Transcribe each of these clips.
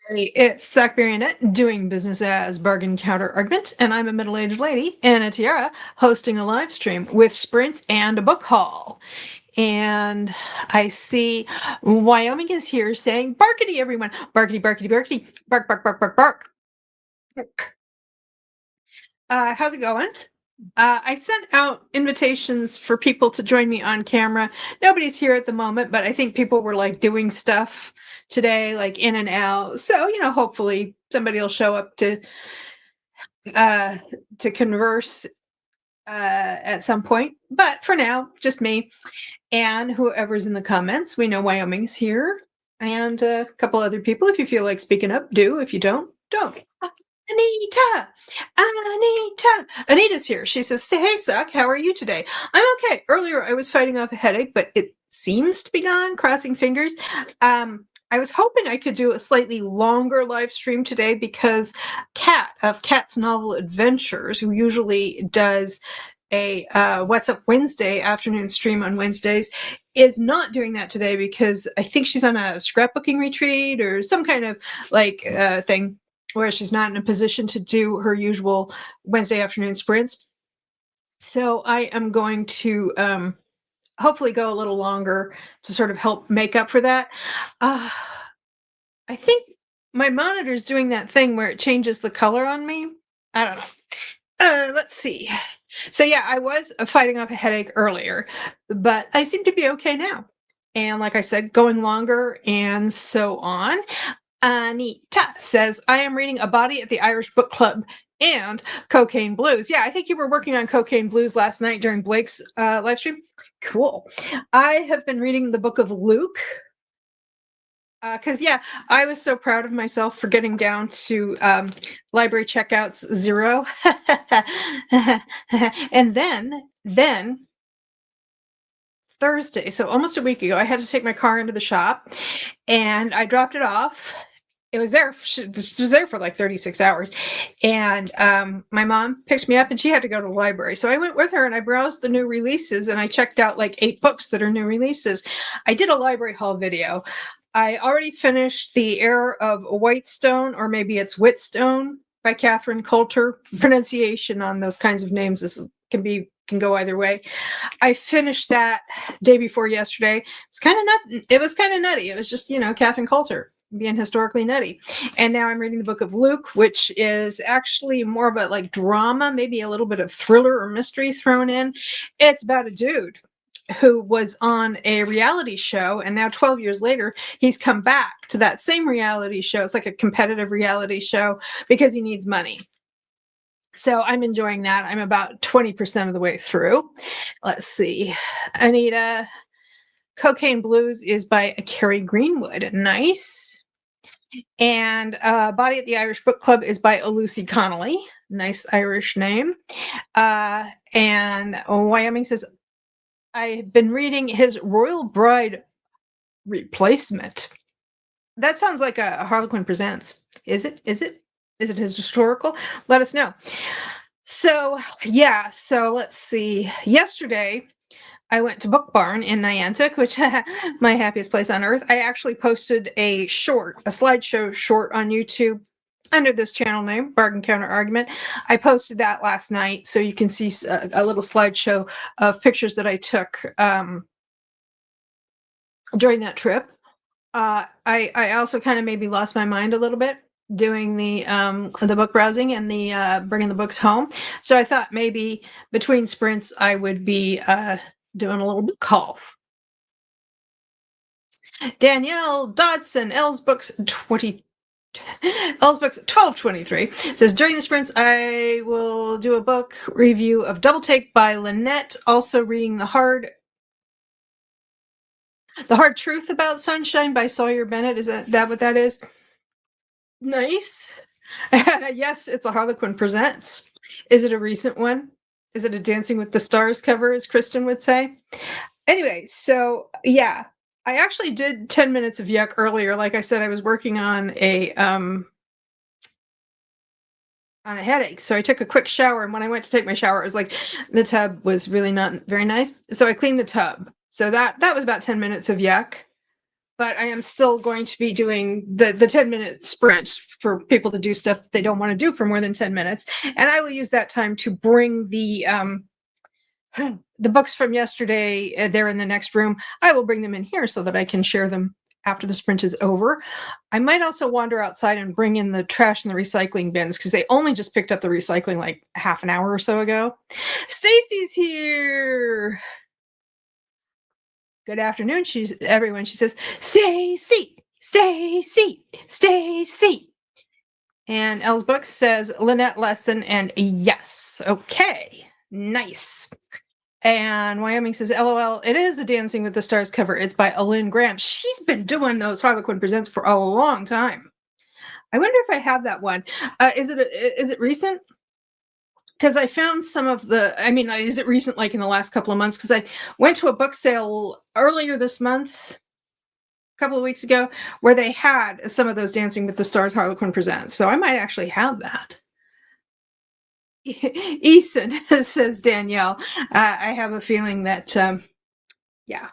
Hey, it's Sack Marionette doing business as bargain counter argument, and I'm a middle-aged lady in a tiara hosting a live stream with sprints and a book haul. And I see Wyoming is here saying, "Barkity, everyone! Barkity, barkity, barkity! Bark, bark, bark, bark, bark!" How's it going? I sent out invitations for people to join me on camera. Nobody's here at the moment, but I think people were like doing stuff today, like in and out. So, hopefully somebody will show up uh to converse at some point. But for now, just me and whoever's in the comments. We know Wyoming's here and a couple other people. If you feel like speaking up, do. If you don't. Anita! Anita! Anita's here. She says, "Hey, Suck, how are you today?" I'm okay. Earlier, I was fighting off a headache, but it seems to be gone, crossing fingers. I was hoping I could do a slightly longer live stream today because Kat of Kat's Novel Adventures, who usually does a What's Up Wednesday afternoon stream on Wednesdays, is not doing that today because I think she's on a scrapbooking retreat or some kind of thing where she's not in a position to do her usual Wednesday afternoon sprints. So I am going to hopefully go a little longer to sort of help make up for that. I think my monitor's doing that thing where it changes the color on me. I don't know. Let's see. So yeah, I was fighting off a headache earlier, but I seem to be okay now. And like I said, going longer and so on. Anita says, "I am reading A Body at the Irish Book Club and Cocaine Blues." Yeah, I think you were working on Cocaine Blues last night during Blake's live stream. Cool. I have been reading the book of Luke. Because, yeah, I was so proud of myself for getting down to library checkouts 0. And then Thursday, so almost a week ago, I had to take my car into the shop and I dropped it off. It was there. This was there for like 36 hours. And my mom picked me up and she had to go to the library. So I went with her and I browsed the new releases and I checked out like 8 books that are new releases. I did a library haul video. I already finished The Heir of Whitestone, or maybe it's Whitstone, by Catherine Coulter. Pronunciation on those kinds of names can go either way. I finished that day before yesterday. It was kind of nutty. It was just, Catherine Coulter being historically nutty. And now I'm reading the book of Luke, which is actually more of a like drama, maybe a little bit of thriller or mystery thrown in. It's about a dude who was on a reality show, and now 12 years later, he's come back to that same reality show. It's like a competitive reality show because he needs money. So I'm enjoying that. I'm about 20% of the way through. Let's see. Anita, Cocaine Blues is by Carrie Greenwood. Nice. And Body at the Irish Book Club is by Lucy Connolly. Nice Irish name. And Wyoming says, "I've been reading his Royal Bride Replacement." That sounds like a Harlequin Presents. Is it? Is it his historical? Let us know. So, yeah, so let's see. Yesterday, I went to Book Barn in Niantic, which my happiest place on earth. I actually posted a slideshow short on YouTube under this channel name, Bargain Counter Argument. I posted that last night, so you can see a little slideshow of pictures that I took during that trip. I also kind of maybe lost my mind a little bit doing the book browsing and the bringing the books home. So I thought maybe between sprints I would be doing a little book haul. Danielle Dodson, L's Books 1223 says, "During the sprints, I will do a book review of Double Take by Lynette. Also reading The Hard Truth About Sunshine by Sawyer Bennett." Is that what that is? Nice. Yes, it's a Harlequin Presents. Is it a recent one? Is it a Dancing with the Stars cover, as Kristen would say? Anyway, so yeah, I actually did 10 minutes of yuck earlier. Like I said, I was working on a headache. So I took a quick shower, and when I went to take my shower, it was like the tub was really not very nice. So I cleaned the tub. So that was about 10 minutes of yuck. but I am still going to be doing the 10-minute sprint for people to do stuff they don't want to do for more than 10 minutes. And I will use that time to bring the books from yesterday. They're in the next room. I will bring them in here so that I can share them after the sprint is over. I might also wander outside and bring in the trash and the recycling bins because they only just picked up the recycling like half an hour or so ago. Stacy's here. Good afternoon, everyone. She says, Stacy, Stacy, Stacy. And Elle's book says Lynette Lesson, and yes. Okay, nice. And Wyoming says, LOL, it is a Dancing with the Stars cover. It's by Alyn Graham. She's been doing those Harlequin Presents for a long time. I wonder if I have that one. Is it recent? Because I found some of is it recent, like in the last couple of months? Because I went to a book sale earlier this month, a couple of weeks ago, where they had some of those Dancing with the Stars Harlequin Presents. So I might actually have that. Eason, says Danielle. I have a feeling that, yeah,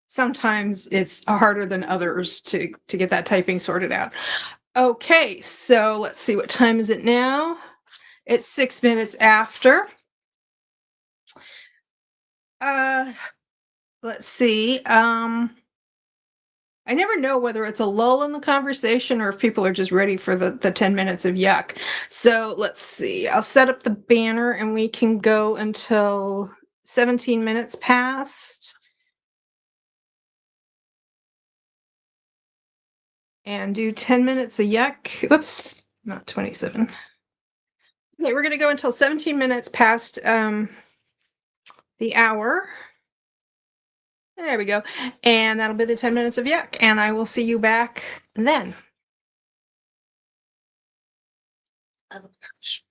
sometimes it's harder than others to get that typing sorted out. Okay, so let's see, what time is it now? It's 6 minutes after. Let's see. I never know whether it's a lull in the conversation or if people are just ready for the 10 minutes of yuck. So let's see. I'll set up the banner and we can go until 17 minutes past. And do 10 minutes of yuck. Oops, not 27. Okay, we're going to go until 17 minutes past the hour. There we go. And that'll be the 10 minutes of yuck. And I will see you back then. Oh, gosh.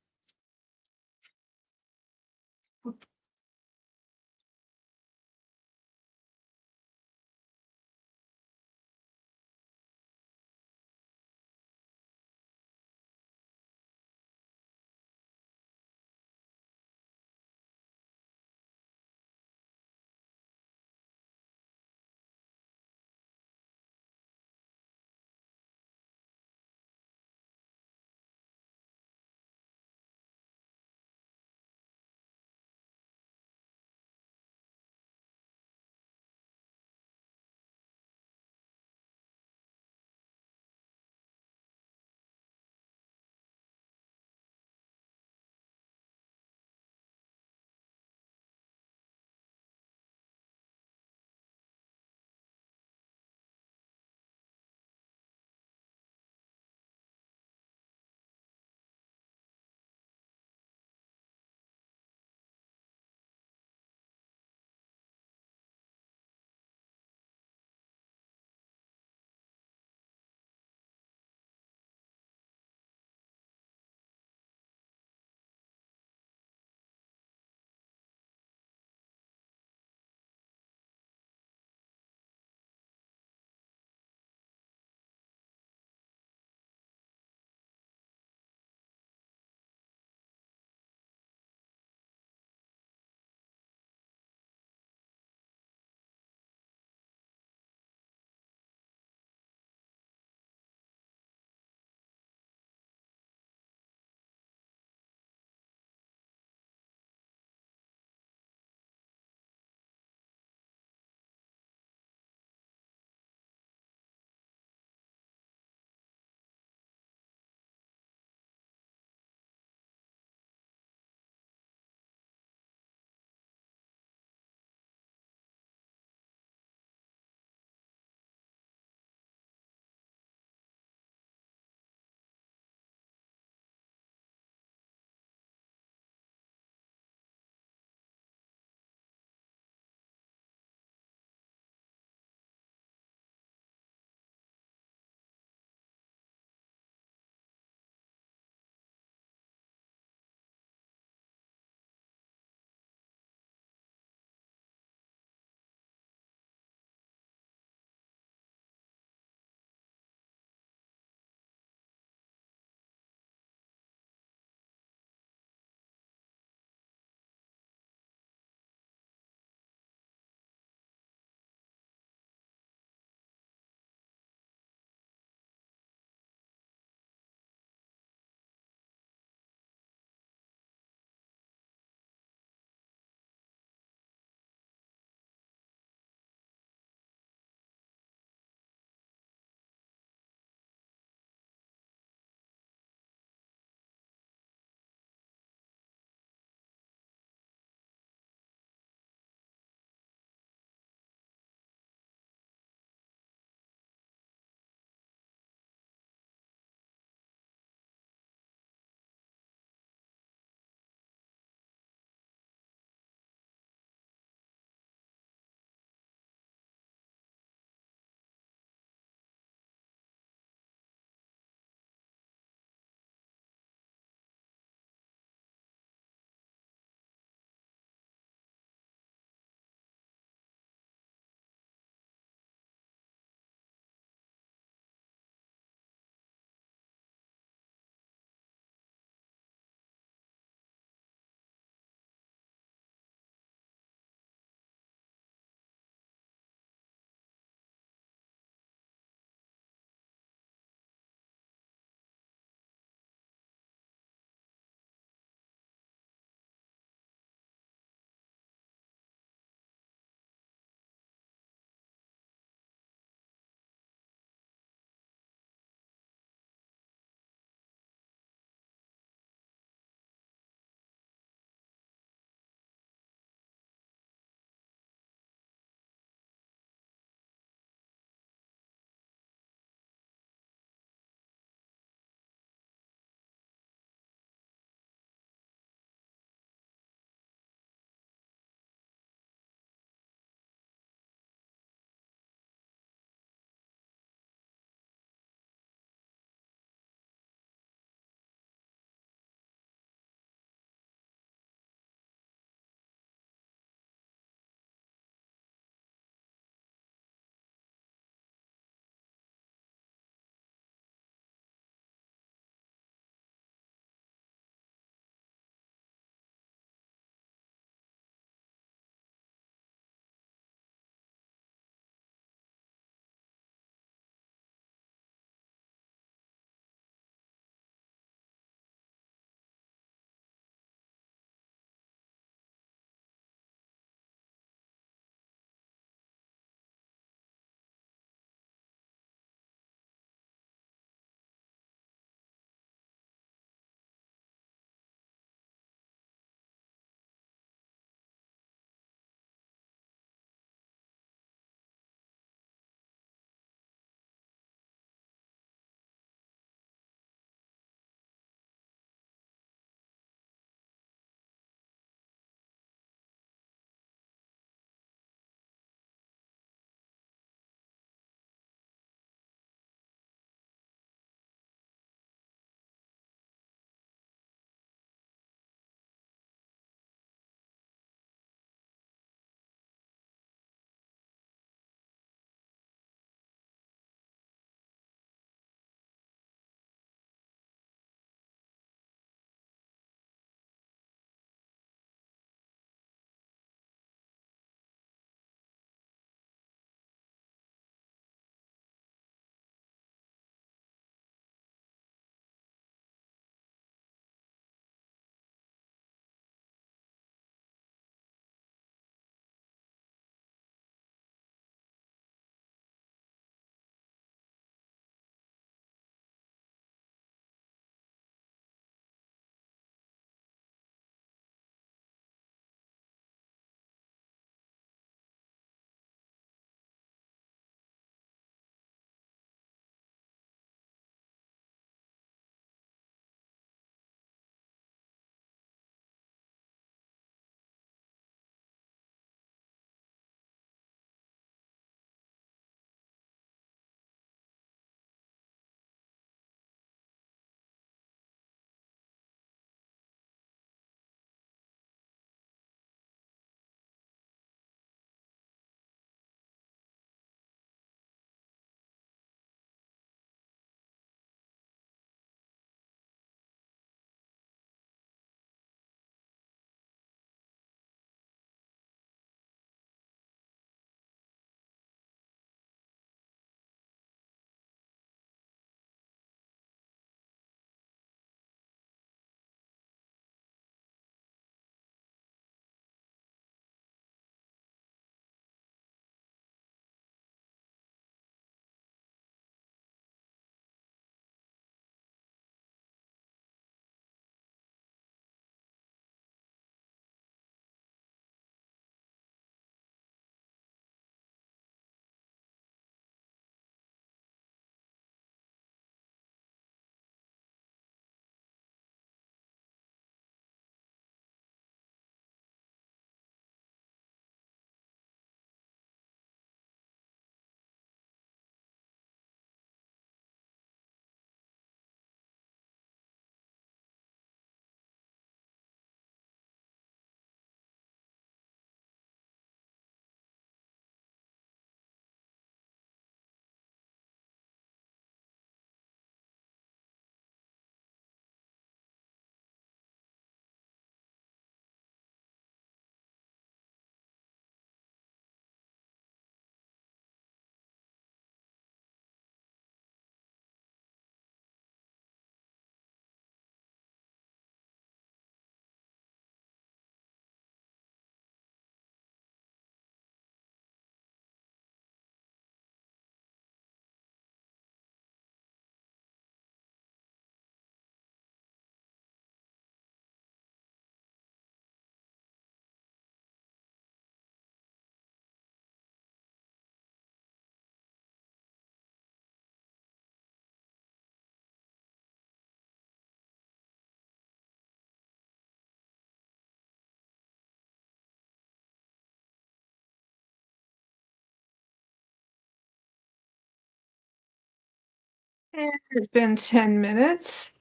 It's been 10 minutes.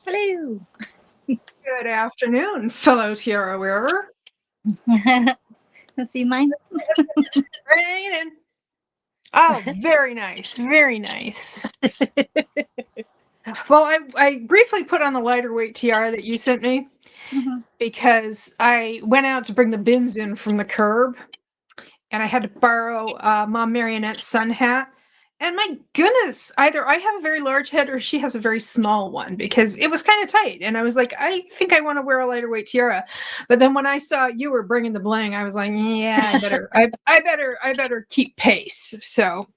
Hello. Good afternoon, fellow tiara wearer. Let's see mine. Bring it in. Oh, very nice. Very nice. Well, I briefly put on the lighter weight tiara that you sent me because I went out to bring the bins in from the curb and I had to borrow Mom Marionette's sun hat. And my goodness, either I have a very large head or she has a very small one because it was kind of tight. And I was like, I think I want to wear a lighter weight tiara. But then when I saw you were bringing the bling, I was like, yeah, I better keep pace. So.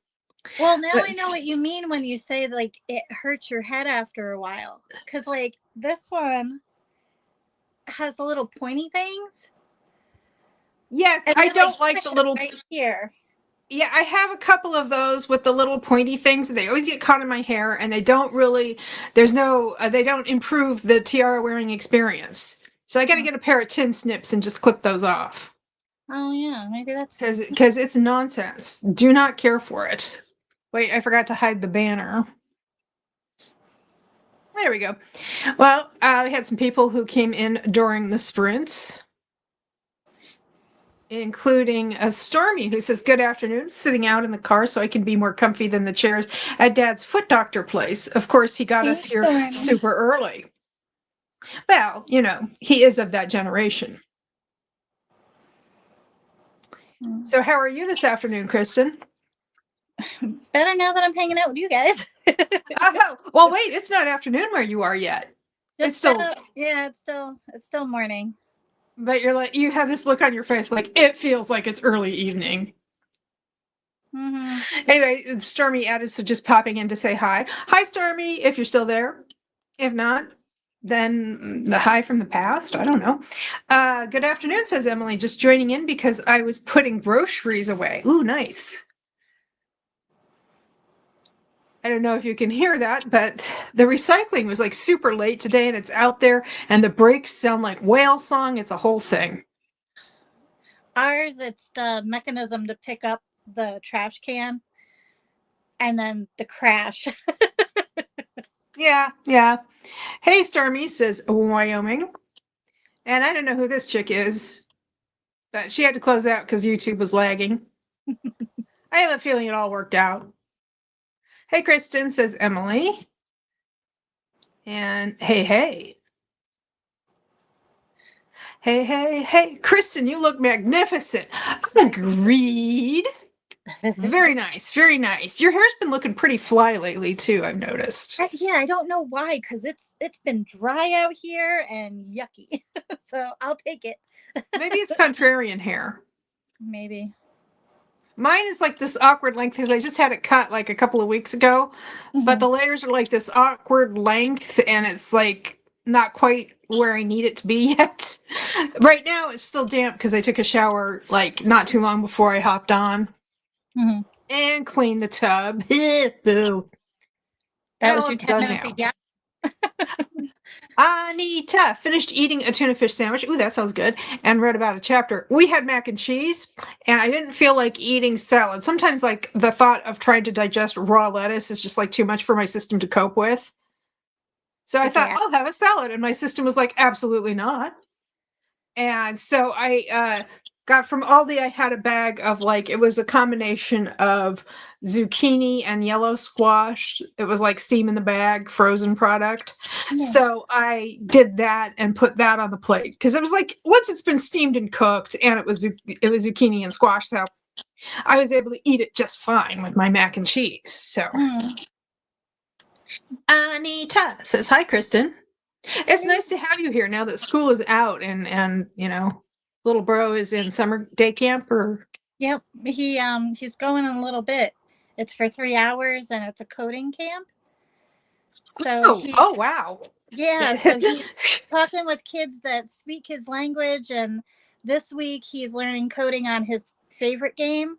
Well, now I know what you mean when you say like it hurts your head after a while. Because like this one has the little pointy things. Yeah, I don't like the little right here. Yeah, I have a couple of those with the little pointy things. They always get caught in my hair, and they don't really. They don't improve the tiara wearing experience. So I got to get a pair of tin snips and just clip those off. Oh yeah, maybe that's because it's nonsense. Do not care for it. Wait, I forgot to hide the banner. There we go. Well, we had some people who came in during the sprint, including a Stormy who says, good afternoon, sitting out in the car so I can be more comfy than the chairs at Dad's foot doctor place. Of course, he got us here super early. Well, he is of that generation. So how are you this afternoon, Kristen? Better now that I'm hanging out with you guys. Well, wait, it's not afternoon where you are yet. It's still it's still morning. But you have this look on your face like it feels like it's early evening. Mm-hmm. Anyway, Stormy added, so just popping in to say hi. Hi, Stormy, if you're still there. If not, then the hi from the past. I don't know. Good afternoon, says Emily, just joining in because I was putting groceries away. Ooh, nice. I don't know if you can hear that, but the recycling was like super late today and it's out there and the brakes sound like whale song. It's a whole thing. Ours, it's the mechanism to pick up the trash can and then the crash. Yeah. Hey, Stormy, says Wyoming. And I don't know who this chick is, but she had to close out because YouTube was lagging. I have a feeling it all worked out. Hey, Kristen, says Emily. And hey. Hey, Kristen, you look magnificent. Agreed. Very nice. Your hair's been looking pretty fly lately too, I've noticed. Yeah, I don't know why, because it's been dry out here and yucky. So I'll take it. Maybe it's contrarian hair. Maybe. Mine is like this awkward length because I just had it cut like a couple of weeks ago, but the layers are like this awkward length and it's like not quite where I need it to be yet. Right now it's still damp because I took a shower like not too long before I hopped on and cleaned the tub. Boo. That was your 10 minutes. Yeah. Anita finished eating a tuna fish sandwich. Ooh, that sounds good. And read about a chapter. We had mac and cheese, and I didn't feel like eating salad. Sometimes, like, the thought of trying to digest raw lettuce is just, like, too much for my system to cope with. So I thought, I'll have a salad. And my system was like, absolutely not. And so I got from Aldi, I had a bag of like, it was a combination of zucchini and yellow squash. It was like steam in the bag, frozen product. Yeah. So I did that and put that on the plate because it was like, once it's been steamed and cooked and it was zucchini and squash, so I was able to eat it just fine with my mac and cheese. So Anita says, hi, Kristen. It's nice to have you here now that school is out and little bro is in summer day camp or. Yep, he's going in a little bit. It's for 3 hours and it's a coding camp. So oh wow. Yeah, so he's talking with kids that speak his language, and this week he's learning coding on his favorite game.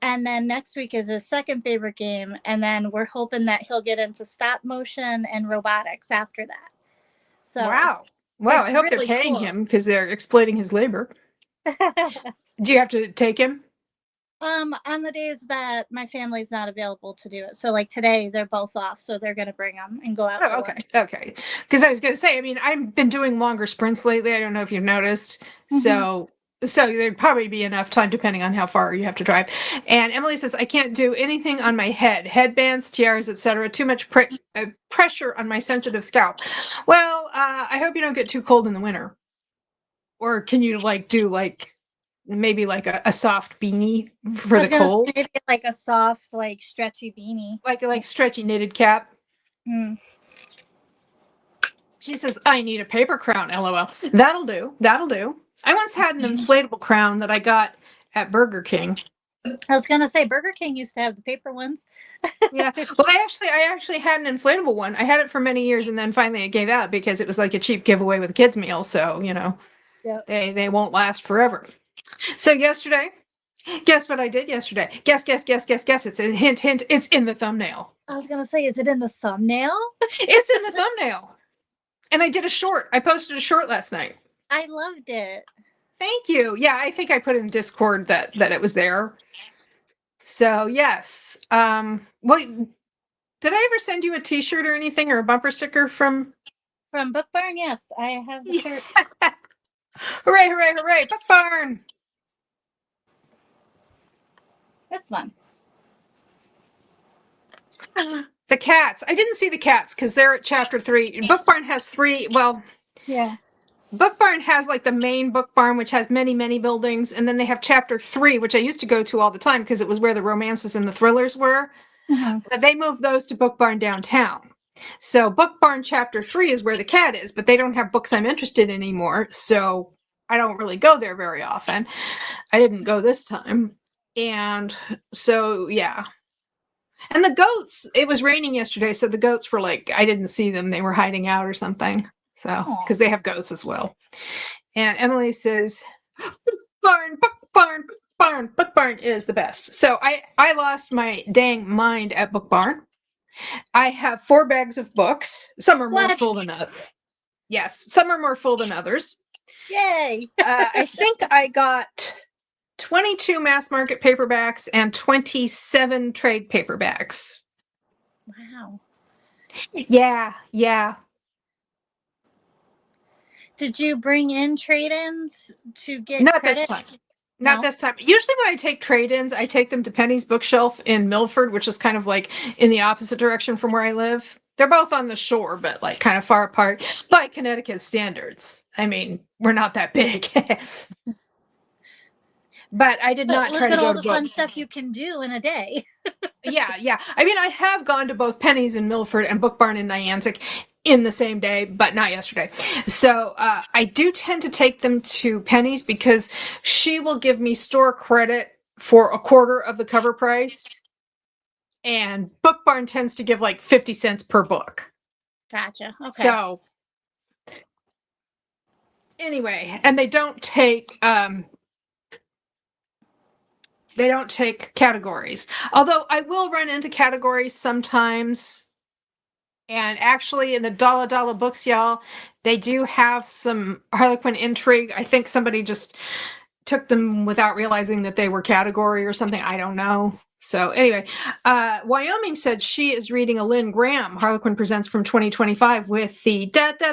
And then next week is his second favorite game. And then we're hoping that he'll get into stop motion and robotics after that. So wow. I hope they're paying him because they're exploiting his labor. Do you have to take him? On the days that my family's not available to do it. So like today, they're both off, so they're gonna bring them and go out to Okay, lunch. okay. Because I was going to say, I mean, I've been doing longer sprints lately. I don't know if you've noticed. So there'd probably be enough time depending on how far you have to drive. And Emily says, I can't do anything on my head, headbands, tiaras, etc. Too much pressure on my sensitive scalp. Well, I hope you don't get too cold in the winter. Or can you like do like maybe like a soft beanie for I the was gonna cold? say maybe like a soft, like stretchy beanie. Like stretchy knitted cap. Mm. She says, I need a paper crown, lol. That'll do. That'll do. I once had an inflatable crown that I got at Burger King. I was gonna say Burger King used to have the paper ones. Yeah. Well, I actually had an inflatable one. I had it for many years and then finally it gave out because it was like a cheap giveaway with a kids meal. So, Yep. they won't last forever. So yesterday, guess what I did yesterday? Guess. It's a hint, hint. It's in the thumbnail. I was gonna say, is it in the thumbnail? It's in the thumbnail. And I did a short. I posted a short last night. I loved it. Thank you. Yeah, I think I put in Discord that it was there. So yes. Well, did I ever send you a T-shirt or anything or a bumper sticker from Book Barn? Yes, I have the shirt. Hooray, hooray, hooray! Book Barn. That's fun. The cats. I didn't see the cats because they're at chapter 3. Book Barn has 3. Well, yeah. Book Barn has like the main Book Barn, which has many, many buildings, and then they have chapter 3, which I used to go to all the time because it was where the romances and the thrillers were. Mm-hmm. But they moved those to Book Barn downtown. So Book Barn chapter 3 is where the cat is, but they don't have books I'm interested in anymore. So I don't really go there very often. I didn't go this time. And so, yeah. And the goats, it was raining yesterday. So the goats were like, I didn't see them. They were hiding out or something. So, because they have goats as well. And Emily says, Book Barn, Book Barn, Book Barn. Book Barn is the best. So I lost my dang mind at Book Barn. I have 4 bags of books. Some are more full than others. Yes, some are more full than others. Yay! I think I got 22 mass market paperbacks and 27 trade paperbacks. Wow. Yeah. Did you bring in trade-ins to get Not credit? this time. Not this time. Usually when I take trade-ins, I take them to Penny's Bookshelf in Milford, which is kind of like in the opposite direction from where I live. They're both on the shore, but like kind of far apart by Connecticut standards. I mean, we're not that big. But I did not try to go to look at all the fun stuff you can do in a day. Yeah. I mean, I have gone to both Penny's in Milford and Book Barn in Niantic in the same day, but not yesterday. So I do tend to take them to Penny's because she will give me store credit for a quarter of the cover price. And Book Barn tends to give like 50 cents per book. Gotcha. Okay. So anyway, and they don't take categories. Although I will run into categories sometimes. And actually, in the Dollar Dollar books, y'all, they do have some Harlequin intrigue. I think somebody just took them without realizing that they were category or something. I don't know. So anyway, Wyoming said she is reading a Lynn Graham Harlequin Presents from 2025 with the Dancing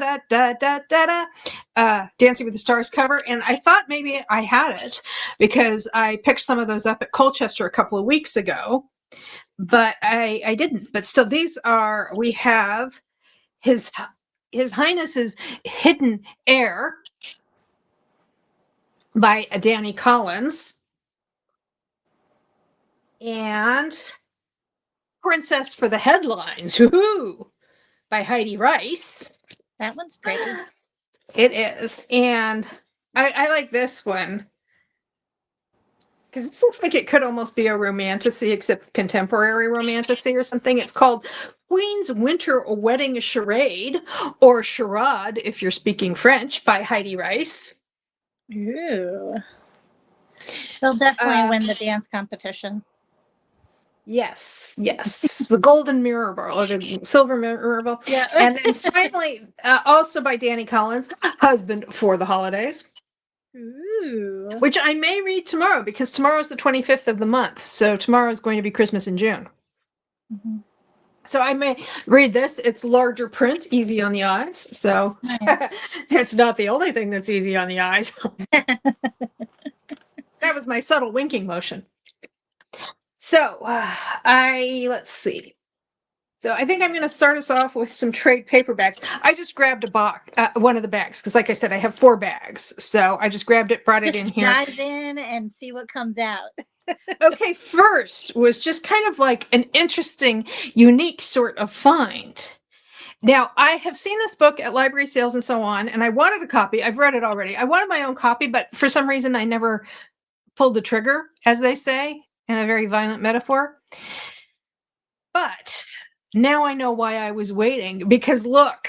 with the Stars cover. And I thought maybe I had it because I picked some of those up at Colchester a couple of weeks ago. But I didn't. But still, we have His Highness's Hidden Heir by Danny Collins. And Princess for the Headlines, woohoo, by Heidi Rice. That one's pretty. It is. And I like this one. Because it looks like it could almost be a romantasy, except contemporary romantasy or something. It's called Queen's Winter Wedding Charade, or Charade if you're speaking French, by Heidi Rice. Ooh. They'll definitely win the dance competition. Yes. The Golden Mirror Ball, or the Silver Mirror Ball. Yeah. And then finally, also by Danny Collins, Husband for the Holidays. Ooh. which I may read tomorrow because tomorrow's the 25th of the month. So tomorrow is going to be Christmas in June. Mm-hmm. So I may read this. It's larger print, easy on the eyes. So Nice. it's not the only thing that's easy on the eyes. That was my subtle winking motion. So let's see. So I think I'm going to start us off with some trade paperbacks. I just grabbed a box, one of the bags, because like I said, I have 4 bags. So I just grabbed it, brought it in here. Dive in and see what comes out. Okay, first was just kind of like an interesting, unique sort of find. Now, I have seen this book at library sales and so on, and I wanted a copy. I've read it already. I wanted my own copy, but for some reason I never pulled the trigger, as they say, in a very violent metaphor. But now I know why I was waiting, because look,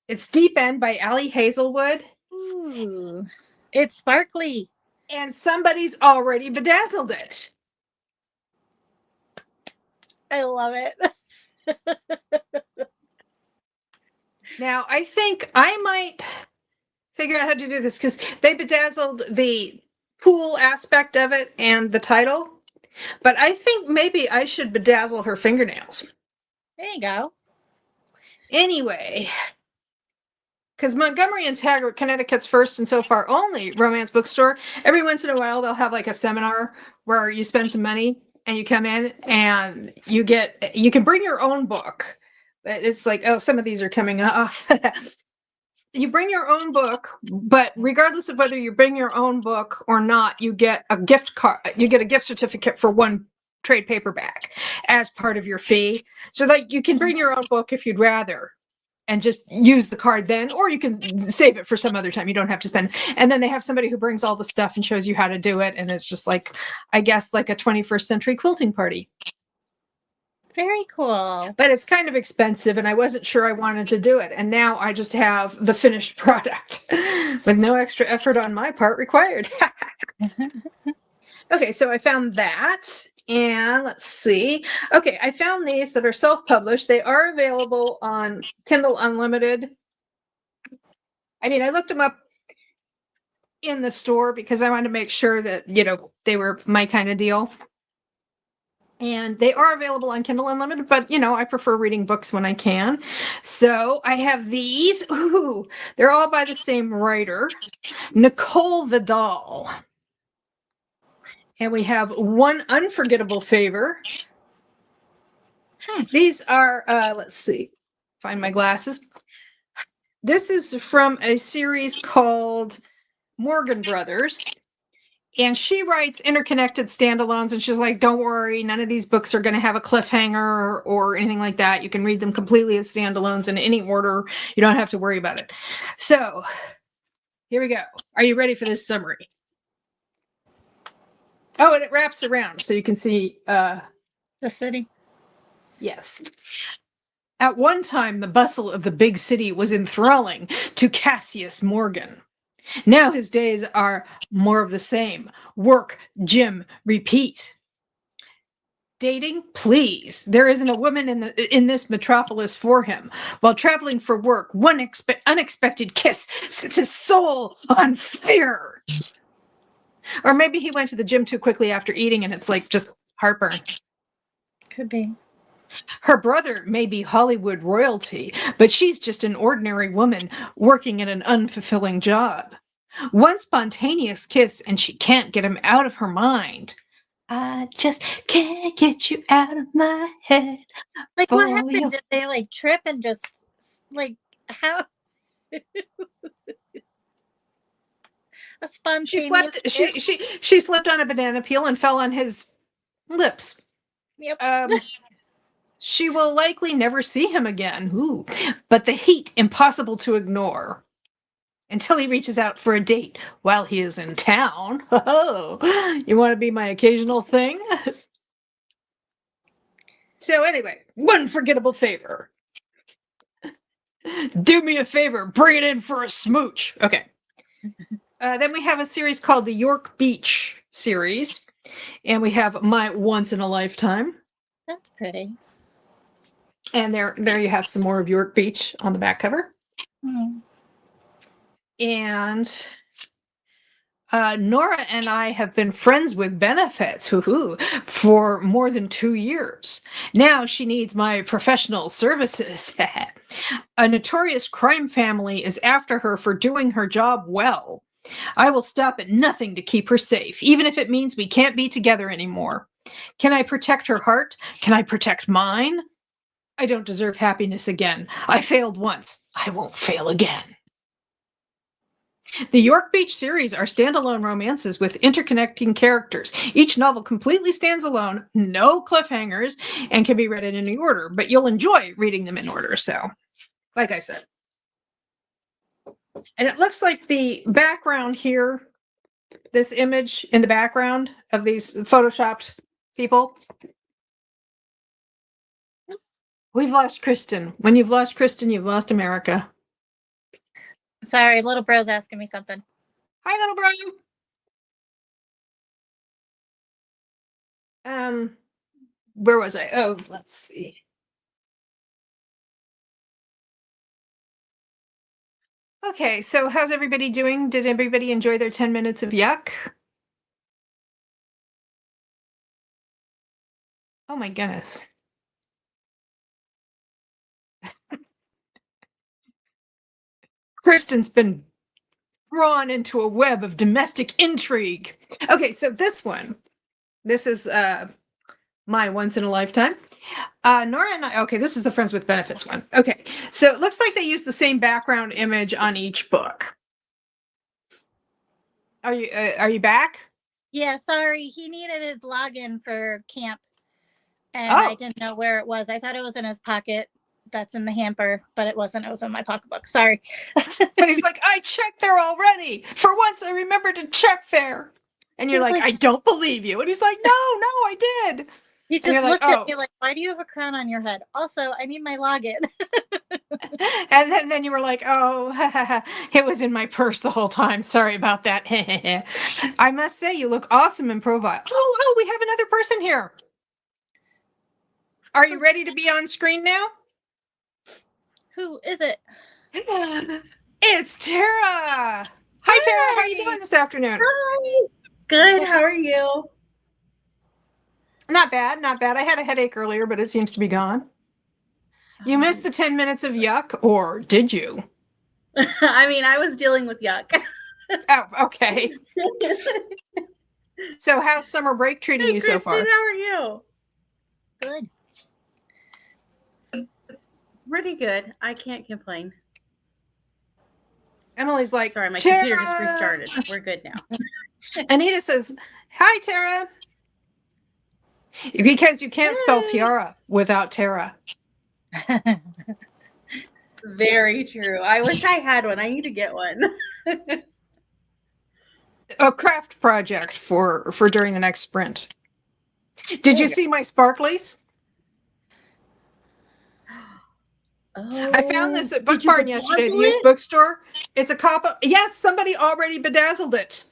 it's Deep End by Ali Hazelwood. Ooh. It's sparkly. And somebody's already bedazzled it. I love it. Now, I think I might figure out how to do this because they bedazzled the cool aspect of it and the title. But I think maybe I should bedazzle her fingernails. There you go. Anyway, because Montgomery and Taggart, Connecticut's first and so far only romance bookstore, every once in a while they'll have like a seminar where you spend some money and you come in and you can bring your own book. It's like, oh, some of these are coming off. You bring your own book, but regardless of whether you bring your own book or not, you get a gift card. You get a gift certificate for 1 trade paperback as part of your fee, so that you can bring your own book if you'd rather, and just use the card then, or you can save it for some other time. You don't have to spend. And then they have somebody who brings all the stuff and shows you how to do it, and it's just like, I guess, like a 21st century quilting party. Very cool. But it's kind of expensive, and I wasn't sure I wanted to do it. And now I just have the finished product with no extra effort on my part required. Okay, so I found that. And let's see. Okay, I found these that are self-published. They are available on Kindle Unlimited. I mean, I looked them up in the store because I wanted to make sure that, they were my kind of deal. And they are available on Kindle Unlimited, but I prefer reading books when I can. So I have these. Ooh, they're all by the same writer, Nicole Vidal. And we have One Unforgettable Favor. These are, let's see, find my glasses. This is from a series called Morgan Brothers. And she writes interconnected standalones, and she's like, don't worry, none of these books are going to have a cliffhanger or anything like that. You can read them completely as standalones in any order. You don't have to worry about it. So here we go. Are you ready for this summary? Oh, and it wraps around so you can see the city. Yes. At one time, the bustle of the big city was enthralling to Cassius Morgan. Now his days are more of the same. Work, gym, repeat. Dating? Please. There isn't a woman in this metropolis for him. While traveling for work, one unexpected kiss sets his soul on fire. Or maybe he went to the gym too quickly after eating and it's like just heartburn. Could be. Her brother may be Hollywood royalty, but she's just an ordinary woman working at an unfulfilling job. One spontaneous kiss and she can't get him out of her mind. I just can't get you out of my head. Like, what happened? Did they like trip and just like how? A spontaneous. She slipped on a banana peel and fell on his lips. Yep. She will likely never see him again. Ooh. But the heat impossible to ignore. Until he reaches out for a date while he is in town. Oh, you want to be my occasional thing? So anyway, one forgettable favor. Do me a favor, bring it in for a smooch. Okay. Then we have a series called the York Beach series. And we have My Once in a Lifetime. That's pretty. And there you have some more of York Beach on the back cover. Mm. And Nora and I have been friends with benefits, for more than 2 years. Now she needs my professional services. A notorious crime family is after her for doing her job well. I will stop at nothing to keep her safe, even if it means we can't be together anymore. Can I protect her heart? Can I protect mine? I don't deserve happiness again. I failed once. I won't fail again. The York Beach series are standalone romances with interconnecting characters. Each novel completely stands alone, no cliffhangers, and can be read in any order, but you'll enjoy reading them in order, so, like I said. And it looks like the background here, this image in the background of these photoshopped people. We've lost Kristen. When you've lost Kristen, you've lost America. Sorry, little bro's asking me something. Hi, little bro. Where was I? Oh, let's see. Okay, so how's everybody doing? Did everybody enjoy their 10 minutes of yuck? Oh my goodness. Kristen's been drawn into a web of domestic intrigue. Okay, so this is my once in a lifetime. Nora and I, okay, this is the Friends with Benefits one. Okay, so it looks like they use the same background image on each book. Are you back? Yeah, sorry. He needed his login for camp, and I didn't know where it was. I thought it was in his pocket. That's in the hamper, but it wasn't. It was in my pocketbook. Sorry. But he's like, I checked there already. For once, I remembered to check there. And you're like, I don't believe you. And he's like, no, I did. He just looked at me like, why do you have a crown on your head? Also, I need my login. And then you were like, oh, it was in my purse the whole time. Sorry about that. I must say, you look awesome in profile. Oh, we have another person here. Are you ready to be on screen now? Who is it? It's Tara. Hi, Tara. How are you doing this afternoon? Hi. Good. How are you? Not bad. I had a headache earlier, but it seems to be gone. You missed the 10 minutes of yuck, or did you? I mean, I was dealing with yuck. Oh, okay. So how's summer break treating you Kristen, so far? How are you? Good. Pretty good. I can't complain. Emily's like, sorry, my Tara! computer just restarted. We're good now. Anita says, hi, Tara. Because you can't spell tiara without Tara. Very true. I wish I had one. I need to get one. A craft project for during the next sprint. Did you see my sparklies? Oh, I found this at Book Barn yesterday, the used bookstore. It's a copy. Yes, somebody already bedazzled it.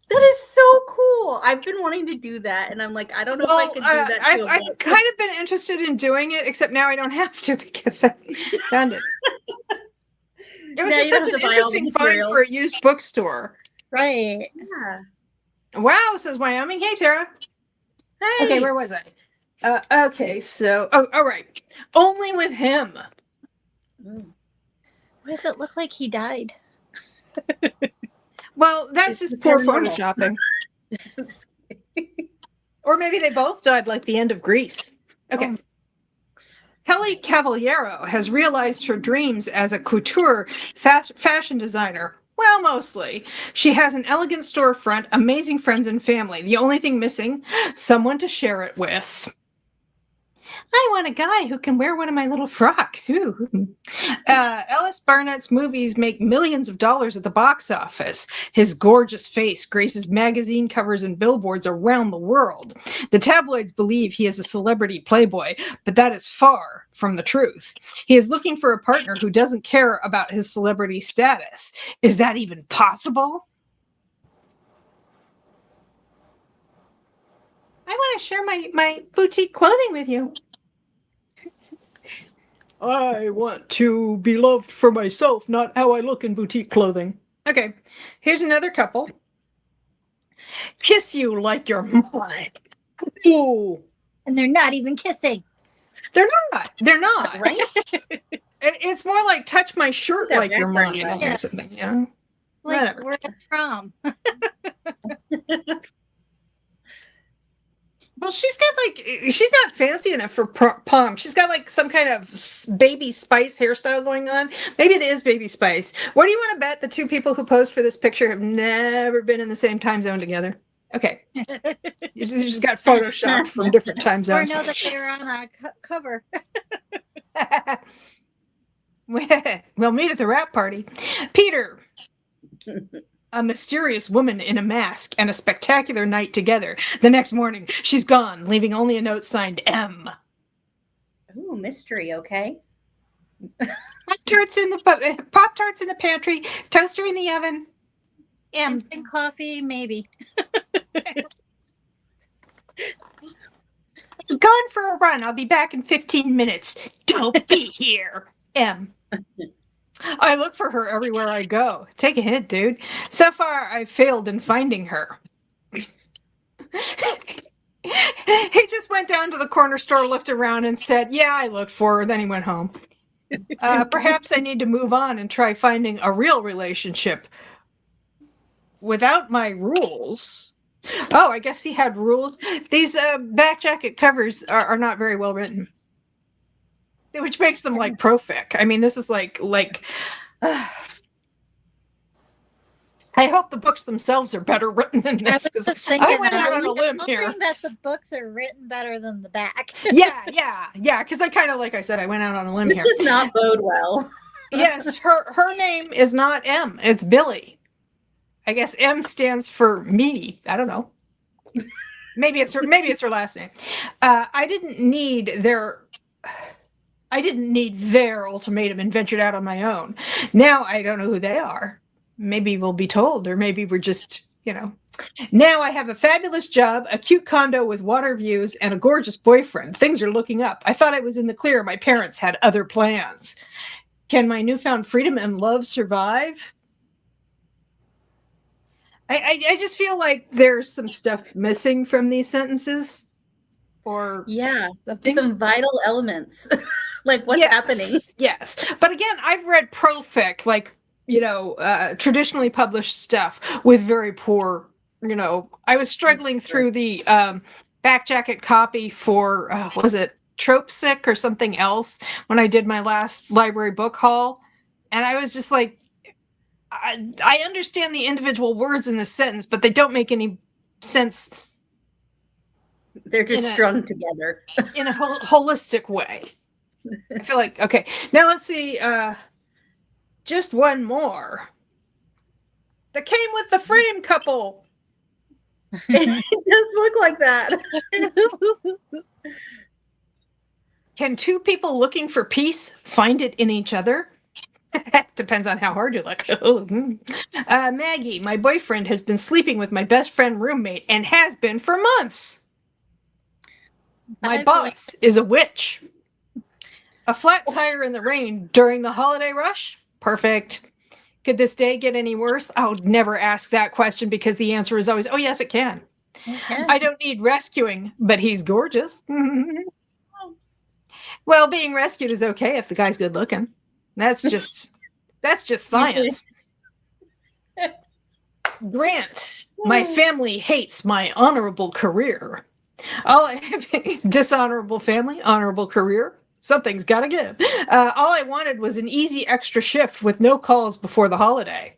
That is so cool. I've been wanting to do that, and I'm like, I don't know if I could do that. I've kind of been interested in doing it, except now I don't have to because I found it. It was just such an interesting find for a used bookstore. Right. Yeah. Wow, says Wyoming. Hey, Tara. Hey. Okay, where was I? Okay, so, all right. Only with him. What does it look like he died? Well, that's just poor photoshopping. Or maybe they both died like the end of Grease. Okay. Kelly Cavallero has realized her dreams as a couture fashion designer. Well, mostly. She has an elegant storefront, amazing friends and family. The only thing missing, someone to share it with. I want a guy who can wear one of my little frocks. Ooh. Ellis Barnett's movies make millions of dollars at the box office. His gorgeous face graces magazine covers and billboards around the world. The tabloids believe he is a celebrity playboy, but that is far from the truth. He is looking for a partner who doesn't care about his celebrity status. Is that even possible? I want to share my boutique clothing with you. I want to be loved for myself, not how I look in boutique clothing. Okay, here's another couple. Kiss you like you're mine. Ooh. And they're not even kissing. They're not. Right? It's more like touch my shirt Yeah, like you're background mine noise. or something, you know? Like Whatever. we're at prom. Well, she's not fancy enough for prom. She's got like some kind of Baby Spice hairstyle going on. Maybe it is Baby Spice. What do you want to bet the two people who posed for this picture have never been in the same time zone together? Okay. You just got photoshopped from different time Or zones. know that they were on a cover. We'll meet at the wrap party. Peter. A mysterious woman in a mask and a spectacular night together. The next morning, she's gone, leaving only a note signed M. Ooh, mystery, okay. Pop-Tarts in the pantry, toaster in the oven. M. Instant coffee, maybe. Gone for a run. I'll be back in 15 minutes. Don't be here. M. I look for her everywhere I go. Take a hint, dude. So far, I've failed in finding her. He just went down to the corner store, looked around, and said, yeah, I looked for her. Then he went home. Perhaps I need to move on and try finding a real relationship without my rules. Oh, I guess he had rules. These back jacket covers are not very well written. Which makes them like pro-fic. I mean, this is like I hope the books themselves are better written than this, I was just because thinking I went out on a limb here. hoping that the books are written better than the back. Yeah, because I kind of, like I said, I went out on a limb This here. does not bode well. Yes, her name is not M, it's Billy. I guess M stands for me. I don't know. Maybe it's her last name. I didn't need their ultimatum and ventured out on my own. Now I don't know who they are. Maybe we'll be told, or maybe we're just, Now I have a fabulous job, a cute condo with water views, and a gorgeous boyfriend. Things are looking up. I thought I was in the clear. My parents had other plans. Can my newfound freedom and love survive? I just feel like there's some stuff missing from these sentences. Or something. Some vital elements. Like what's happening. Yes. But again, I've read pro-fic, like, traditionally published stuff with very poor, I was struggling through the back jacket copy for, was it Trope Sick or something else when I did my last library book haul. And I was just like, I understand the individual words in this sentence, but they don't make any sense. They're just strung together in a holistic way. I feel like, okay, now let's see, just one more. The Came with the Frame couple. It does look like that. Can two people looking for peace find it in each other? Depends on how hard you look. Maggie, my boyfriend, has been sleeping with my best friend roommate and has been for months. My boss is a witch. A flat tire in the rain during the holiday rush? Perfect. Could this day get any worse? I would never ask that question because the answer is always, oh, yes, it can. Okay. I don't need rescuing, but he's gorgeous. Well, being rescued is okay if the guy's good looking. That's just science. Grant, my family hates my honorable career. Dishonorable family, honorable career. Something's got to give. All I wanted was an easy extra shift with no calls before the holiday.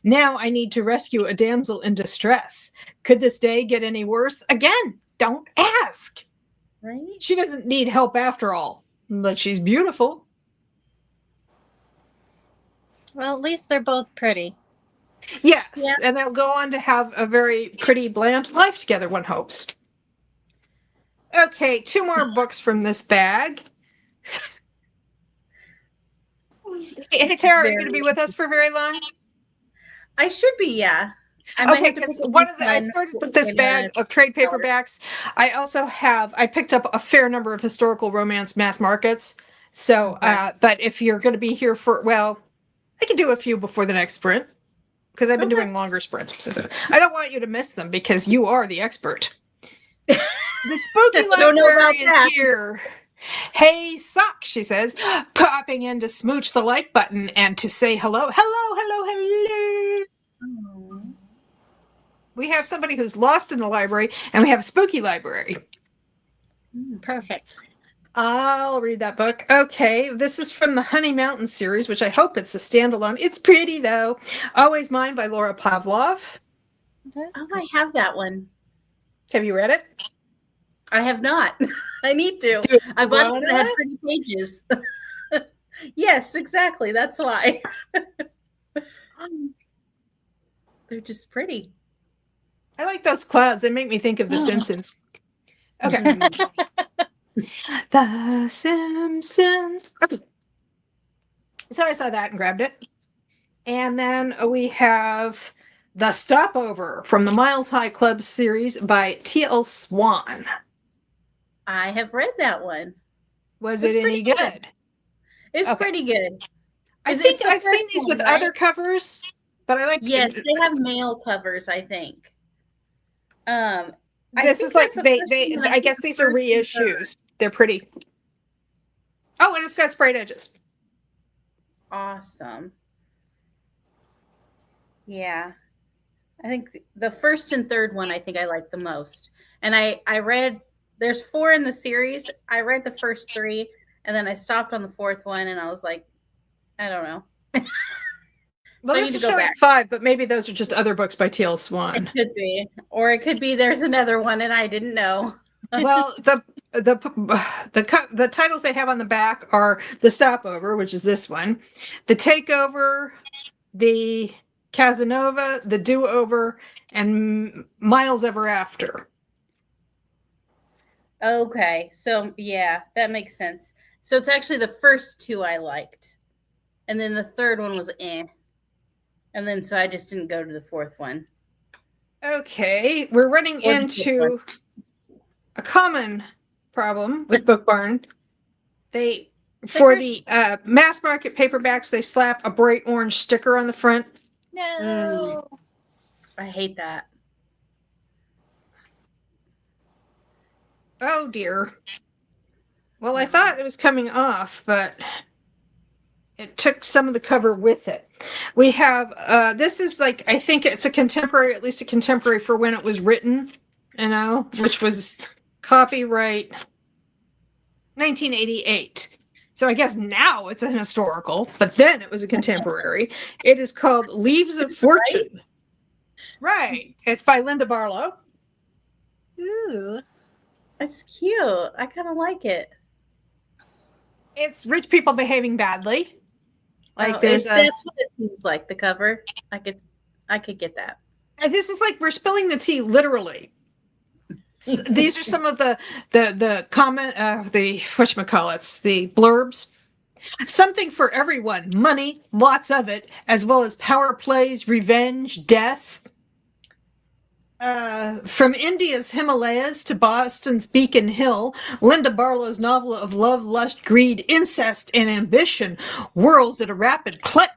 Now I need to rescue a damsel in distress. Could this day get any worse? Again, don't ask. Right? She doesn't need help after all, but she's beautiful. Well, at least they're both pretty. Yes, and they'll go on to have a very pretty, bland life together, one hopes. Okay, 2 more books from this bag. Hey, Tara, are you going to be with us for very long? I should be, yeah. Okay, because I started with this bag of trade paperbacks. I picked up a fair number of historical romance mass markets. So, but if you're going to be here I can do a few before the next sprint. because I've been Okay. doing longer spreads. So I don't want you to miss them because you are the expert. The spooky Don't know about library is that. here. Hey, Sock, she says, popping in to smooch the like button and to say hello. Hello, hello, hello. Oh. We have somebody who's lost in the library, and we have a spooky library. Perfect. I'll read that book. Okay, this is from the Honey Mountain series, which I hope it's a standalone. It's pretty, though. Always Mine by Laura Pavlov. Oh, I have that one. Have you read it? I have not. I need to. Do I bought it wanna? that had pretty pages. Yes, exactly. That's why. They're just pretty. I like those clouds. They make me think of The Simpsons. Okay. The Simpsons. Okay. So I saw that and grabbed it. And then we have The Stopover from the Miles High Club series by T.L. Swan. I have read that one. Was It's it any pretty good? It's Okay. pretty good. I It's think the I've seen first these one, with right? other covers, but I like. Yes, they have male covers, I think. I This think is like that's the first they. one, and I think guess the these are first and third. reissues. They're pretty. Oh, and it's got sprayed edges. Awesome. Yeah. I think the first and third one I think I like the most. And I read there's 4 in the series. I read the first 3 and then I stopped on the 4th one and I was like, I don't know. Well, I this need is to go showing back. 5, but maybe those are just other books by T.L. It Swan. could be. Or it could be there's another one and I didn't know. Well, the titles they have on the back are The Stopover, which is this one, The Takeover, The Casanova, The Do-Over, and Miles Ever After. Okay. So yeah, that makes sense. So it's actually the first 2 I liked. And then the third one was eh. And then so I just didn't go to the 4th one. Okay, we're running Or the fifth into a common problem with Book Barn. For the mass market paperbacks, they slap a bright orange sticker on the front. No. I hate that. Oh dear. Well, I thought it was coming off, but it took some of the cover with it. We have this is like, I think it's a contemporary, at least a contemporary for when it was written, which was copyright 1988. So I guess now it's an historical, but then it was a contemporary. It is called Leaves of Fortune. Right. It's by Linda Barlow. Ooh. It's cute. I kind of like it. It's rich people behaving badly. Like that's what it seems like, the cover. I could get that. This is like we're spilling the tea literally. These are some of the comment the whatchamacallits, the blurbs. Something for everyone, money, lots of it, as well as power plays, revenge, death. From India's Himalayas to Boston's Beacon Hill, Linda Barlow's novel of love, lust, greed, incest, and ambition whirls at a rapid clip.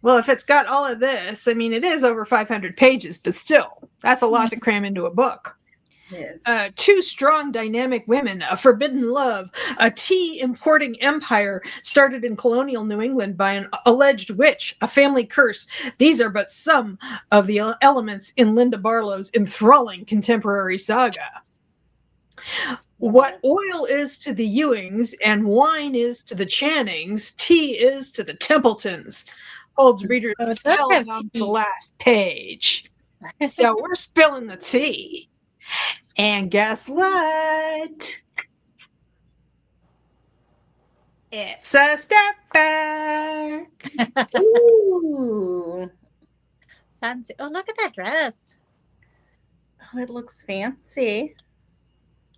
Well, if it's got all of this, I mean, it is over 500 pages, but still, that's a lot to cram into a book. Yes. 2 strong, dynamic women, a forbidden love, a tea importing empire started in colonial New England by an alleged witch, a family curse. These are but some of the elements in Linda Barlow's enthralling contemporary saga. What oil is to the Ewings and wine is to the Channings, tea is to the Templetons, holds readers spellbound to the last page. So we're spilling the tea. And guess what? It's a step back. Ooh. Fancy. Oh, look at that dress. Oh, it looks fancy.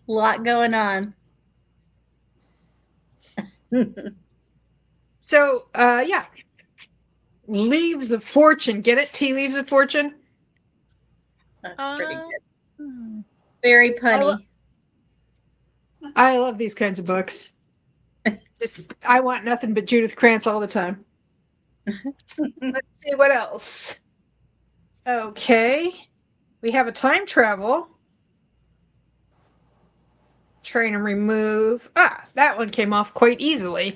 A lot going on. So, yeah. Leaves of Fortune. Get it? Tea Leaves of Fortune? That's pretty good. Very punny. I love these kinds of books. I want nothing but Judith Krantz all the time. Let's see what else. Okay. We have a time travel. Trying to remove. That one came off quite easily.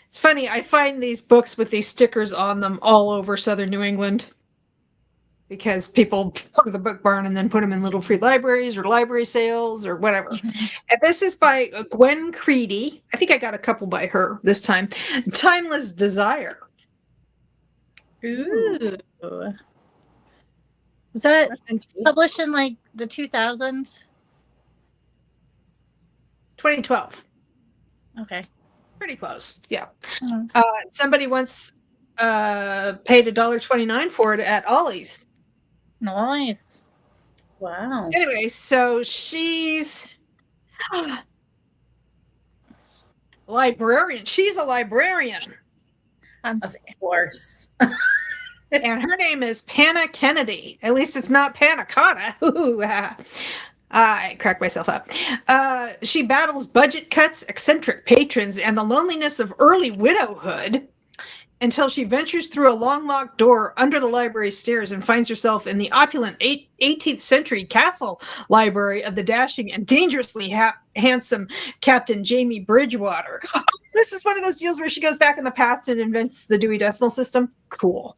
It's funny, I find these books with these stickers on them all over southern New England because people go to the book barn and then put them in little free libraries or library sales or whatever. And this is by Gwen Creedy. I think I got a couple by her this time. Timeless Desire. Ooh. Was that published in like the 2000s? 2012. Okay. Pretty close. Yeah. Mhm. Somebody once paid $1.29 for it at Ollie's. Nice. Wow. Anyway, so she's librarian. She's a librarian. Of course. And her name is Panna Kennedy. At least it's not Panna Cotta. I crack myself up. She battles budget cuts, eccentric patrons, and the loneliness of early widowhood until she ventures through a long locked door under the library stairs and finds herself in the opulent 18th century castle library of the dashing and dangerously handsome Captain Jamie Bridgewater. This is one of those deals where she goes back in the past and invents the Dewey Decimal System. Cool.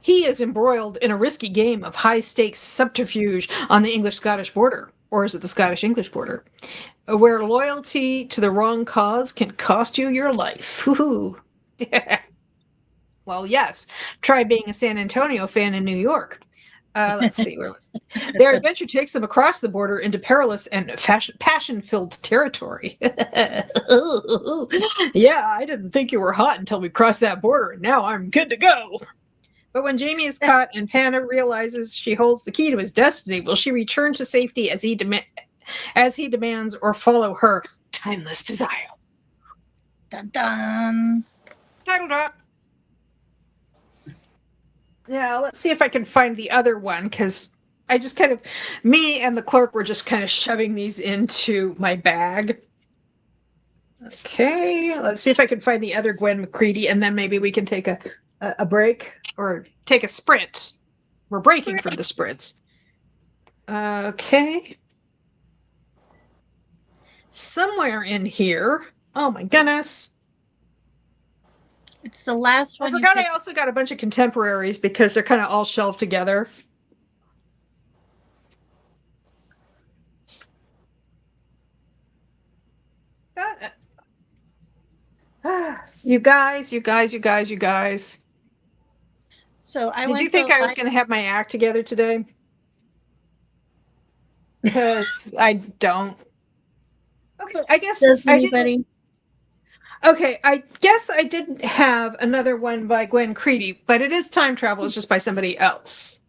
He is embroiled in a risky game of high-stakes subterfuge on the English-Scottish border, or is it the Scottish-English border, where loyalty to the wrong cause can cost you your life. Well, yes. Try being a San Antonio fan in New York. Let's see. Their adventure takes them across the border into perilous and passion-filled territory. Yeah, I didn't think you were hot until we crossed that border, and now I'm good to go. But when Jamie is caught and Panna realizes she holds the key to his destiny, will she return to safety as he demands, or follow her timeless desire? Dun dun. Title drop. Yeah, let's see if I can find the other one, because I just me and the clerk were just kind of shoving these into my bag. Okay, let's see if I can find the other Gwen McCready, and then maybe we can take a break or take a sprint. We're breaking from the sprints. Okay. Somewhere in here. Oh my goodness. It's the last one. I forgot I also got a bunch of contemporaries because they're kind of all shelved together. You guys. So Did you think I was going to have my act together today? Because I don't. Okay, I guess. Does anybody? Okay, I guess I didn't have another one by Gwen Creedy, but it is time travel. It's just by somebody else.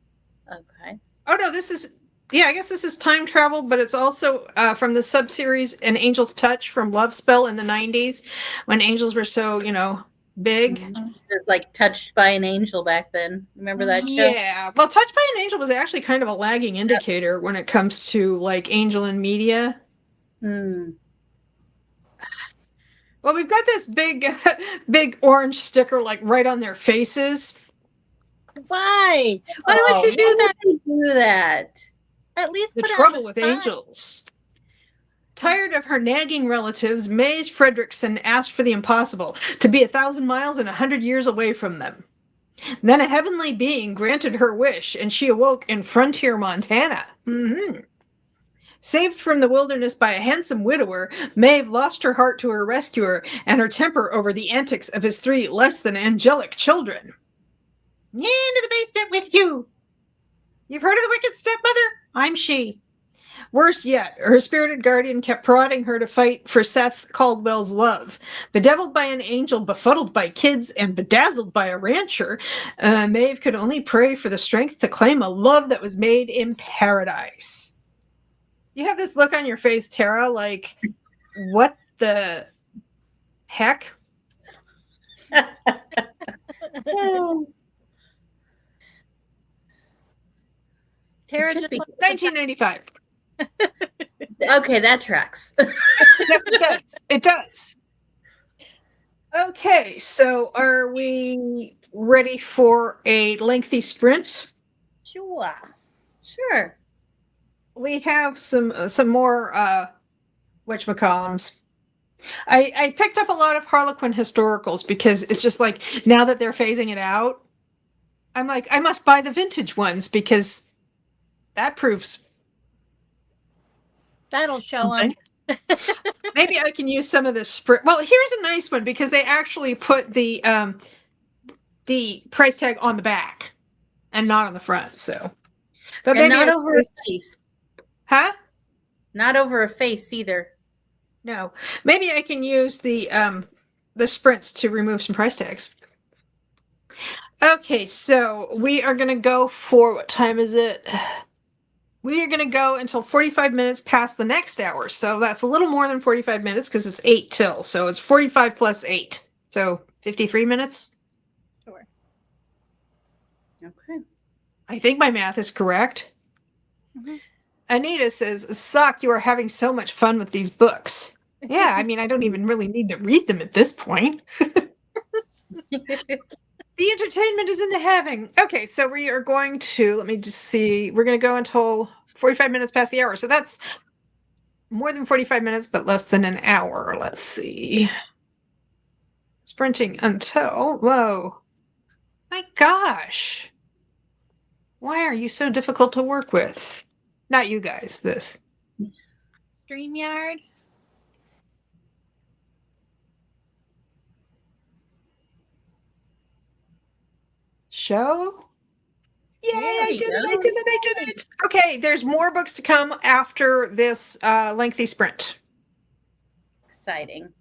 Okay. Oh no, I guess this is time travel, but it's also from the sub-series An Angel's Touch from Love Spell in the 90s, when angels were so, big. Mm-hmm. It was like Touched by an Angel back then. Remember that show? Yeah. Well, Touched by an Angel was actually kind of a lagging indicator when it comes to like angel and media. Hmm. Well, we've got this big orange sticker like right on their faces. Why? Why would you do that? At least the put trouble with angels. Tired of her nagging relatives, Maze Fredrickson asked for the impossible, to be 1,000 miles and 100 years away from them. Then a heavenly being granted her wish, and she awoke in Frontier, Montana. Mm-hmm. Saved from the wilderness by a handsome widower, Maeve lost her heart to her rescuer and her temper over the antics of his 3 less than angelic children. Into the basement with you! You've heard of the wicked stepmother? I'm she. Worse yet, her spirited guardian kept prodding her to fight for Seth Caldwell's love. Bedeviled by an angel, befuddled by kids, and bedazzled by a rancher, Maeve could only pray for the strength to claim a love that was made in paradise. You have this look on your face, Tara, like, what the heck? Tara just 1995. Okay, that tracks. Yes, it does. It does. Okay, so are we ready for a lengthy sprint? Sure. Sure. We have some more whatchamacallums. I picked up a lot of Harlequin historicals because it's just like now that they're phasing it out, I'm like, I must buy the vintage ones because that proves That'll show something. them. Maybe I can use some of this sprint. Well, here's a nice one because they actually put the price tag on the back and not on the front. So, but And maybe not I over a face. huh? Not over a face either. No, maybe I can use the sprints to remove some price tags. Okay, so we are gonna go for what time is it? We are gonna go until 45 minutes past the next hour. So that's a little more than 45 minutes because it's 8 till. So it's 45 plus 8. So 53 minutes. Sure. Okay. I think my math is correct. Mhm. Anita says, "Suck, you are having so much fun with these books." Yeah, I mean, I don't even really need to read them at this point. The entertainment is in the having. Okay, so we are going to, let me just see, we're going to go until 45 minutes past the hour. So that's more than 45 minutes, but less than an hour. Let's see. Sprinting until, whoa, my gosh. Why are you so difficult to work with? Not you guys, this. StreamYard. Show? Yay, There I There you did it, I go. did it, I did it. Okay, there's more books to come after this lengthy sprint. Exciting.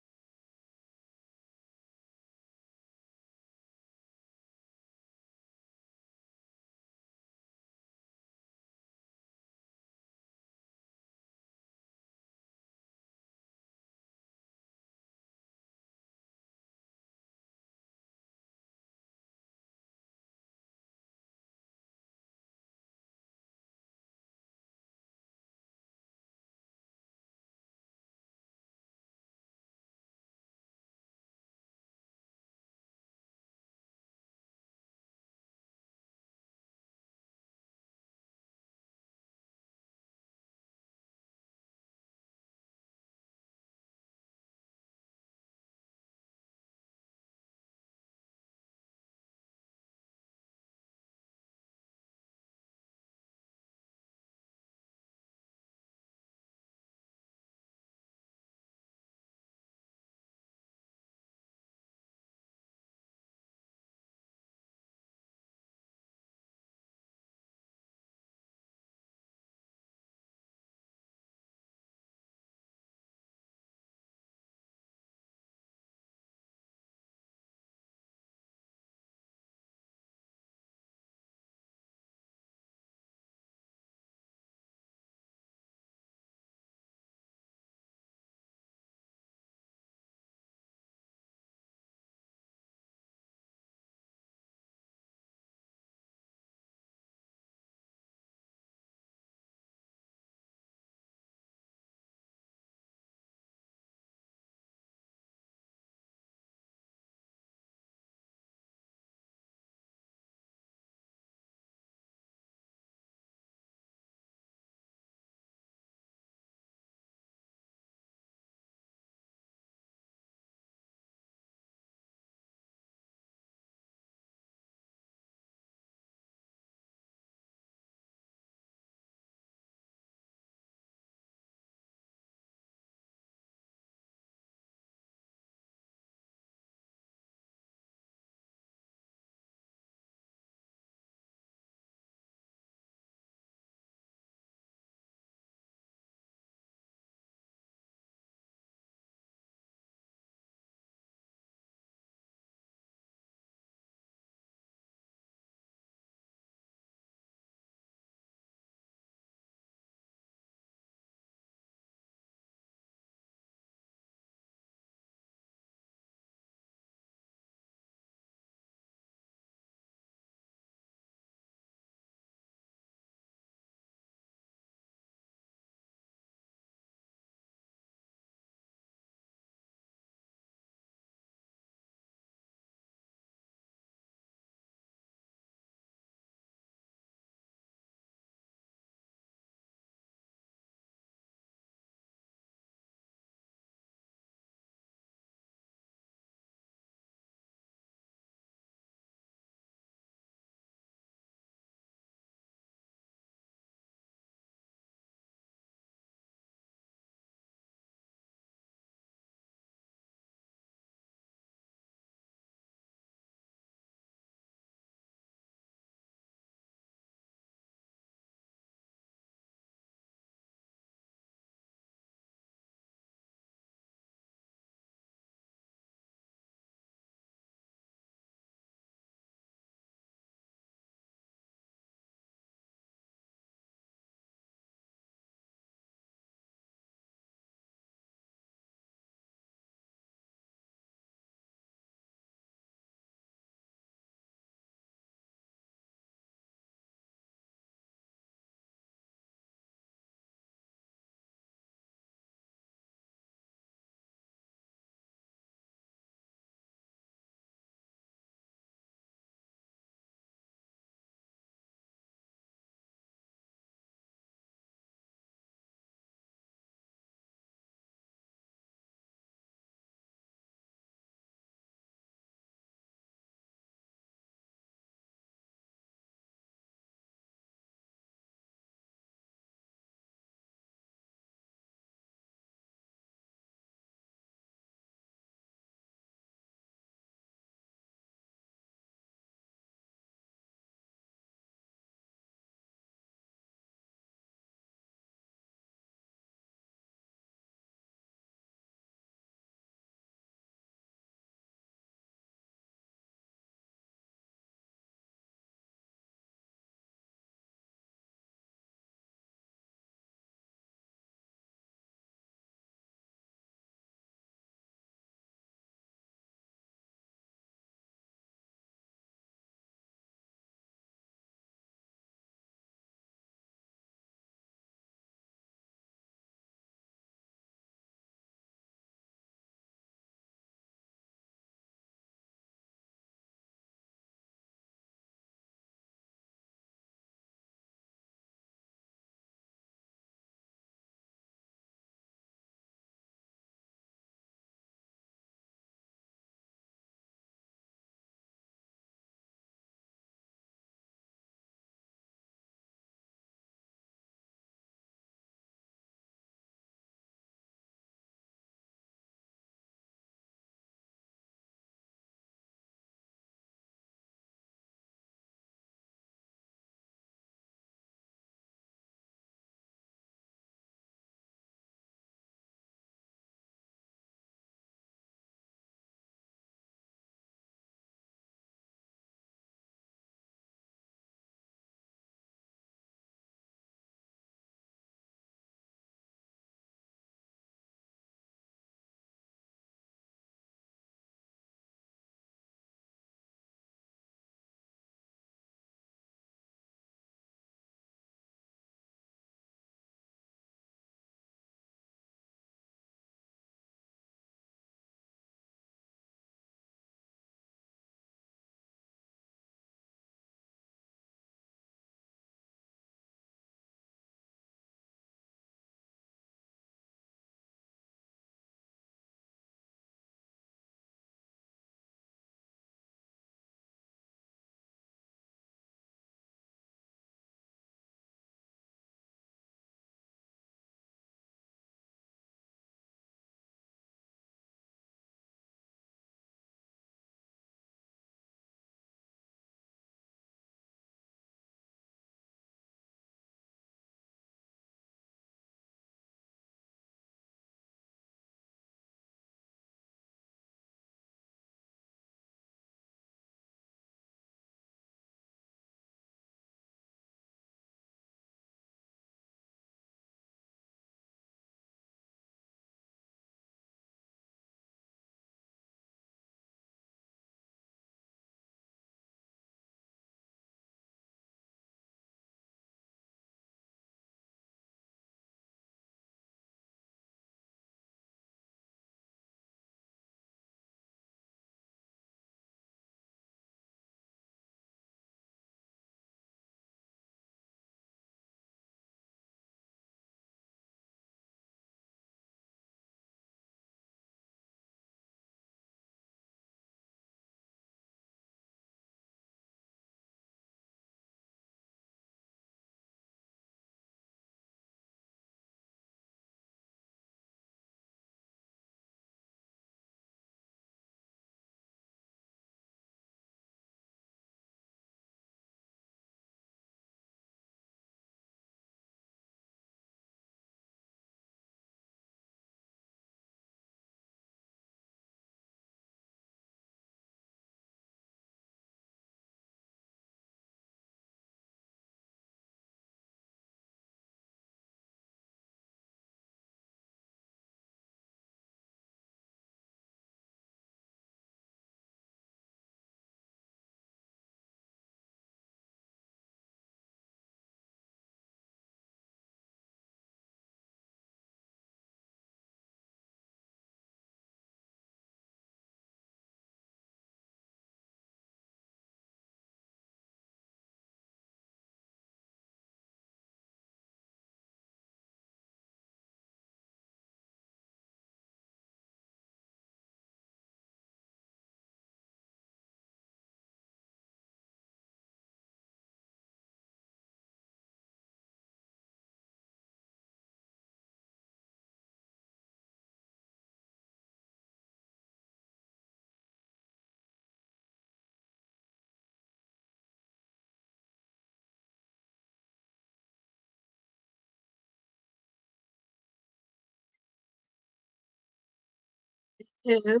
is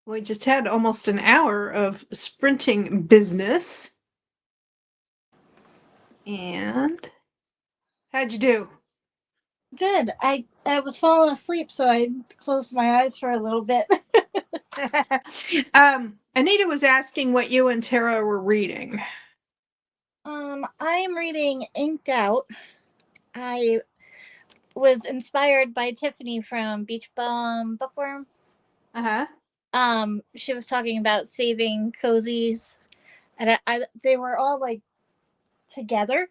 we just had almost an hour of sprinting business. And how'd you do? Good. I was falling asleep, so I closed my eyes for a little bit. Anita was asking what you and Tara were reading. I am reading Inked Out. I was inspired by Tiffany from Beach Bum Bookworm. She was talking about saving cozies, and they were all like together.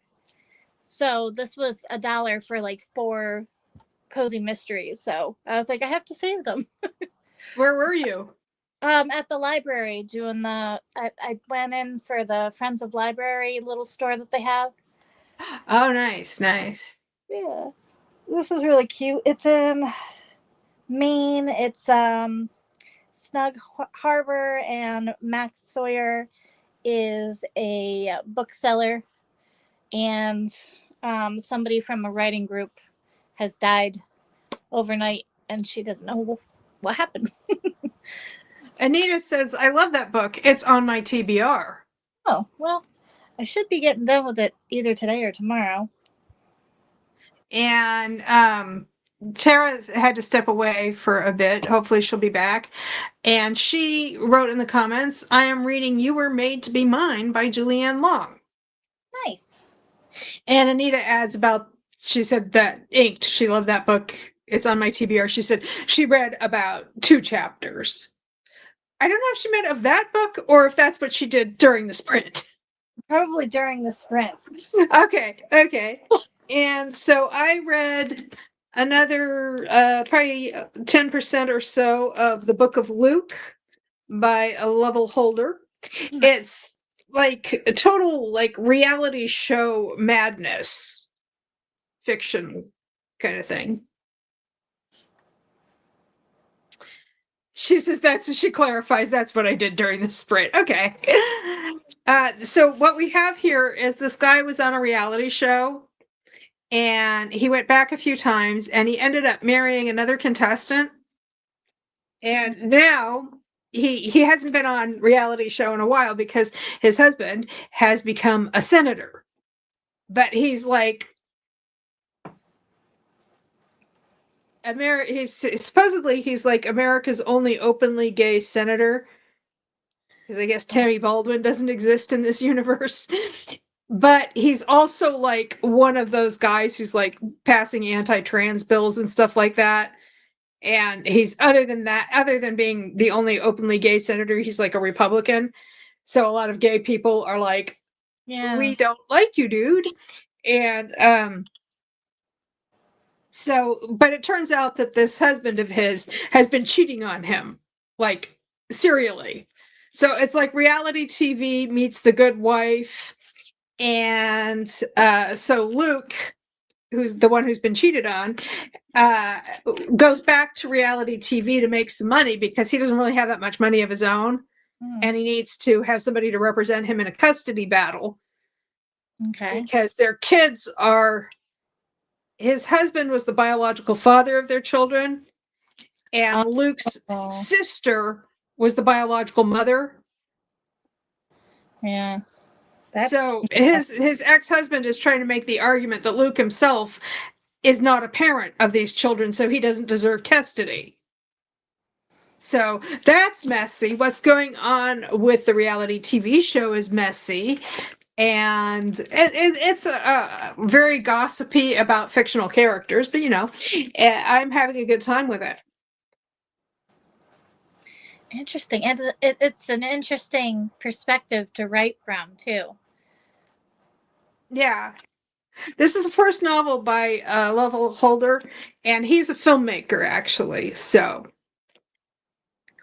So this was $1 for like 4 cozy mysteries. So I was like, I have to save them. Where were you? At the library doing I went in for the Friends of Library little store that they have. Oh, nice. Yeah. This is really cute. It's in Maine. It's Snug Harbor, and Max Sawyer is a bookseller, and somebody from a writing group has died overnight, and she doesn't know what happened. Anita says, I love that book. It's on my TBR. Oh, well, I should be getting done with it either today or tomorrow. And Tara had to step away for a bit. Hopefully she'll be back. And she wrote in the comments, I am reading You Were Made to Be Mine by Julianne Long. Nice. And Anita adds she said that Inked, she loved that book. It's on my TBR. She said she read about 2 chapters. I don't know if she meant of that book or if that's what she did during the sprint. Probably during the sprint. Okay. And so I read another probably 10% or so of the Book of Luke by a Lovell Holder. It's like a total like reality show madness fiction kind of thing. She says that's what she clarifies. That's what I did during the sprint. Okay. So what we have here is this guy was on a reality show and he went back a few times and he ended up marrying another contestant. And now he hasn't been on reality show in a while because his husband has become a senator. But he's like supposedly he's like America's only openly gay senator. Because I guess Tammy Baldwin doesn't exist in this universe. But he's also like one of those guys who's like passing anti-trans bills and stuff like that. And he's other than being the only openly gay senator, he's like a Republican. So a lot of gay people are like, yeah, we don't like you, dude. And but it turns out that this husband of his has been cheating on him, like serially. So it's like reality TV meets The Good Wife. And so Luke, who's the one who's been cheated on, goes back to reality TV to make some money because he doesn't really have that much money of his own. And he needs to have somebody to represent him in a custody battle. Okay. Because their kids his husband was the biological father of their children, and Luke's sister was the biological mother. Yeah. So his ex-husband is trying to make the argument that Luke himself is not a parent of these children, so he doesn't deserve custody. So that's messy. What's going on with the reality TV show is messy. And it's very gossipy about fictional characters, but I'm having a good time with it. Interesting. And it's an interesting perspective to write from, too. Yeah. This is the first novel by Lovell Holder, and he's a filmmaker, actually, so...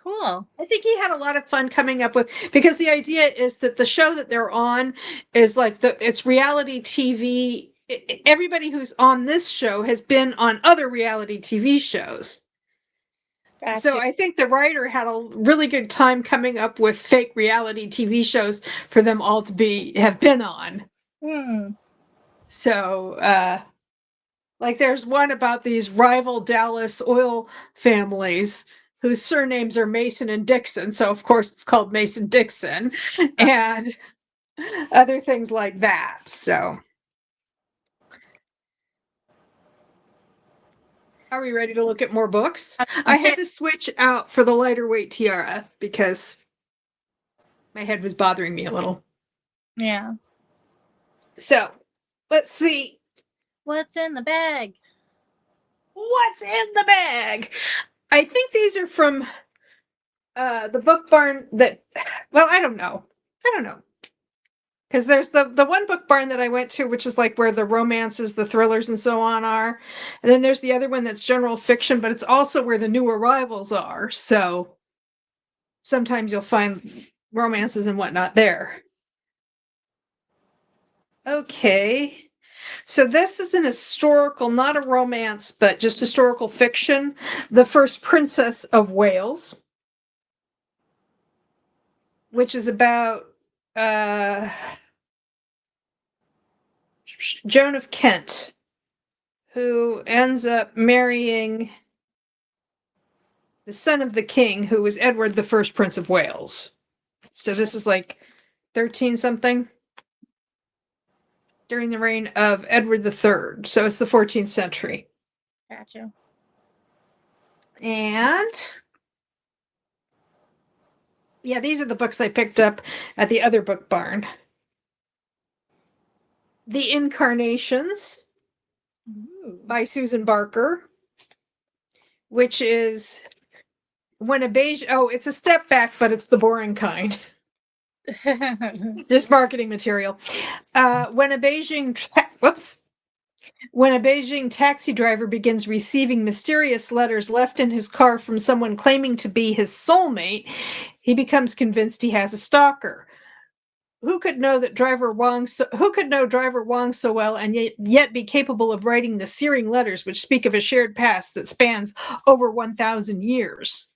Cool. I think he had a lot of fun coming up with, because the idea is that the show that they're on is like it's reality TV. Everybody who's on this show has been on other reality TV shows. Gotcha. So I think the writer had a really good time coming up with fake reality TV shows for them all to have been on. So Like there's one about these rival Dallas oil families whose surnames are Mason and Dixon, so of course it's called Mason Dixon, and other things like that. So, are we ready to look at more books? I had to switch out for the lighter weight tiara because my head was bothering me a little. Yeah. So, let's see. What's in the bag? What's in the bag? I think these are from the book barn that, well, I don't know. Because there's the one book barn that I went to, which is like where the romances, the thrillers, and so on are. And then there's the other one that's general fiction, but it's also where the new arrivals are. So sometimes you'll find romances and whatnot there. Okay. So this is an historical, not a romance, but just historical fiction. The First Princess of Wales, which is about Joan of Kent, who ends up marrying the son of the king, who was Edward the First Prince of Wales. So this is like 13 something during the reign of Edward III. So it's the 14th century. Gotcha. And yeah, these are the books I picked up at the other book barn. The Incarnations by Susan Barker, which is when a beige, oh, it's a step back, but it's the boring kind. Just marketing material. When a Beijing taxi driver begins receiving mysterious letters left in his car from someone claiming to be his soulmate, he becomes convinced he has a stalker. Who could know Driver Wong so well and yet be capable of writing the searing letters which speak of a shared past that spans over 1,000 years?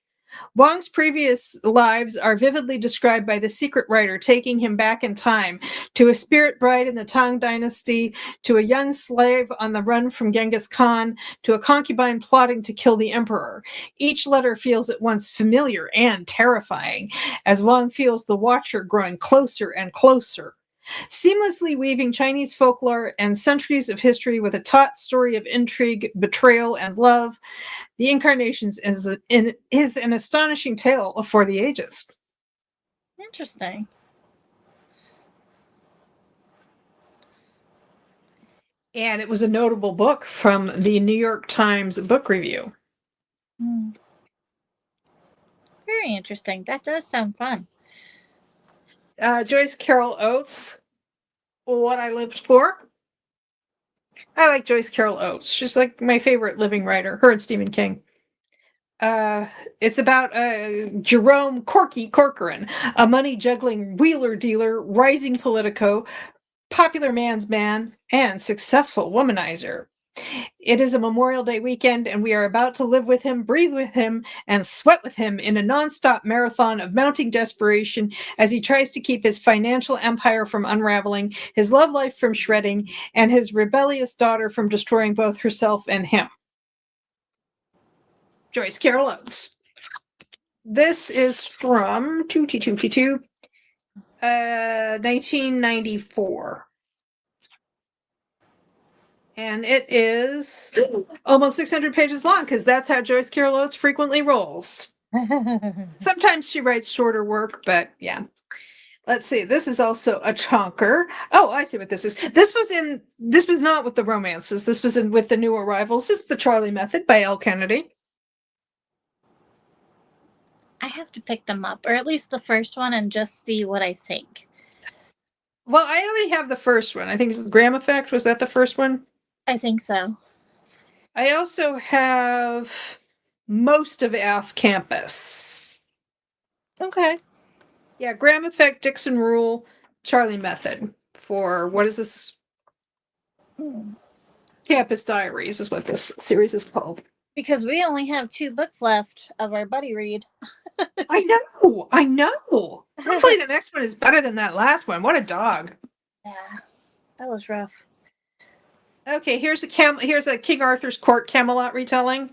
Wong's previous lives are vividly described by the secret writer, taking him back in time to a spirit bride in the Tang Dynasty, to a young slave on the run from Genghis Khan, to a concubine plotting to kill the emperor. Each letter feels at once familiar and terrifying, as Wong feels the watcher growing closer and closer. Seamlessly weaving Chinese folklore and centuries of history with a taut story of intrigue, betrayal, and love, The Incarnations is an astonishing tale for the ages. Interesting. And it was a notable book from the New York Times Book Review. Very interesting. That does sound fun. Joyce Carol Oates, What I Lived For. I like Joyce Carol Oates. She's like my favorite living writer, her and Stephen King. It's about Jerome Corky Corcoran, a money-juggling wheeler-dealer, rising politico, popular man's man, and successful womanizer. It is a Memorial Day weekend, and we are about to live with him, breathe with him, and sweat with him in a nonstop marathon of mounting desperation as he tries to keep his financial empire from unraveling, his love life from shredding, and his rebellious daughter from destroying both herself and him. Joyce Carol Oates. This is from 1994. And it is almost 600 pages long, because that's how Joyce Carol Oates frequently rolls. Sometimes she writes shorter work, but yeah. Let's see. This is also a chonker. Oh, I see what this is. This was not with the romances. This was with the new arrivals. It's The Charlie Method by L. Kennedy. I have to pick them up, or at least the first one, and just see what I think. Well, I already have the first one. I think it's The Graham Effect. Was that the first one? I think so. I also have most of Off Campus. Okay. Yeah, Graham Effect, Dixon Rule, Charlie Method for, what is this? Campus Diaries is what this series is called. Because we only have 2 books left of our buddy read. I know. Hopefully the next one is better than that last one. What a dog. Yeah, that was rough. Okay, here's a King Arthur's Court Camelot retelling.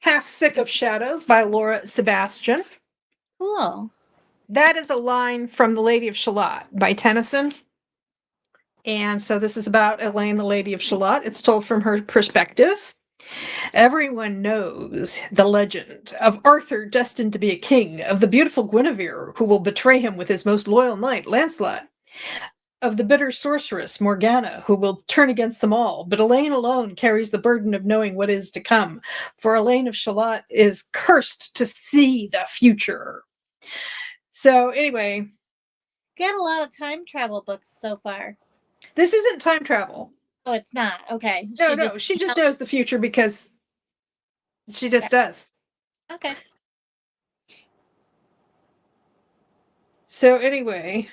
Half Sick of Shadows by Laura Sebastian. Cool. That is a line from The Lady of Shalott by Tennyson. And so this is about Elaine, the Lady of Shalott. It's told from her perspective. Everyone knows the legend of Arthur destined to be a king, of the beautiful Guinevere who will betray him with his most loyal knight, Lancelot, of the bitter sorceress, Morgana, who will turn against them all. But Elaine alone carries the burden of knowing what is to come, for Elaine of Shalott is cursed to see the future. So anyway, Got a lot of time travel books so far. this isn't time travel. Oh, it's not. Okay. No, she just knows the future because she just does. Okay. So anyway,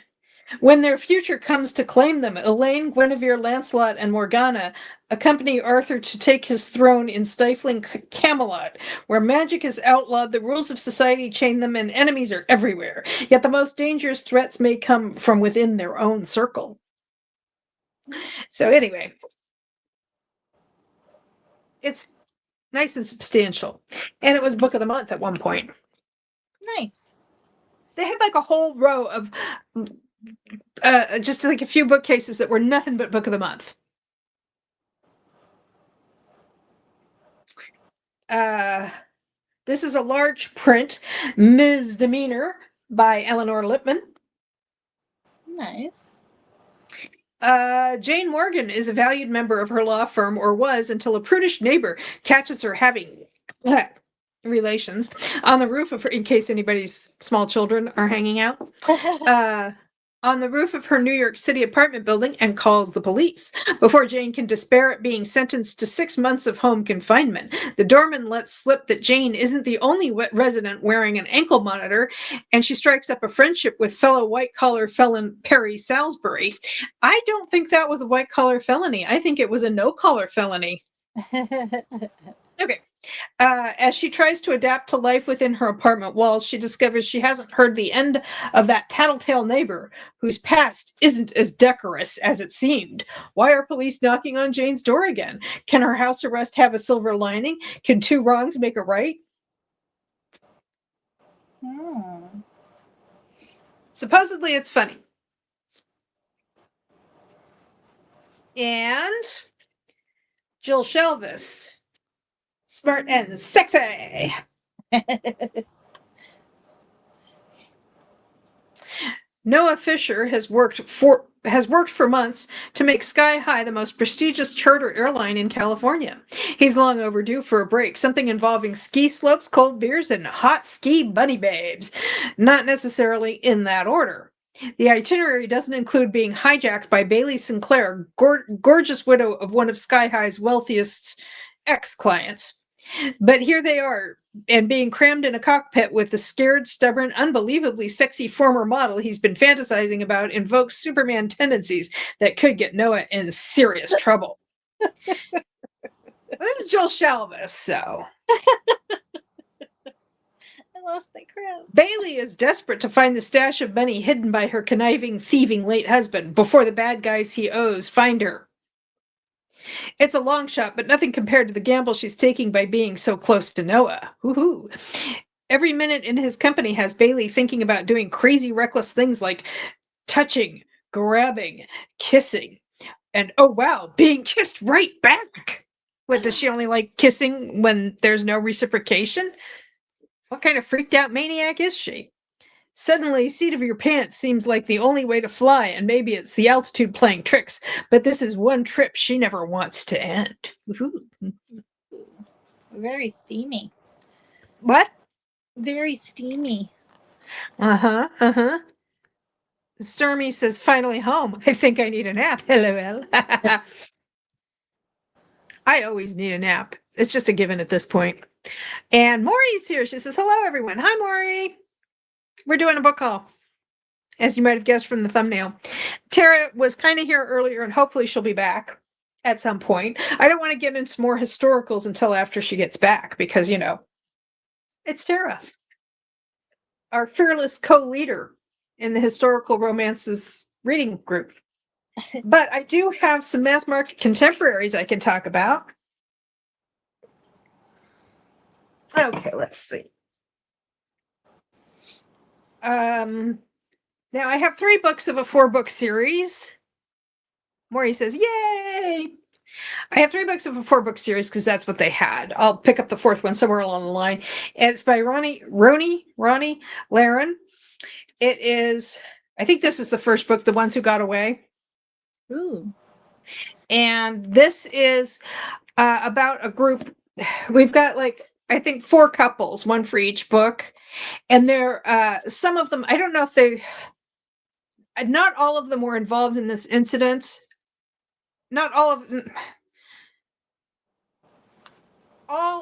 when their future comes to claim them, Elaine, Guinevere, Lancelot, and Morgana accompany Arthur to take his throne in stifling Camelot, where magic is outlawed, the rules of society chain them, and enemies are everywhere. Yet the most dangerous threats may come from within their own circle. So anyway, it's nice and substantial. And it was Book of the Month at one point. Nice. They had like a whole row of just like a few bookcases that were nothing but Book of the Month. This is a large print, Ms. Demeanor by Eleanor Lippman. Nice. Jane Morgan is a valued member of her law firm, or was, until a prudish neighbor catches her having relations on the roof of her, in case anybody's small children are hanging out, on the roof of her New York City apartment building, and calls the police. Before Jane can despair at being sentenced to 6 months of home confinement, the doorman lets slip that Jane isn't the only resident wearing an ankle monitor, and she strikes up a friendship with fellow white-collar felon Perry Salisbury. I don't think that was a white-collar felony. I think it was a no-collar felony. Okay. As she tries to adapt to life within her apartment walls, she discovers she hasn't heard the end of that tattletale neighbor whose past isn't as decorous as it seemed. Why are police knocking on Jane's door again? Can her house arrest have a silver lining? Can 2 wrongs make a right? Supposedly it's funny. And Jill Shelvis. Smart and sexy. Noah Fisher has worked for months to make Sky High the most prestigious charter airline in California. He's long overdue for a break, something involving ski slopes, cold beers, and hot ski bunny babes. Not necessarily in that order. The itinerary doesn't include being hijacked by Bailey Sinclair, gorgeous widow of one of Sky High's wealthiest ex-clients. But here they are, and being crammed in a cockpit with the scared, stubborn, unbelievably sexy former model he's been fantasizing about invokes Superman tendencies that could get Noah in serious trouble. This is Jill Shelvis, so. I lost my crown. Bailey is desperate to find the stash of money hidden by her conniving, thieving late husband before the bad guys he owes find her. It's a long shot, but nothing compared to the gamble she's taking by being so close to Noah. Woohoo! Every minute in his company has Bailey thinking about doing crazy, reckless things like touching, grabbing, kissing, and oh wow, being kissed right back. What, does she only like kissing when there's no reciprocation? What kind of freaked out maniac is she? Suddenly, seat of your pants seems like the only way to fly, and maybe it's the altitude playing tricks, but this is one trip she never wants to end. Woohoo. Very steamy. What? Very steamy. Uh-huh. Stormy says, finally home. I think I need a nap. LOL. I always need a nap. It's just a given at this point. And Maury's here. She says, hello, everyone. Hi, Maury. We're doing a book haul, as you might have guessed from the thumbnail. Tara was kind of here earlier, and hopefully she'll be back at some point. I don't want to get into more historicals until after she gets back, because, you know, it's Tara, our fearless co-leader in the historical romances reading group. But I do have some mass market contemporaries I can talk about. Okay, let's see. Now I have 3 books of a 4-book series. Maury says, "Yay!" I have 3 books of a 4-book series because that's what they had. I'll pick up the 4th one somewhere along the line. And it's by Ronnie Laren. It is, I think this is the first book, The Ones Who Got Away. Ooh. And this is about a group. We've got I think 4 couples, one for each book. And they're some of them, I don't know if not all of them were involved in this incident. Not all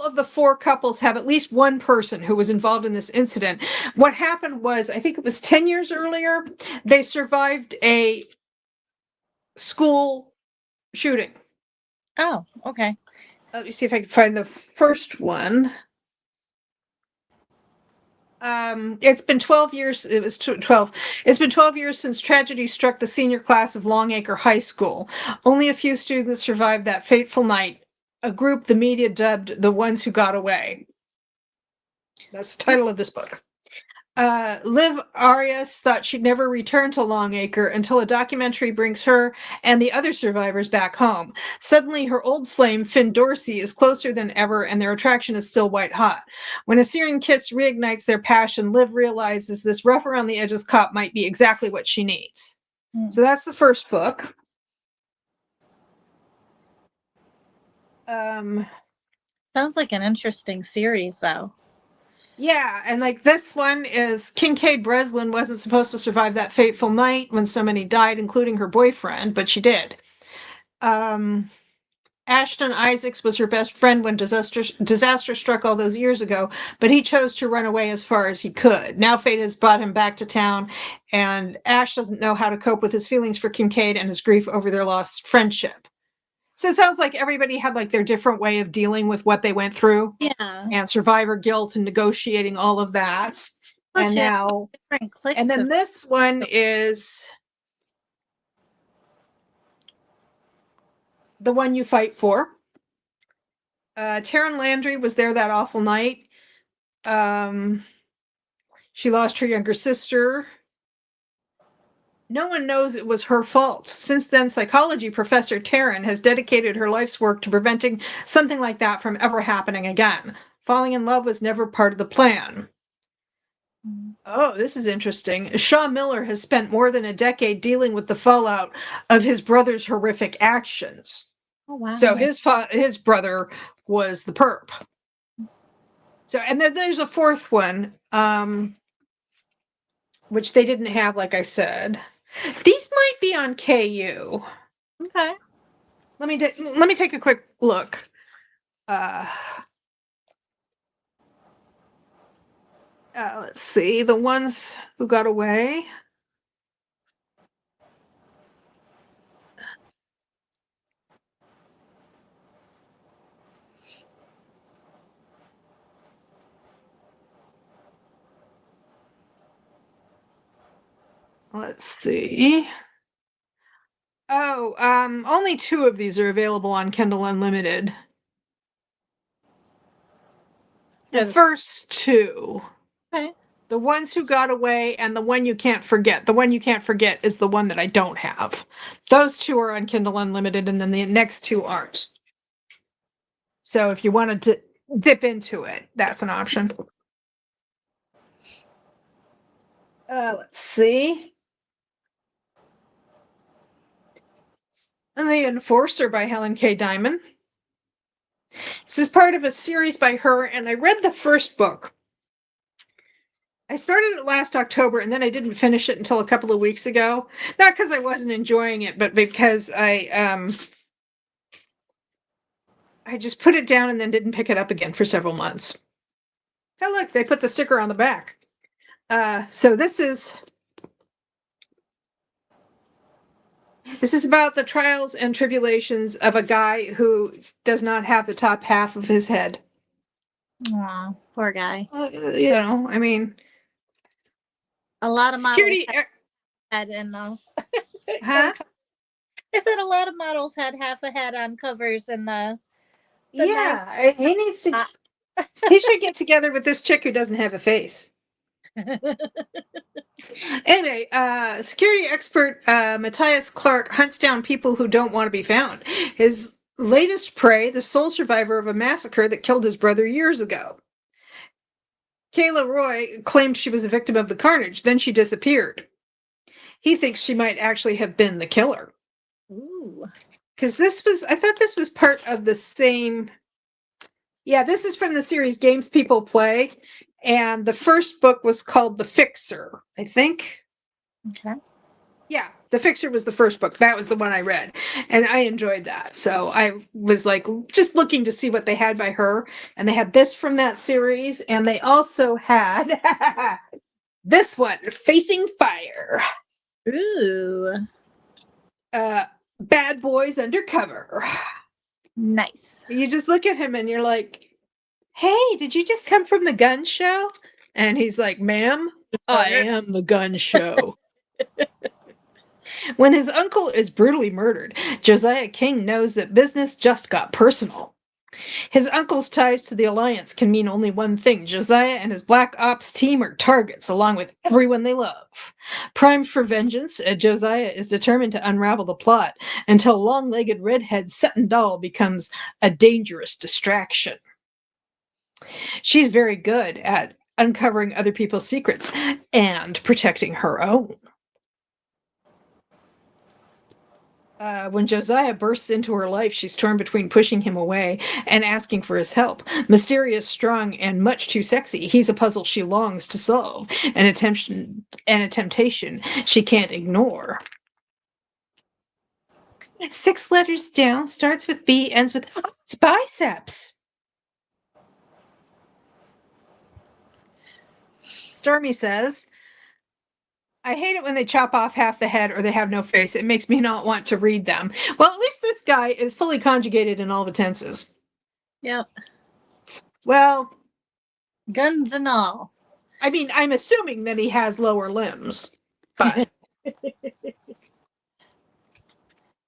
of the 4 couples have at least one person who was involved in this incident. What happened was, I think it was 10 years earlier, they survived a school shooting. Oh, okay. Let me see if I can find the first one. It's been 12 years. It was 12. It's been 12 years since tragedy struck the senior class of Longacre High School. Only a few students survived that fateful night, a group the media dubbed the Ones Who Got Away. That's the title of this book. Liv Arias thought she'd never return to Longacre until a documentary brings her and the other survivors back home. Suddenly, her old flame, Finn Dorsey, is closer than ever, and their attraction is still white hot. When a searing kiss reignites their passion, Liv realizes this rough around the edges cop might be exactly what she needs. So that's the first book. Sounds like an interesting series, though. Yeah, and this one is Kincaid Breslin wasn't supposed to survive that fateful night when so many died, including her boyfriend, but she did. Ashton Isaacs was her best friend when disaster struck all those years ago, but he chose to run away as far as he could. Now fate has brought him back to town, and Ash doesn't know how to cope with his feelings for Kincaid and his grief over their lost friendship. So it sounds like everybody had their different way of dealing with what they went through. Yeah. And survivor guilt and negotiating all of that. Plus, and now, different clicks and then this one is The One You Fight For. Taryn Landry was there that awful night. She lost her younger sister. No one knows it was her fault. Since then, psychology professor Taryn has dedicated her life's work to preventing something like that from ever happening again. Falling in love was never part of the plan. Oh, this is interesting. Shaw Miller has spent more than a decade dealing with the fallout of his brother's horrific actions. Oh, wow. So his brother was the perp. So, and then there's a 4th one, which they didn't have, like I said. These might be on KU. Okay. Let me take a quick look. Let's see. The Ones Who Got Away. Let's see. Oh, only 2 of these are available on Kindle Unlimited. The first 2. Okay. The Ones Who Got Away and The One You Can't Forget. The One You Can't Forget is the one that I don't have. Those 2 are on Kindle Unlimited, and then the next 2 aren't. So if you wanted to dip into it, that's an option. Let's see. And The Enforcer by Helen K. Diamond. This is part of a series by her, and I read the first book. I started it last October, and then I didn't finish it until a couple of weeks ago. Not because I wasn't enjoying it, but because I just put it down and then didn't pick it up again for several months. Oh, look, they put the sticker on the back. So this is about the trials and tribulations of a guy who does not have the top half of his head. Aw, poor guy. I mean, a lot of security models had in though. Huh? I said a lot of models had half a head on covers in the Yeah, he needs to. He should get together with this chick who doesn't have a face. Anyway, security expert Matthias Clark hunts down people who don't want to be found. His latest prey, the sole survivor of a massacre that killed his brother years ago. Kayla Roy claimed she was a victim of the carnage, then she disappeared. He thinks she might actually have been the killer. Ooh. Because I thought this was part of the same. Yeah, this is from the series Games People Play. And the first book was called The Fixer, I think. Okay. Yeah, The Fixer was the first book. That was the one I read. And I enjoyed that. So I was like just looking to see what they had by her. And they had this from that series. And they also had this one, Facing Fire. Ooh. Bad Boys Undercover. Nice. You just look at him and you're like, hey, did you just come from the gun show? And he's like, ma'am, I am the gun show. When his uncle is brutally murdered, Josiah King knows that business just got personal. His uncle's ties to the Alliance can mean only one thing. Josiah and his Black Ops team are targets, along with everyone they love. Primed for vengeance, Josiah is determined to unravel the plot until long-legged redhead Sutton Doll becomes a dangerous distraction. She's very good at uncovering other people's secrets and protecting her own. When Josiah bursts into her life, she's torn between pushing him away and asking for his help. Mysterious, strong, and much too sexy, he's a puzzle she longs to solve, and a temptation she can't ignore. 6 letters down, starts with B, ends with it's biceps. Stormy says, I hate it when they chop off half the head or they have no face. It makes me not want to read them. Well, at least this guy is fully conjugated in all the tenses. Yep. Well, guns and all. I mean, I'm assuming that he has lower limbs. But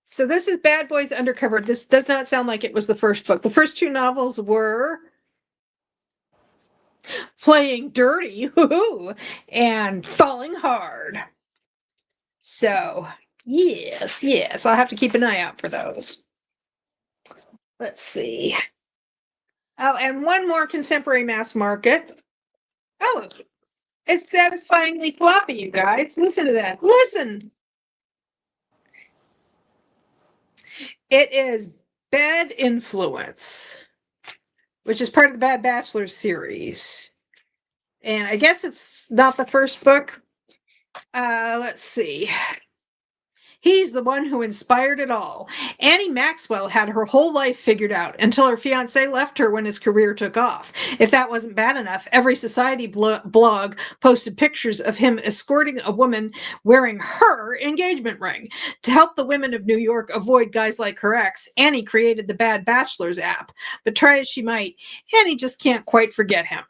so this is Bad Boys Undercover. This does not sound like it was the first book. The first 2 novels were Playing Dirty and Falling Hard. So, yes, I'll have to keep an eye out for those. Let's see. Oh, and one more contemporary mass market. Oh, it's satisfyingly floppy, you guys. Listen to that. Listen. It is Bad Influence, which is part of the Bad Bachelor series. And I guess it's not the first book. Let's see. He's the one who inspired it all. Annie Maxwell had her whole life figured out until her fiancé left her when his career took off. If that wasn't bad enough, every society blog posted pictures of him escorting a woman wearing her engagement ring. To help the women of New York avoid guys like her ex, Annie created the Bad Bachelors app. But try as she might, Annie just can't quite forget him.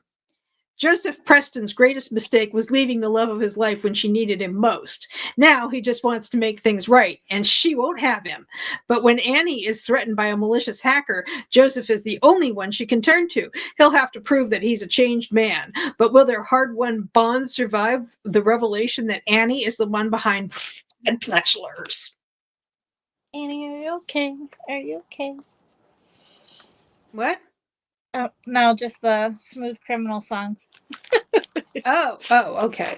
Joseph Preston's greatest mistake was leaving the love of his life when she needed him most. Now he just wants to make things right, and she won't have him. But when Annie is threatened by a malicious hacker, Joseph is the only one she can turn to. He'll have to prove that he's a changed man. But will their hard-won bond survive the revelation that Annie is the one behind Bad Bachelors? Annie, are you okay? Are you okay? What? Oh, no, just the Smooth Criminal song. Oh, okay.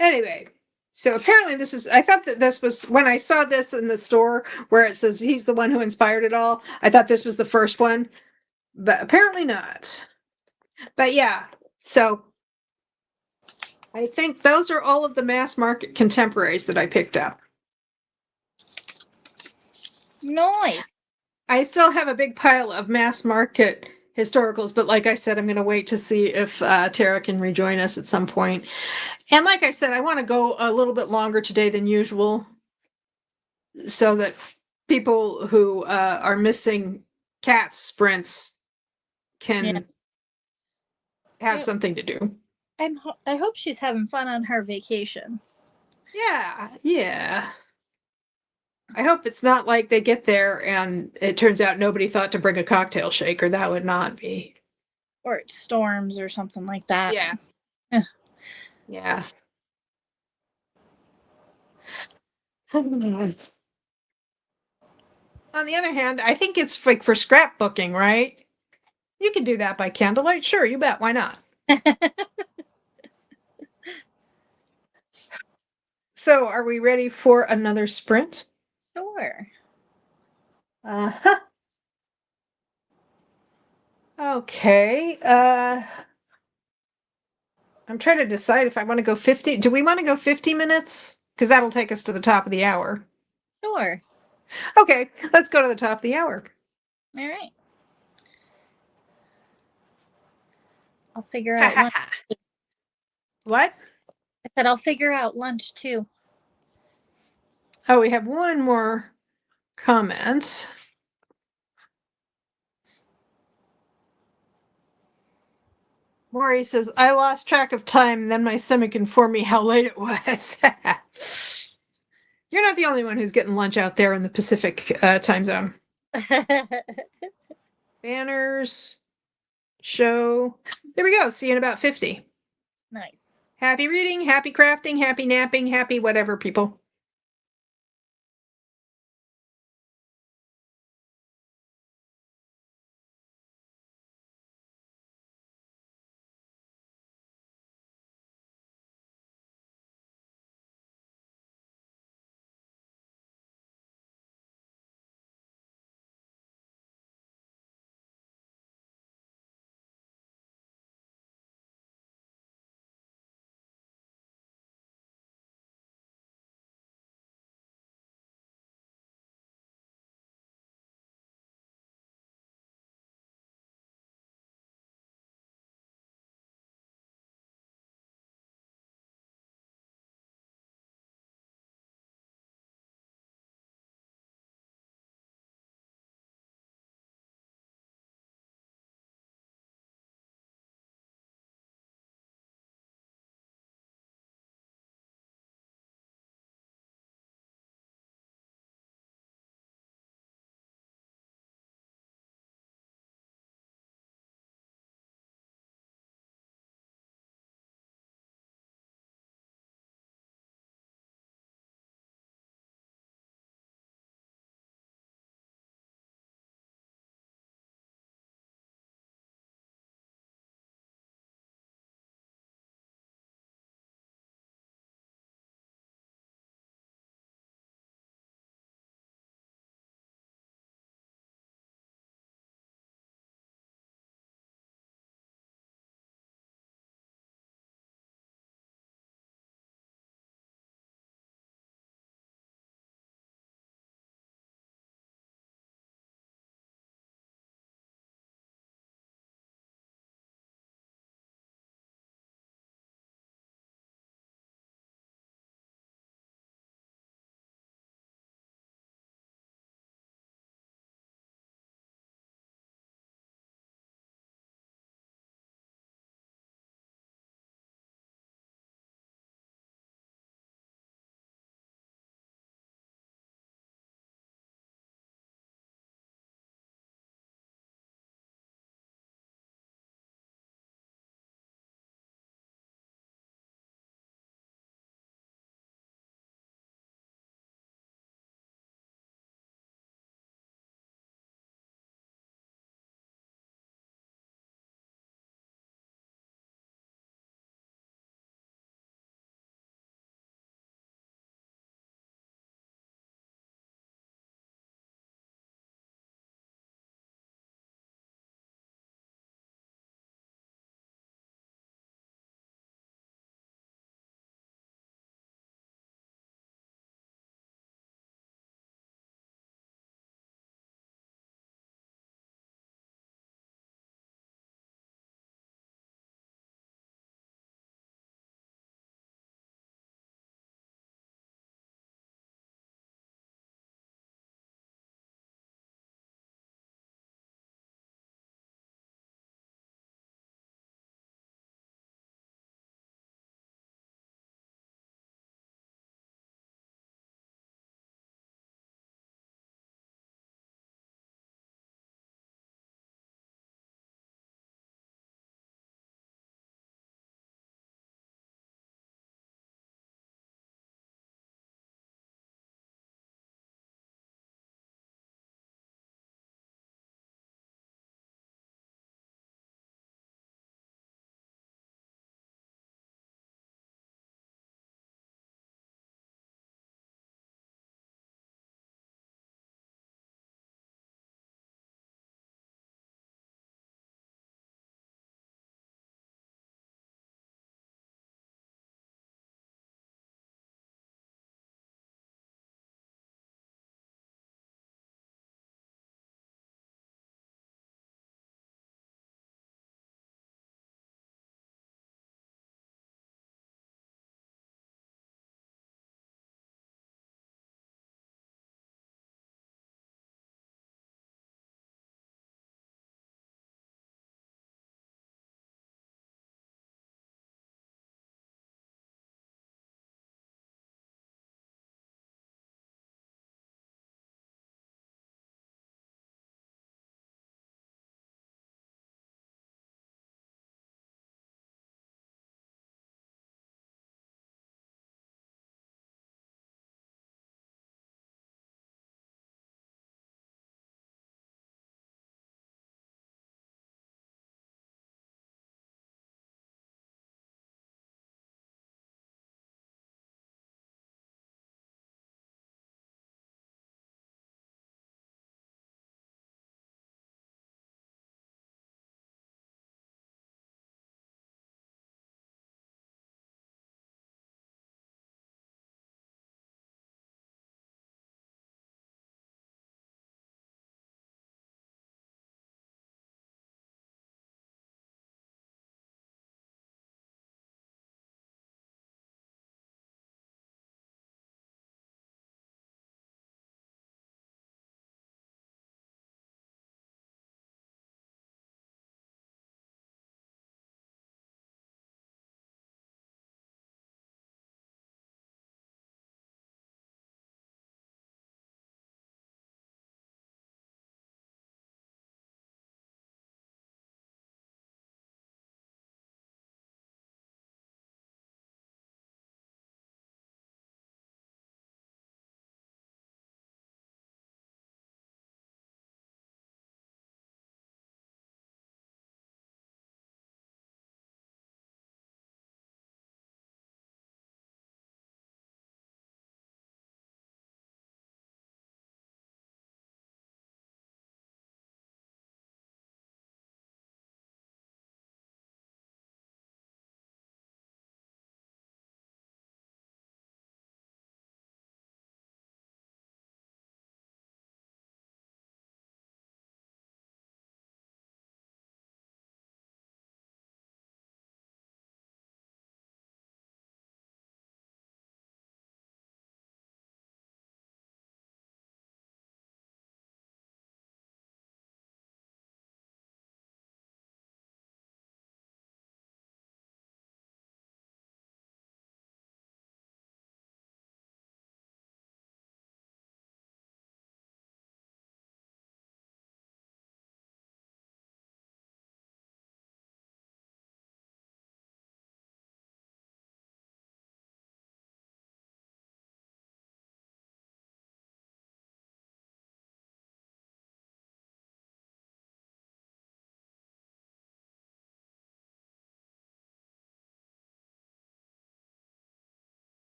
Anyway, so apparently I thought that this was, when I saw this in the store where it says he's the one who inspired it all, I thought this was the first one, but apparently not. But yeah, so I think those are all of the mass market contemporaries that I picked up. Nice. I still have a big pile of mass market historicals, but like I said, I'm going to wait to see if Tara can rejoin us at some point. And like I said, I want to go a little bit longer today than usual so that people who are missing cat sprints can have something to do. I hope she's having fun on her vacation. Yeah. I hope it's not like they get there and it turns out nobody thought to bring a cocktail shaker. That would not be. Or it storms or something like that. Yeah. Yeah. Yeah. On the other hand, I think it's like for scrapbooking, right? You can do that by candlelight. Sure, you bet. Why not? So, are we ready for another sprint? Sure. Uh-huh. Okay. I'm trying to decide if I want to go 50. Do we want to go 50 minutes? Because that'll take us to the top of the hour. Sure. Okay, let's go to the top of the hour. All right. I'll figure out lunch. What? I said I'll figure out lunch too. Oh, we have one more comment. Maury says, I lost track of time, then my stomach informed me how late it was. You're not the only one who's getting lunch out there in the Pacific time zone. Banners, show. There we go. See you in about 50. Nice. Happy reading, happy crafting, happy napping, happy whatever, people.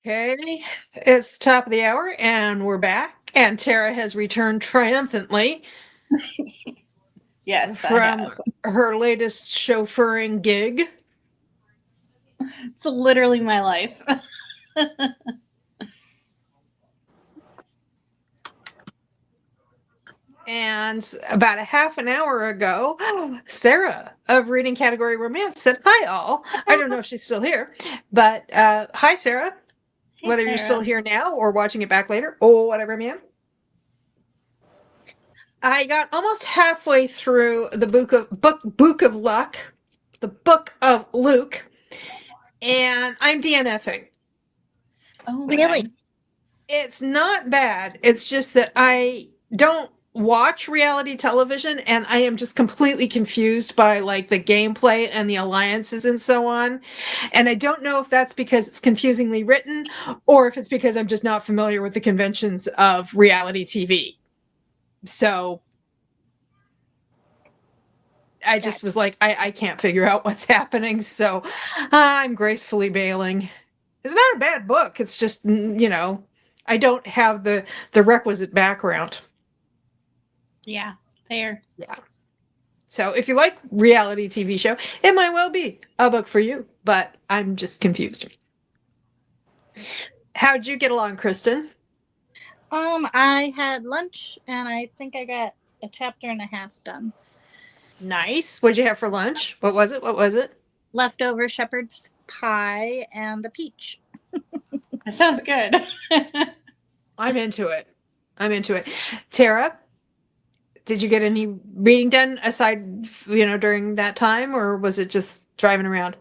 Okay, it's the top of the hour, and we're back. And Tara has returned triumphantly Yes, I from have. her latest chauffeuring gig. It's literally my life. And about a half an hour ago, Sarah of Reading Category Romance said, "Hi, all." I don't know if she's still here, but hi, Sarah. Hey, Whether you're still Sarah. here now or watching it back later, or whatever, man. I got almost halfway through the book of luck, the book of Luke, and I'm DNFing. Oh, Really? It's not bad. It's just that I don't watch reality television, and I am just completely confused by like the gameplay and the alliances and so on. And I don't know if that's because it's confusingly written or if it's because I'm just not familiar with the conventions of reality TV. So I just was like, I can't figure out what's happening, so I'm gracefully bailing. It's not a bad book. It's just, I don't have the requisite background. yeah, fair. Yeah. So if you like reality TV show, it might well be a book for you, but I'm just confused. How'd you get along, Kristen? I had lunch and I think I got a chapter and a half done. Nice. What'd you have for lunch? What was it? What was it? Leftover shepherd's pie and the peach. That sounds good. I'm into it. I'm into it. Tara, did you get any reading done aside, during that time, or was it just driving around?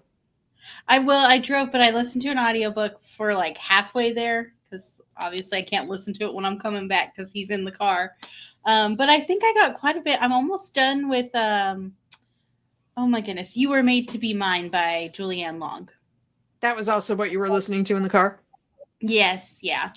I drove, but I listened to an audiobook for like halfway there because obviously I can't listen to it when I'm coming back because he's in the car. But I think I got quite a bit. I'm almost done with, oh my goodness, You Were Made to Be Mine by Julianne Long. That was also what you were listening to in the car? Yes, yeah.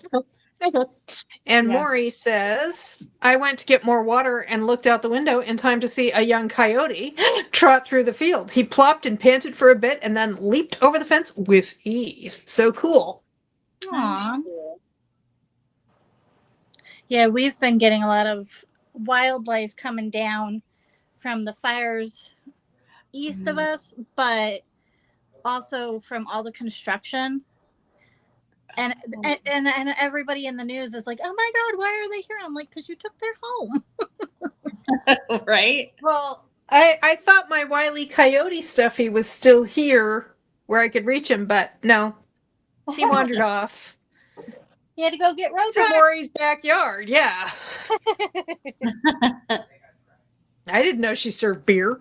And Yeah. Maury says, "I went to get more water and looked out the window in time to see a young coyote trot through the field. He plopped and panted for a bit and then leaped over the fence with ease." So cool. Aww. Yeah, we've been getting a lot of wildlife coming down from the fires east of us, but also from all the construction. And everybody in the news is like, "Oh my God, why are they here?" I'm like, "Because you took their home." Right? Well, I thought my Wile E. Coyote stuffy was still here where I could reach him, but no, he wandered off You had to go get to Roadrunner. Maury's backyard. Yeah. I didn't know she served beer.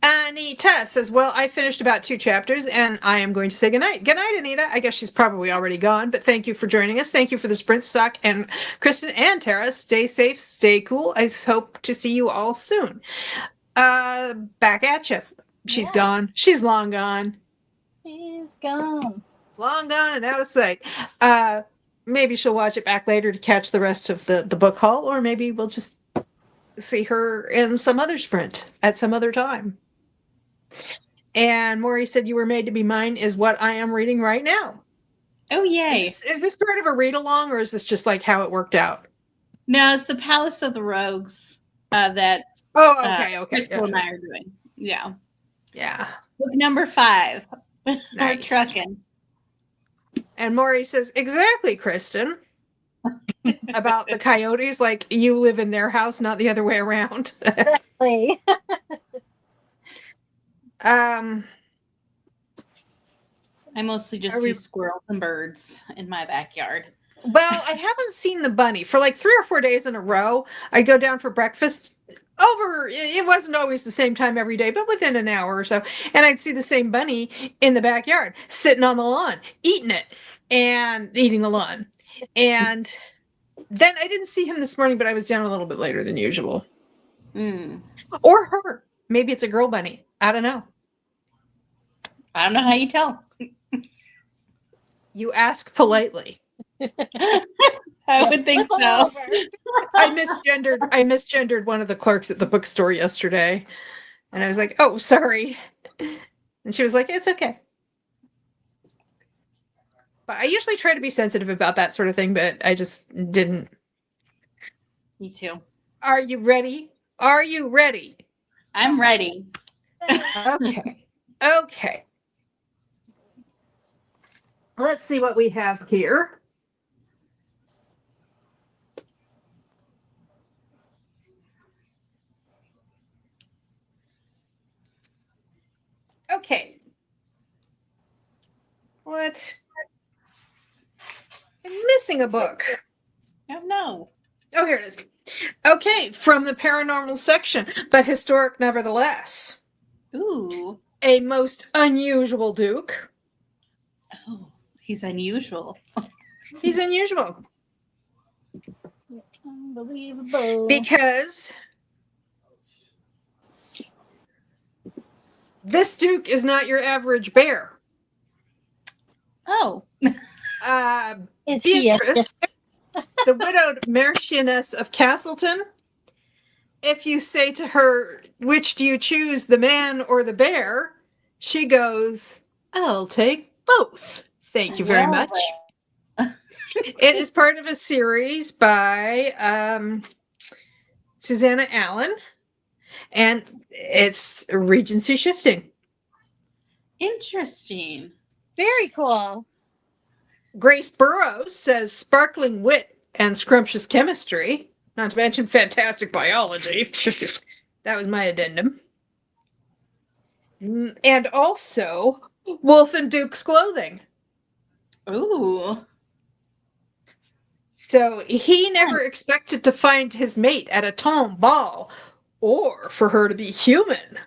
Anita says, "Well, I finished about 2 chapters and I am going to say goodnight." Good night, Anita. I guess she's probably already gone, but thank you for joining us. Thank you for the sprint sock. And Kristen and Tara, stay safe, stay cool. I hope to see you all soon. Back at you. She's gone. She's long gone. He's gone. Long gone and out of sight. Maybe she'll watch it back later to catch the rest of the book haul, or maybe we'll just see her in some other sprint at some other time. And Maury said, "You Were Made to Be Mine" is what I am reading right now. Oh, yay. Is this part of a read along, or is this just like how it worked out? No, it's the Palace of the Rogues that okay. Crystal and I are doing. Yeah. Yeah. Book number 5. Nice. We're trucking. And Maury says, "Exactly, Kristen." About the coyotes, like you live in their house, not the other way around. Exactly. um I mostly just see squirrels and birds in my backyard. Well, I haven't seen the bunny for like 3 or 4 days in a row. I'd go down for breakfast it wasn't always the same time every day, but within an hour or so. And I'd see the same bunny in the backyard, sitting on the lawn, eating it and eating the lawn. And then I didn't see him this morning, but I was down a little bit later than usual. Or her. Maybe it's a girl bunny. I don't know. I don't know how you tell. You ask politely. I would think so. I misgendered one of the clerks at the bookstore yesterday. And I was like, "Oh, sorry." And she was like, "It's okay." But I usually try to be sensitive about that sort of thing, but I just didn't. Me too. Are you ready? Are you ready? I'm ready. Okay. Okay. Let's see what we have here. Okay. What? I'm missing a book. Oh, no. Oh, here it is. Okay, from the paranormal section, but historic nevertheless. Ooh. A most unusual Duke. Oh, he's unusual. He's unusual Unbelievable. because this Duke is not your average bear. Oh. Is he a Beatrice, the widowed Marchioness of Castleton, if you say to her, which do you choose, the man or the bear? She goes, I'll take both. Thank you very much. It is part of a series by Susanna Allen, and it's Regency shifting. Interesting. Very cool. Grace Burrows says sparkling wit and scrumptious chemistry, not to mention fantastic biology. That was my addendum. And also Wolf and Duke's clothing. Ooh. So he never expected to find his mate at a tomb ball or for her to be human.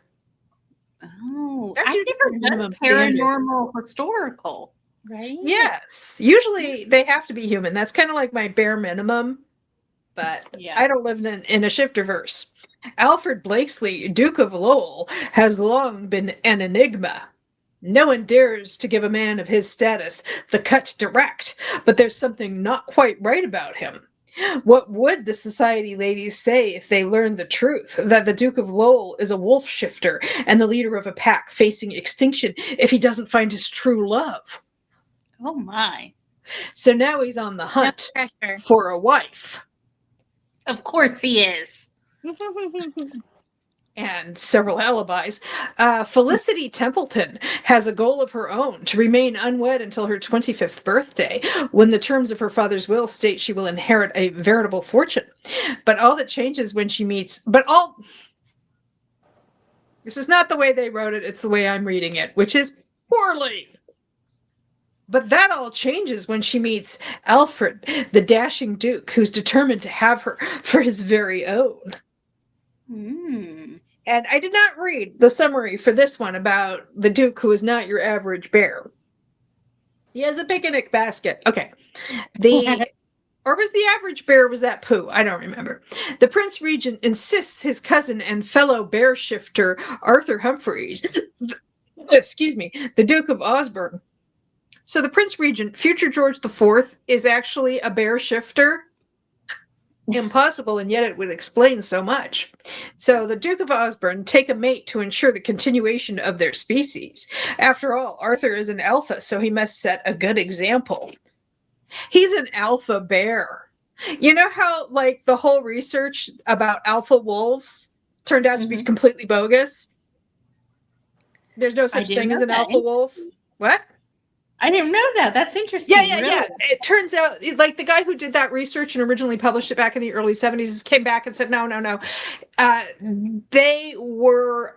Oh, That's I've usually never minimum done standard. paranormal historical. Right? Yes. Usually they have to be human. That's kind of like my bare minimum. But Yeah. I don't live in a shifterverse. Alfred Blakesley, Duke of Lowell, has long been an enigma. No one dares to give a man of his status the cut direct, but there's something not quite right about him. What would the society ladies say if they learned the truth, that the Duke of Lowell is a wolf shifter and the leader of a pack facing extinction if he doesn't find his true love? Oh my. So now he's on the hunt for a wife. Of course he is. And several alibis. Felicity Templeton has a goal of her own to remain unwed until her 25th birthday, when the terms of her father's will state she will inherit a veritable fortune. But all that changes when she meets. This is not the way they wrote it, it's the way I'm reading it, which is poorly. But that all changes when she meets Alfred, the dashing Duke, who's determined to have her for his very own. And I did not read the summary for this one about the Duke who is not your average bear. He has a picnic basket. Okay. Or was the average bear, was that Pooh? I don't remember. The Prince Regent insists his cousin and fellow bear shifter, Arthur Humphreys, the Duke of Osborne. So the Prince Regent, future George IV, is actually a bear shifter? Impossible, and yet it would explain so much. So the Duke of Osborne take a mate to ensure the continuation of their species. After all, Arthur is an alpha, so he must set a good example. He's an alpha bear. You know how, like, the whole research about alpha wolves turned out to be completely bogus? There's no such thing as an alpha wolf. What? I didn't know that. That's interesting. Yeah. It turns out, like, the guy who did that research and originally published it back in the early 70s came back and said, no. They were,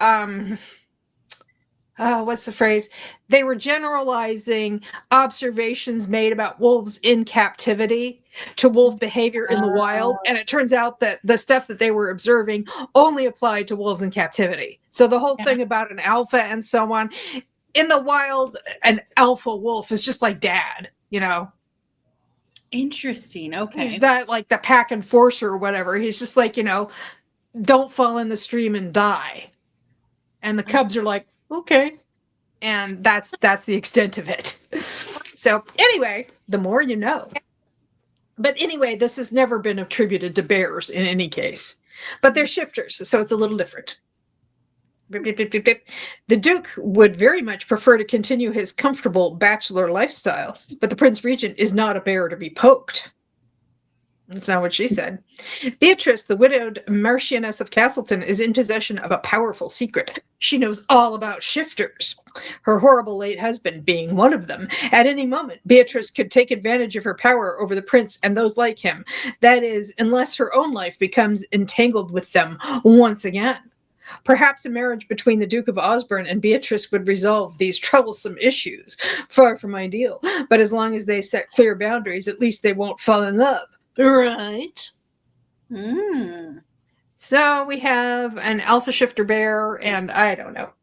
what's the phrase? They were generalizing observations made about wolves in captivity to wolf behavior in the wild. And it turns out that the stuff that they were observing only applied to wolves in captivity. So the whole thing about an alpha and so on, in the wild, an alpha wolf is just like dad, you know? Interesting. Okay. He's that, like, the pack enforcer or whatever. He's just like, you know, don't fall in the stream and die. And the cubs are like, okay. And that's the extent of it. So anyway, the more you know. But anyway, this has never been attributed to bears in any case. But they're shifters, so it's a little different. Bip, bip, bip, bip, bip. The Duke would very much prefer to continue his comfortable bachelor lifestyle, but the Prince Regent is not a bear to be poked. That's not what she said. Beatrice, the widowed Marchioness of Castleton, is in possession of a powerful secret. She knows all about shifters, her horrible late husband being one of them. At any moment, Beatrice could take advantage of her power over the prince and those like him. That is, unless her own life becomes entangled with them once again. Perhaps a marriage between the Duke of Osborne and Beatrice would resolve these troublesome issues. Far from ideal, but as long as they set clear boundaries, at least they won't fall in love. Right. So we have an alpha shifter bear, and I don't know.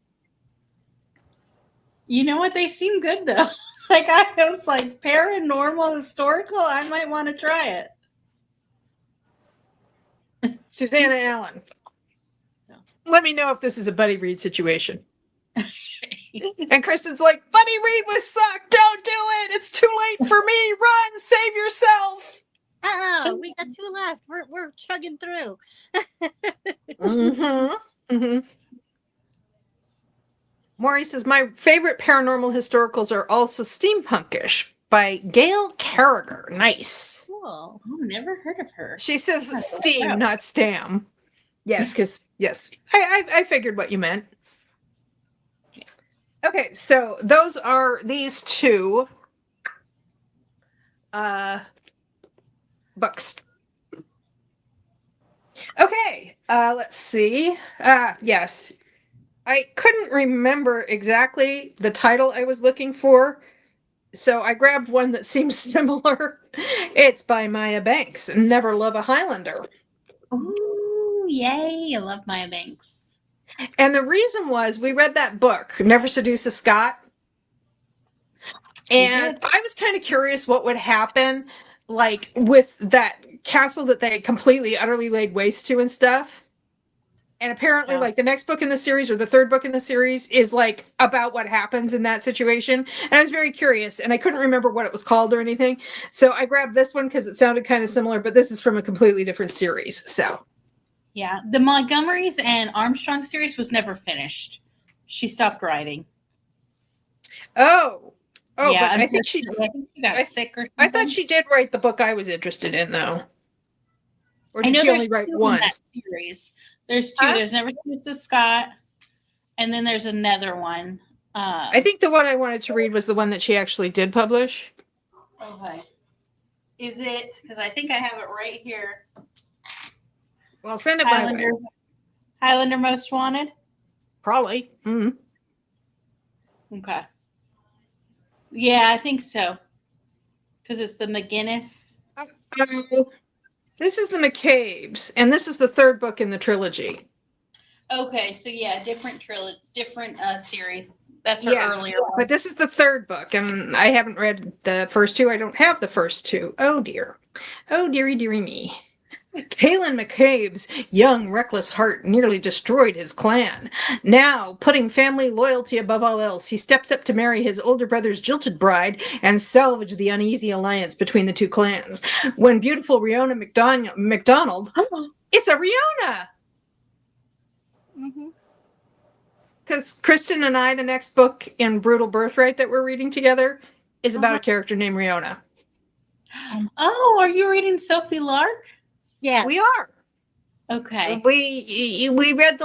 You know what? They seem good though. Like I was like paranormal, historical. I might want to try it. Susanna Allen. No. Let me know if this is a Buddy Reed situation. And Kristen's like, Buddy Reed would suck. Don't do it. It's too late for me. Run. Save yourself. We got 2 left. We're chugging through. Maury says, my favorite paranormal historicals are also steampunkish by Gail Carriger. Nice. Cool. I've never heard of her. She says steam, not stam. Yes, because, yes. I figured what you meant. Okay, so those are these 2 books. Okay, let's see. Yes. I couldn't remember exactly the title I was looking for, so I grabbed one that seems similar. It's by Maya Banks, Never Love a Highlander. Ooh, yay, I love Maya Banks. And the reason was we read that book, Never Seduce a Scot. And I was kind of curious what would happen, like, with that castle that they completely, utterly laid waste to and stuff. And apparently, like, the next book in the series, or the 3rd book in the series, is, like, about what happens in that situation. And I was very curious, and I couldn't remember what it was called or anything. So I grabbed this one because it sounded kind of similar, but this is from a completely different series, so... Yeah, the Montgomerys and Armstrong series was never finished. She stopped writing. Oh, yeah, but I think she got sick or something. I thought she did write the book I was interested in, though. Or did she only write 1? That series. There's 2. There's Never Seduce a Scot, and then there's another one. I think the one I wanted to read was the one that she actually did publish. Okay. Is it? Because I think I have it right here. Well, send it my way. Highlander Most Wanted? Probably. Okay. Yeah, I think so. Because it's the McGinnis. This is the McCabe's, and this is the 3rd book in the trilogy. Okay, so yeah, different series. That's her earlier one. But this is the 3rd book, and I haven't read the first 2. I don't have the first 2. Oh, dear. Oh, dearie, dearie me. Palin McCabe's young, reckless heart nearly destroyed his clan. Now, putting family loyalty above all else, he steps up to marry his older brother's jilted bride and salvage the uneasy alliance between the 2 clans. When beautiful Riona MacDonald, it's a Riona! Because Kristen and I, the next book in Brutal Birthright that we're reading together, is about a character named Riona. Oh, are you reading Sophie Lark? Yeah, we are. Okay. We read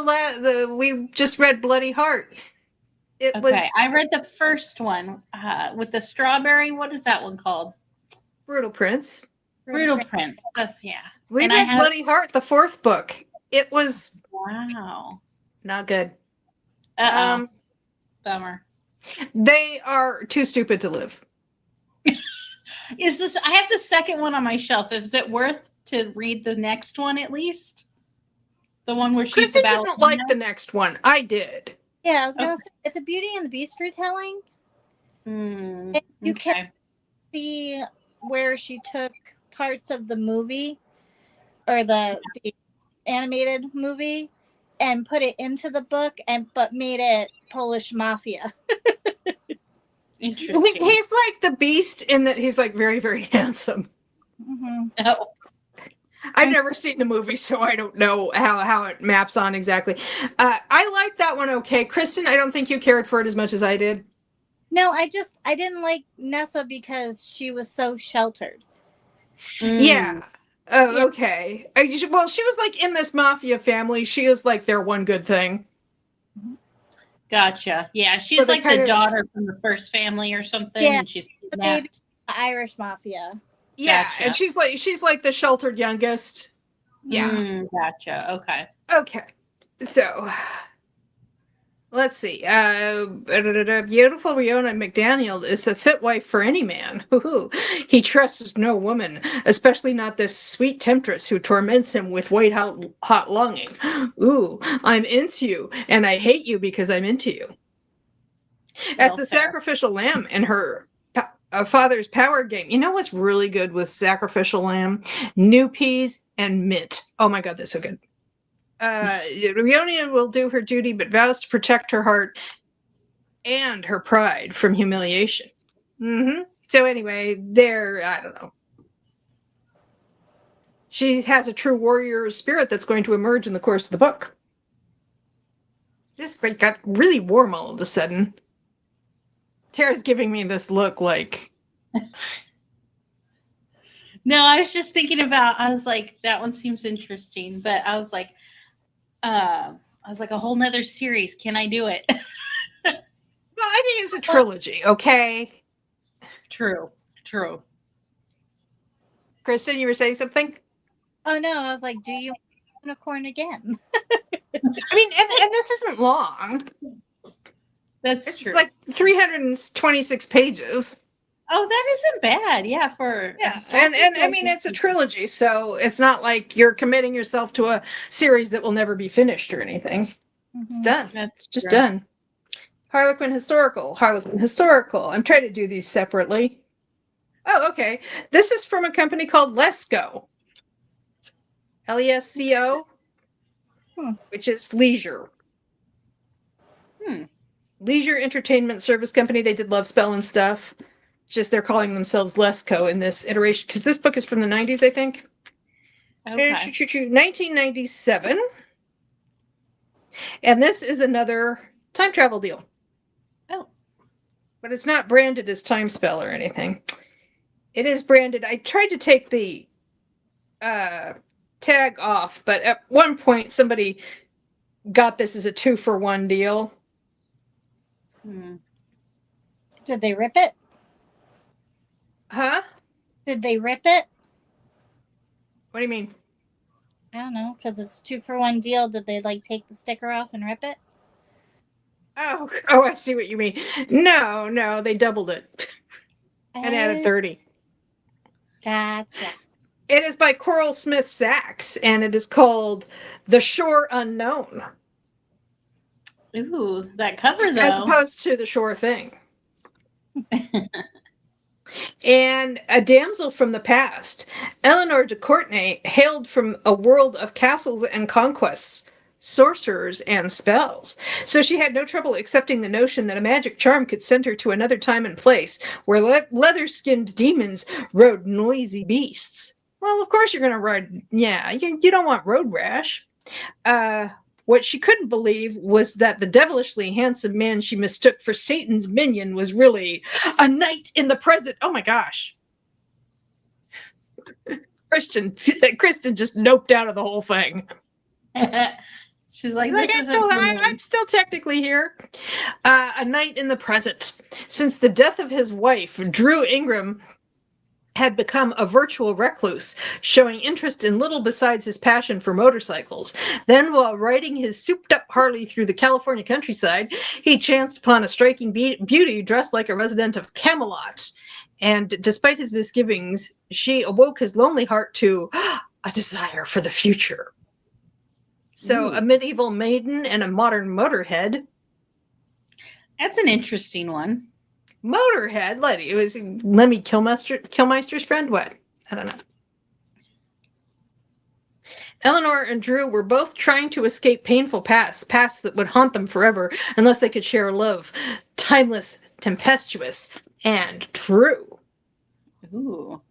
we just read Bloody Heart. I read the first one with the strawberry. What is that one called? Brutal Prince. Brutal Prince. Yeah. We read Bloody Heart, the 4th book. It was not good. Bummer. They are too stupid to live. Is this? I have the 2nd one on my shelf. Is it worth to read the next one at least? The one where she's Kristen didn't like the next one. I did. Yeah, I was gonna say it's a Beauty and the Beast retelling. You can see where she took parts of the movie or the animated movie and put it into the book but made it Polish mafia. Interesting. He's like the Beast in that he's like very, very handsome. Oh. I've never seen the movie, so I don't know how it maps on exactly. I liked that one okay. Kristen, I don't think you cared for it as much as I did. No, I didn't like Nessa because she was so sheltered. Yeah. Oh, Yeah. okay. Well, she was like in this mafia family. She is like their one good thing. Gotcha. Yeah, So she's they like the kind of- daughter from the first family or something, Yeah, and she's the baby, kidnapped. the Irish mafia. Yeah, Gotcha. and she's like the sheltered youngest. Yeah. Gotcha. Okay. Okay. So let's see. Beautiful Riona McDaniel is a fit wife for any man. He trusts no woman, especially not this sweet temptress who torments him with white hot longing. Ooh, I'm into you, and I hate you because I'm into you. As the Fair. sacrificial lamb in her father's power game. You know what's really good with sacrificial lamb? New peas and mint. Oh my god, that's so good. Rionia will do her duty, but vows to protect her heart and her pride from humiliation. So anyway, I don't know. She has a true warrior spirit that's going to emerge in the course of the book. Just like got really warm all of a sudden. Tara's giving me this look like. No, I was just thinking about. I was like, that one seems interesting, but I was like, a whole nother series. Can I do it? Well, I think it's a trilogy, okay? True. Kristen, you were saying something? Oh no, I was like, do you want unicorn again? I mean, and this isn't long. That's It's true. like 326 pages. Oh, that isn't bad. Yeah, And I mean, it's a trilogy, so it's not like you're committing yourself to a series that will never be finished or anything. It's done. It's just done. Harlequin historical. I'm trying to do these separately. Oh, okay. This is from a company called Lesco. Lesco, which is leisure. Leisure entertainment service company. They did Love Spell and stuff. Just they're calling themselves Lesco in this iteration because this book is from the 90s, I think. Okay. 1997. And this is another time travel deal. Oh. But it's not branded as Time Spell or anything. It is branded. I tried to take the tag off, but at one point somebody got this as a 2-for-1 deal. Did they rip it? Huh? Did they rip it? What do you mean? I don't know, because it's 2-for-1 deal. Did they like take the sticker off and rip it? Oh, I see what you mean. No, they doubled it and added 30. Gotcha. It is by Coral Smith Sachs, and it is called The Shore Unknown. Ooh, that cover though. As opposed to The Shore Thing. And a damsel from the past, Eleanor de Courtenay, hailed from a world of castles and conquests, sorcerers and spells. So she had no trouble accepting the notion that a magic charm could send her to another time and place where leather-skinned demons rode noisy beasts. Well, of course you're going to ride. Yeah, you don't want road rash. What she couldn't believe was that the devilishly handsome man she mistook for Satan's minion was really a knight in the present. Oh my gosh. Kristen just noped out of the whole thing. She's like, I'm still technically here. A knight in the present. Since the death of his wife, Drew Ingram had become a virtual recluse, showing interest in little besides his passion for motorcycles. Then, while riding his souped-up Harley through the California countryside, he chanced upon a striking beauty dressed like a resident of Camelot. And despite his misgivings, she awoke his lonely heart to a desire for the future. So, a medieval maiden and a modern motorhead. That's an interesting one. Motorhead? Lemmy Kilmeister's friend? What? I don't know. Eleanor and Drew were both trying to escape painful pasts that would haunt them forever unless they could share love. Timeless, tempestuous, and true. Ooh.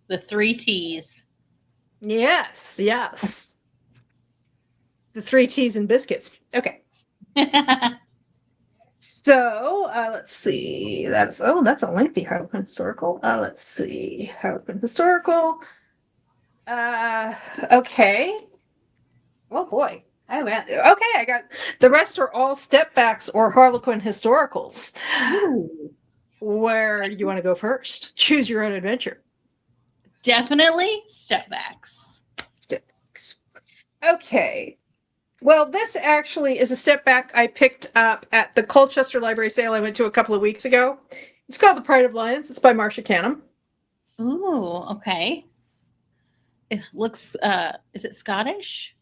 The 3 T's. Yes, yes. The 3 T's and biscuits. Okay. So, let's see. That's a lengthy Harlequin historical. Let's see. Harlequin historical. Okay. Oh boy. Okay, I got the rest are all step backs or Harlequin historicals. Ooh. Where do you want to go first? Choose your own adventure. Definitely step backs. Step backs. Okay. Well, this actually is a step back I picked up at the Colchester Library sale I went to a couple of weeks ago. It's called The Pride of Lions. It's by Marcia Canham. Ooh, okay. It looks, is it Scottish?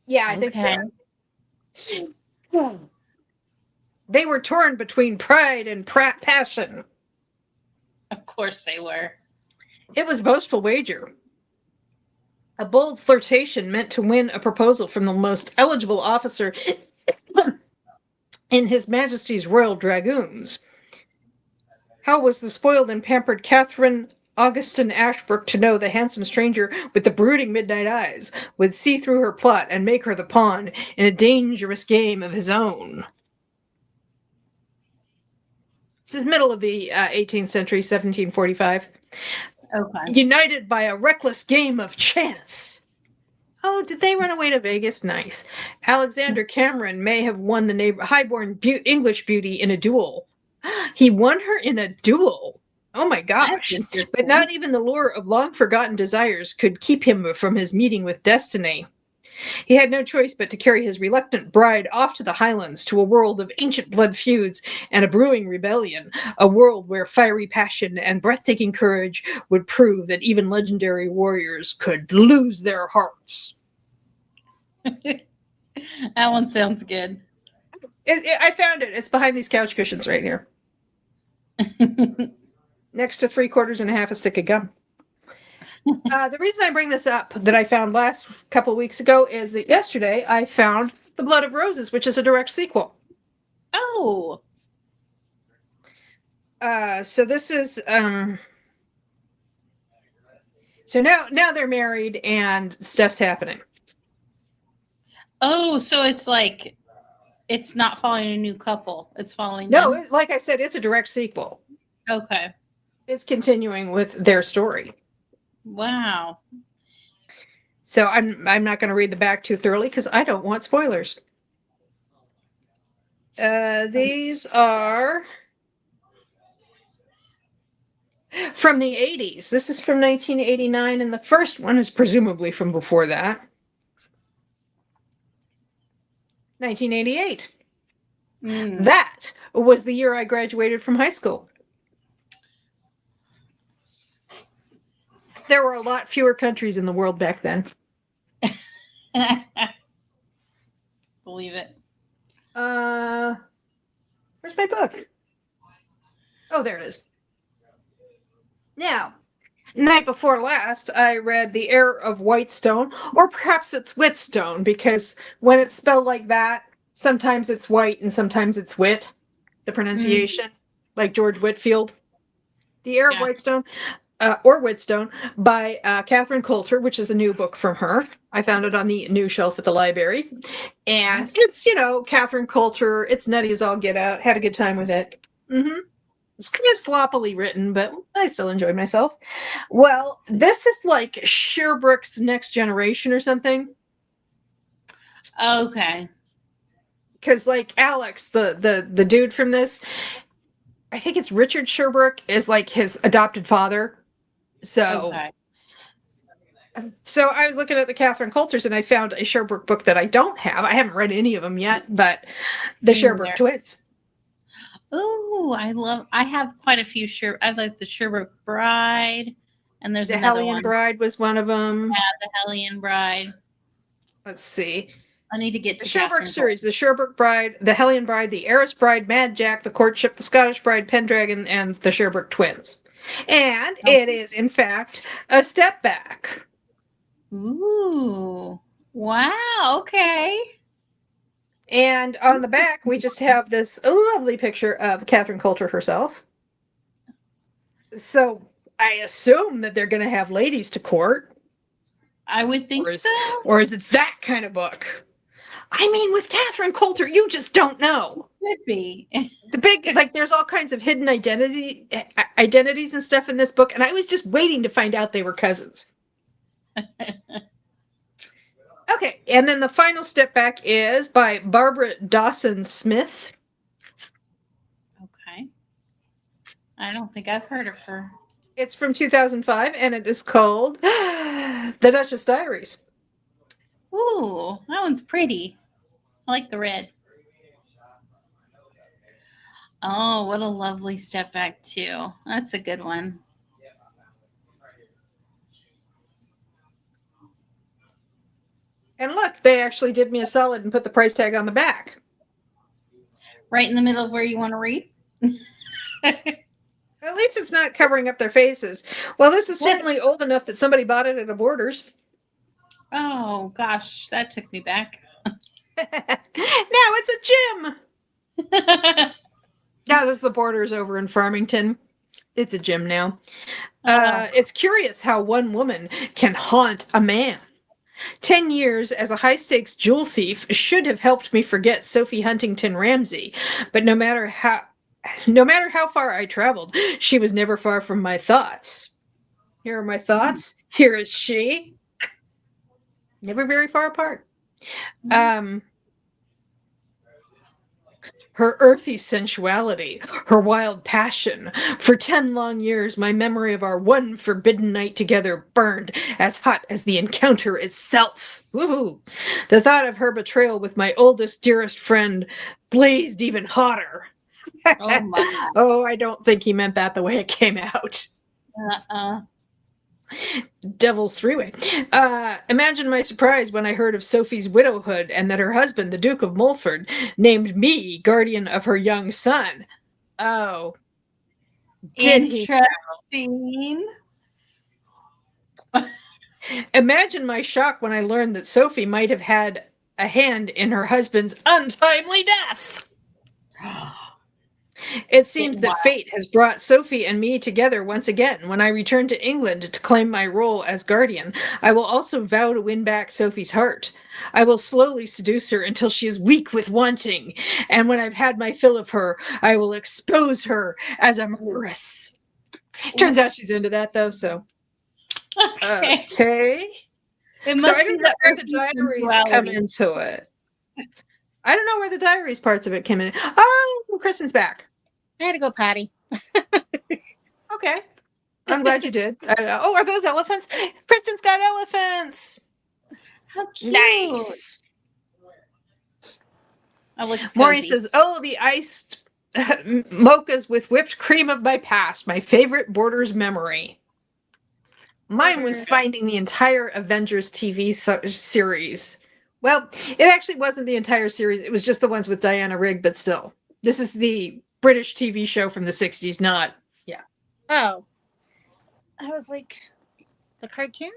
Yeah, I think so. They were torn between pride and passion. Of course they were. It was boastful wager. A bold flirtation meant to win a proposal from the most eligible officer in His Majesty's Royal Dragoons. How was the spoiled and pampered Catherine Augustin Ashbrook to know the handsome stranger with the brooding midnight eyes would see through her plot and make her the pawn in a dangerous game of his own? This is middle of the 18th century, 1745. Okay. United by a reckless game of chance. Oh, did they run away to Vegas? Nice. Alexander Cameron may have won the highborn English beauty in a duel. He won her in a duel. Oh my gosh. But not even the lure of long-forgotten desires could keep him from his meeting with destiny. He had no choice but to carry his reluctant bride off to the Highlands, to a world of ancient blood feuds and a brewing rebellion, a world where fiery passion and breathtaking courage would prove that even legendary warriors could lose their hearts. That one sounds good. I found it. It's behind these couch cushions right here. Next to 3/4 and a half a stick of gum. The reason I bring this up that I found last couple weeks ago is that yesterday I found The Blood of Roses, which is a direct sequel. Oh. So this is so now they're married and stuff's happening. Oh, so it's like it's not following a new couple. It's following No, like I said, it's a direct sequel. Okay. It's continuing with their story. Wow. So I'm not going to read the back too thoroughly because I don't want spoilers. These are from the 80s. This is from 1989, and the first one is presumably from before that. 1988. That was the year I graduated from high school. There were a lot fewer countries in the world back then. Believe it. Where's my book? Oh, there it is. Now, night before last, I read The Heir of Whitestone, or perhaps it's Whitstone, because when it's spelled like that, sometimes it's white and sometimes it's wit, the pronunciation, like George Whitfield. The Heir of Whitestone. Or Whitstone, by Catherine Coulter, which is a new book from her. I found it on the new shelf at the library. And it's, Catherine Coulter. It's nutty as all get out. Had a good time with it. It's kind of sloppily written, but I still enjoyed myself. Well, this is like Sherbrooke's Next Generation or something. Okay. Because like Alex, the dude from this, I think it's Richard Sherbrooke, is like his adopted father. So I was looking at the Catherine Coulters and I found a Sherbrooke book that I don't have. I haven't read any of them yet, but the Sherbrooke twins. Oh, I have quite a few I like the Sherbrooke Bride, and there's another Hellion one. Bride was one of them. Yeah, the Hellion Bride. Let's see. I need to get to the Sherbrooke series: the Sherbrooke Bride, the Hellion Bride, the Heiress Bride, Mad Jack, the Courtship, the Scottish Bride, Pendragon, and the Sherbrooke twins. And it is, in fact, a step back. Ooh. Wow. Okay. And on the back, we just have this lovely picture of Catherine Coulter herself. So I assume that they're going to have ladies to court. I would think so. Or is it that kind of book? I mean, with Catherine Coulter, you just don't know. Could be. The big, like, there's all kinds of hidden identities and stuff in this book, and I was just waiting to find out they were cousins. Okay, and then the final step back is by Barbara Dawson Smith. Okay. I don't think I've heard of her. It's from 2005, and it is called The Duchess Diaries. Ooh, that one's pretty. I like the red. Oh, what a lovely step back, too. That's a good one. And look, they actually did me a solid and put the price tag on the back. Right in the middle of where you want to read? At least it's not covering up their faces. Well, this is certainly old enough that somebody bought it at a Borders. Oh, gosh, that took me back. Now it's a gym. Yeah, there's the Borders over in Farmington. It's a gym now. It's curious how one woman can haunt a man. 10 years as a high-stakes jewel thief should have helped me forget Sophie Huntington Ramsey, but no matter how far I traveled, she was never far from my thoughts. Here are my thoughts. Here is she. Never very far apart. Her earthy sensuality, her wild passion. For 10 long years, my memory of our one forbidden night together burned as hot as the encounter itself. Woo-hoo. The thought of her betrayal with my oldest, dearest friend blazed even hotter. Oh, my. Oh, I don't think he meant that the way it came out. Devil's three-way. Imagine my surprise when I heard of Sophie's widowhood and that her husband, the Duke of Mulford, named me guardian of her young son. Oh. Did he? Interesting. Imagine my shock when I learned that Sophie might have had a hand in her husband's untimely death. It seems that fate has brought Sophie and me together once again. When I return to England to claim my role as guardian, I will also vow to win back Sophie's heart. I will slowly seduce her until she is weak with wanting, and when I've had my fill of her, I will expose her as a murderess. Turns out she's into that, though, so... Okay. It must So I don't know where the earthy diaries sensuality. come into it. I don't know where the diaries parts of it come in. Oh, Kristen's back. I had to go potty. Okay. I'm glad you did. Oh, are those elephants? Kristen's got elephants. How cute. Nice. That looks Maury cozy. says, oh, the iced mochas with whipped cream of my past. My favorite Borders memory. Mine was finding the entire Avengers TV series. Well, it actually wasn't the entire series. It was just the ones with Diana Rigg, but still. This is the British TV show from the 60s, not... Yeah. Oh. I was like, the cartoon?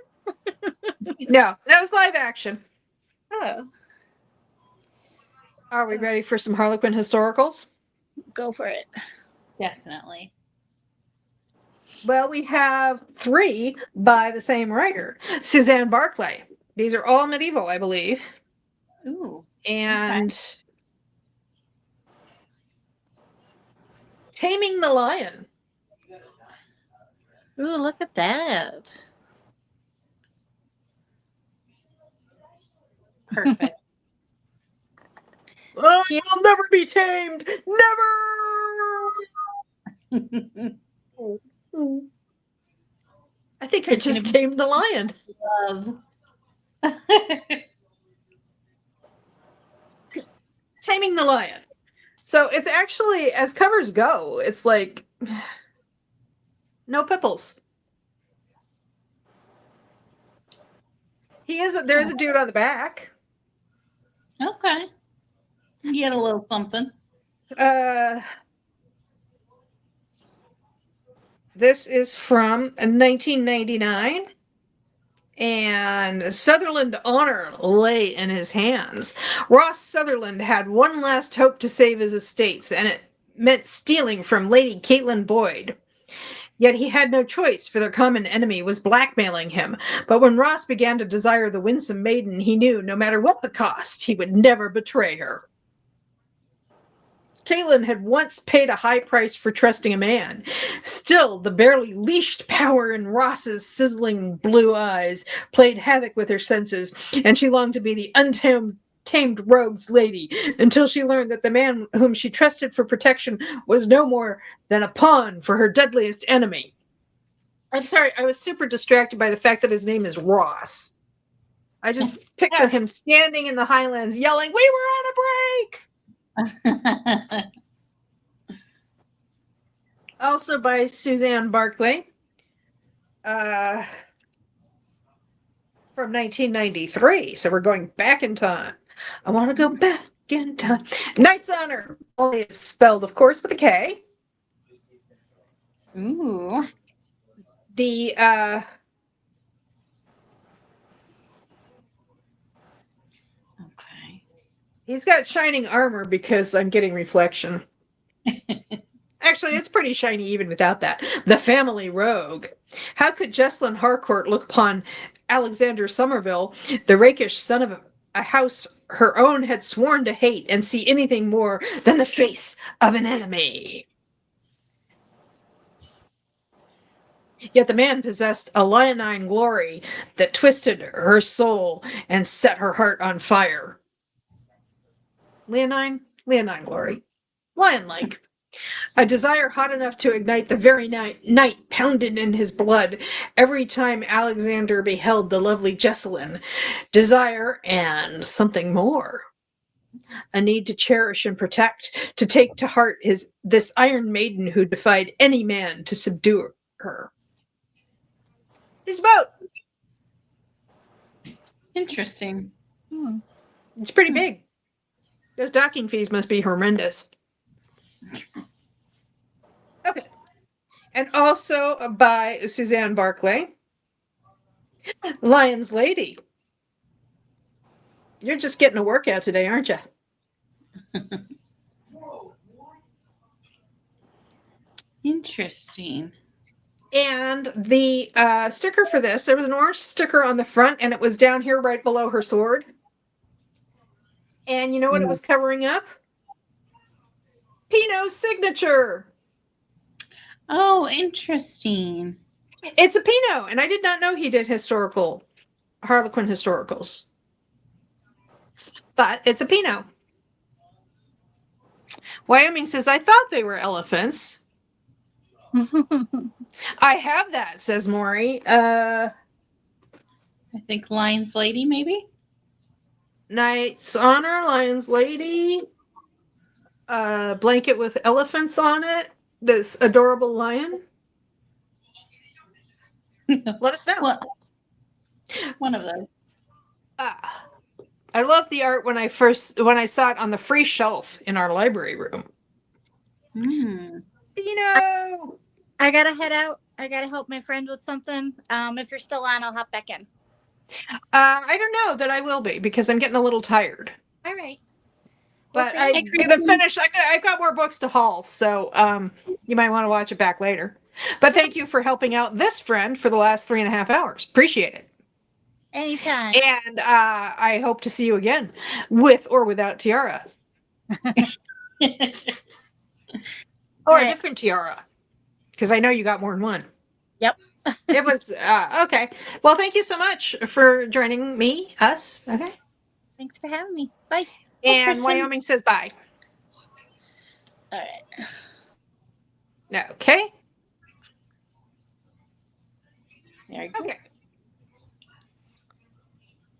No, that was live action. Oh. Are we ready for some Harlequin historicals? Go for it. Definitely. Well, we have 3 by the same writer, Suzanne Barclay. These are all medieval, I believe. Ooh. And Okay. Taming the Lion. Ooh, look at that. Perfect. Oh, Yeah. you'll never be tamed. Never. I think I It's gonna just be- tamed the lion. Love. Taming the Lion. So it's actually, as covers go, it's like no pipples. There is a dude on the back. Okay. You get a little something. This is from 1999. And Sutherland honor lay in his hands. Ross Sutherland had one last hope to save his estates, and it meant stealing from Lady Caitlin Boyd. Yet he had no choice, for their common enemy was blackmailing him. But when Ross began to desire the winsome maiden, he knew, no matter what the cost, he would never betray her. Caitlin had once paid a high price for trusting a man. Still, the barely leashed power in Ross's sizzling blue eyes played havoc with her senses, and she longed to be the untamed rogue's lady until she learned that the man whom she trusted for protection was no more than a pawn for her deadliest enemy. I'm sorry, I was super distracted by the fact that his name is Ross. I just picture him standing in the Highlands yelling, "We were on a break!" Also by Suzanne Barclay. From 1993. So we're going back in time. I want to go back in time. Knight's Honor. Only it's spelled, of course, with a K. Ooh. The Okay. he's got shining armor because I'm getting reflection. Actually, it's pretty shiny even without that. The family rogue. How could Jessalyn Harcourt look upon Alexander Somerville, the rakish son of a house her own had sworn to hate, and see anything more than the face of an enemy? Yet the man possessed a leonine glory that twisted her soul and set her heart on fire. Leonine glory. Lion-like. A desire hot enough to ignite the very night pounded in his blood every time Alexander beheld the lovely Jessalyn. Desire and something more. A need to cherish and protect, to take to heart this iron maiden who defied any man to subdue her. It's about. Interesting. It's pretty big. Those docking fees must be horrendous. Okay. And also by Suzanne Barclay. Lion's Lady. You're just getting a workout today, aren't you? Interesting. And the sticker for this, there was an orange sticker on the front, and it was down here right below her sword. And you know what it was covering up? Pinot's signature. Oh, interesting. It's a Pinot, and I did not know he did Harlequin historicals. But it's a Pinot. Wyoming says, I thought they were elephants. I have that, says Maury. I think Lion's Lady, maybe? Knight's Honor, Lion's Lady. Blanket with elephants on it. This adorable lion. Let us know. Well, one of those. I love the art when I saw it on the free shelf in our library room. You know, I gotta head out. I gotta help my friend with something. If you're still on, I'll hop back in. I don't know that I will be because I'm getting a little tired. All right. But Well, I'm gonna finish. I've got more books to haul, so you might want to watch it back later. But thank you for helping out this friend for the last 3.5 hours. Appreciate it. Anytime. And I hope to see you again, with or without tiara. Or a different tiara, because I know you got more than one. Yep. It was okay. Well, thank you so much for joining us. Okay. Thanks for having me. Bye. And Wyoming says bye. All right. Okay. Very good. Okay.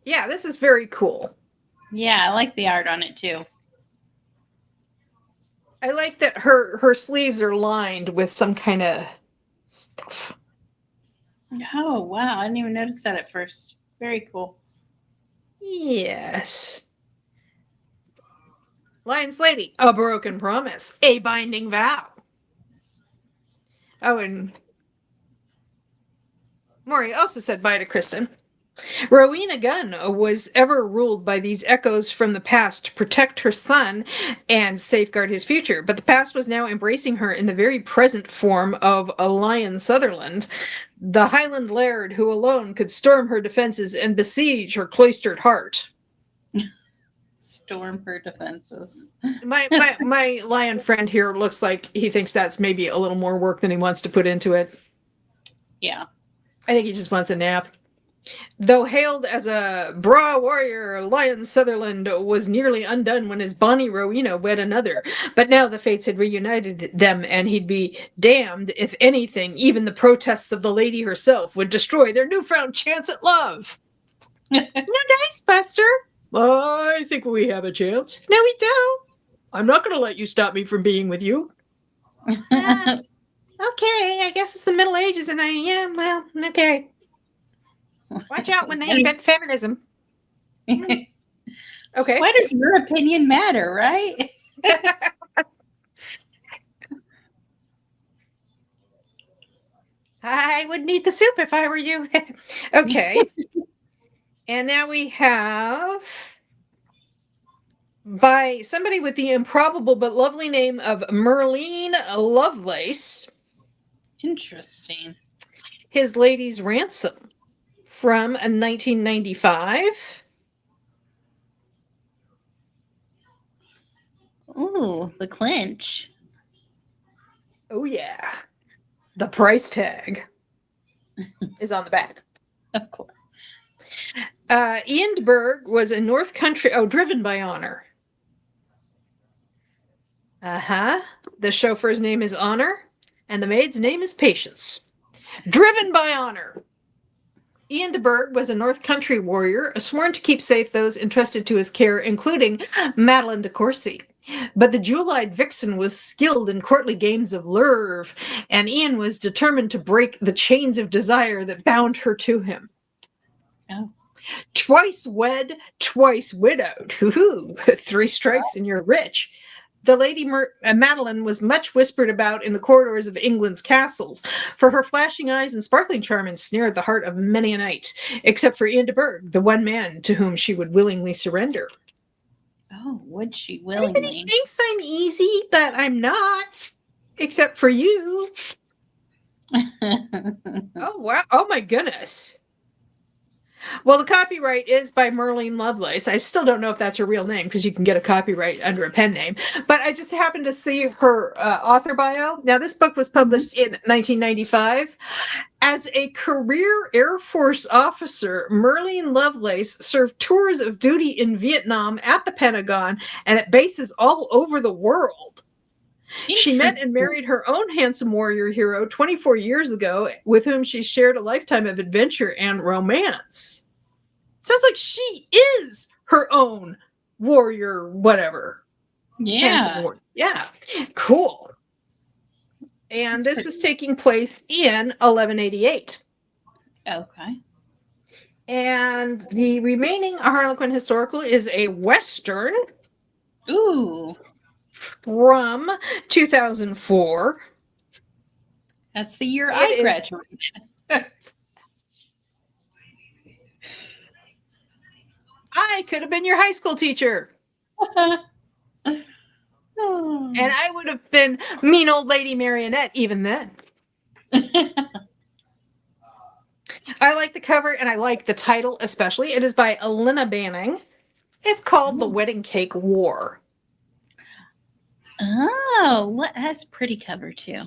Yeah, this is very cool. Yeah, I like the art on it too. I like that her sleeves are lined with some kind of stuff. Oh, wow. I didn't even notice that at first. Very cool. Yes. Lion's Lady, a broken promise, a binding vow. Oh, and Maury also said bye to Kristen. Rowena Gunn was ever ruled by these echoes from the past to protect her son and safeguard his future, but the past was now embracing her in the very present form of a Lion Sutherland, the Highland laird who alone could storm her defenses and besiege her cloistered heart. Storm her defenses. My lion friend here looks like he thinks that's maybe a little more work than he wants to put into it. Yeah. I think he just wants a nap. Though hailed as a braw warrior, Lion Sutherland was nearly undone when his bonny Rowena wed another. But now the fates had reunited them, and he'd be damned if anything, even the protests of the lady herself, would destroy their newfound chance at love. No dice, Buster. I think we have a chance. No, we don't. I'm not going to let you stop me from being with you. Okay, I guess it's the Middle Ages, and okay. Watch out when they invent feminism. Okay. Why does your opinion matter, right? I wouldn't eat the soup if I were you. Okay. And now we have by somebody with the improbable but lovely name of Merlene Lovelace. Interesting. His Lady's Ransom from 1995. Ooh, the clinch. Oh, yeah. The price tag is on the back. Of course. Ian de Burgh was a North Country... Oh, Driven by Honor. The chauffeur's name is Honor, and the maid's name is Patience. Driven by Honor. Ian de Burgh was a North Country warrior, sworn to keep safe those entrusted to his care, including Madeline de Courcy. But the jewel-eyed vixen was skilled in courtly games of lurve, and Ian was determined to break the chains of desire that bound her to him. Oh. Twice wed, twice widowed. Hoo-hoo. 3 strikes and you're rich. The Lady Madeline was much whispered about in the corridors of England's castles, for her flashing eyes and sparkling charm ensnared the heart of many a knight, except for Ian de Burgh, the one man to whom she would willingly surrender. Oh, would she willingly? Everybody thinks I'm easy, but I'm not, except for you. Oh, wow. Oh, my goodness. Well, the copyright is by Merlene Lovelace. I still don't know if that's her real name because you can get a copyright under a pen name. But I just happened to see her author bio. Now, this book was published in 1995. As a career Air Force officer, Merlene Lovelace served tours of duty in Vietnam, at the Pentagon, and at bases all over the world. She met and married her own handsome warrior hero 24 years ago, with whom she shared a lifetime of adventure and romance. Sounds like she is her own warrior, whatever. Yeah. Yeah. Cool. And this is taking place in 1188. Okay. And the remaining Harlequin historical is a Western. Ooh. From 2004. That's the year I graduated. I could have been your high school teacher. And I would have been mean old lady Marionette even then. I like the cover and I like the title especially. It is by Elena Banning. It's called The Wedding Cake War. Oh, that's a pretty cover too.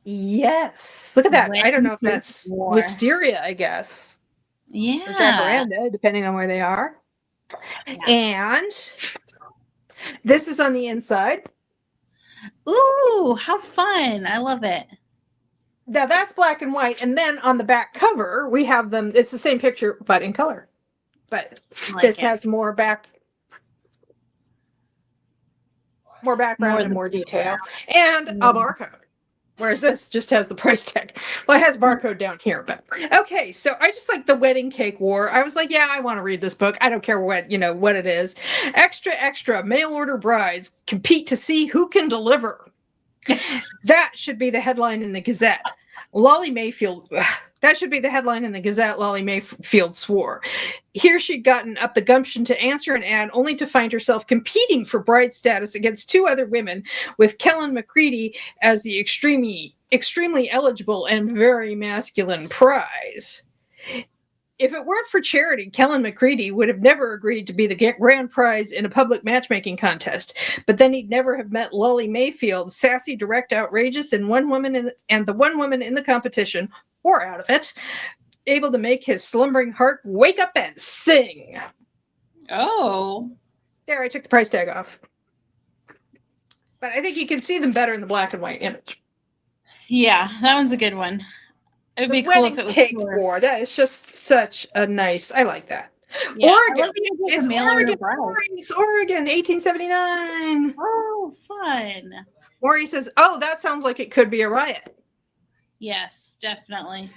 Yes. Look at that. I don't know if that's Wisteria, I guess. Yeah. Or Jacaranda, depending on where they are. Yeah. And this is on the inside. Ooh, how fun. I love it. Now that's black and white. And then on the back cover, we have them. It's the same picture, but in color. But this has more background and more detail. And a barcode. Whereas this just has the price tag. Well, it has barcode down here, but okay. So I just like The Wedding Cake War. I was like, yeah, I want to read this book. I don't care what it is. Extra, extra, mail order brides compete to see who can deliver. That should be the headline in the Gazette. Lolly Mayfield That should be the headline in the Gazette. Lolly Mayfield swore. Here she'd gotten up the gumption to answer an ad only to find herself competing for bride status against 2 other women, with Kellen McCready as the extremely eligible and very masculine prize. If it weren't for charity, Kellen McCready would have never agreed to be the grand prize in a public matchmaking contest. But then he'd never have met Lolly Mayfield, sassy, direct, outrageous, and the one woman in the competition, or out of it, able to make his slumbering heart wake up and sing. Oh. There, I took the price tag off. But I think you can see them better in the black and white image. Yeah, that one's a good one. It'd be cool if it was Cake more. War. That is just such a nice. I like that. Yeah, Oregon. It's Oregon, 1879. Oh, fun. Maury says, "Oh, that sounds like it could be a riot." Yes, definitely.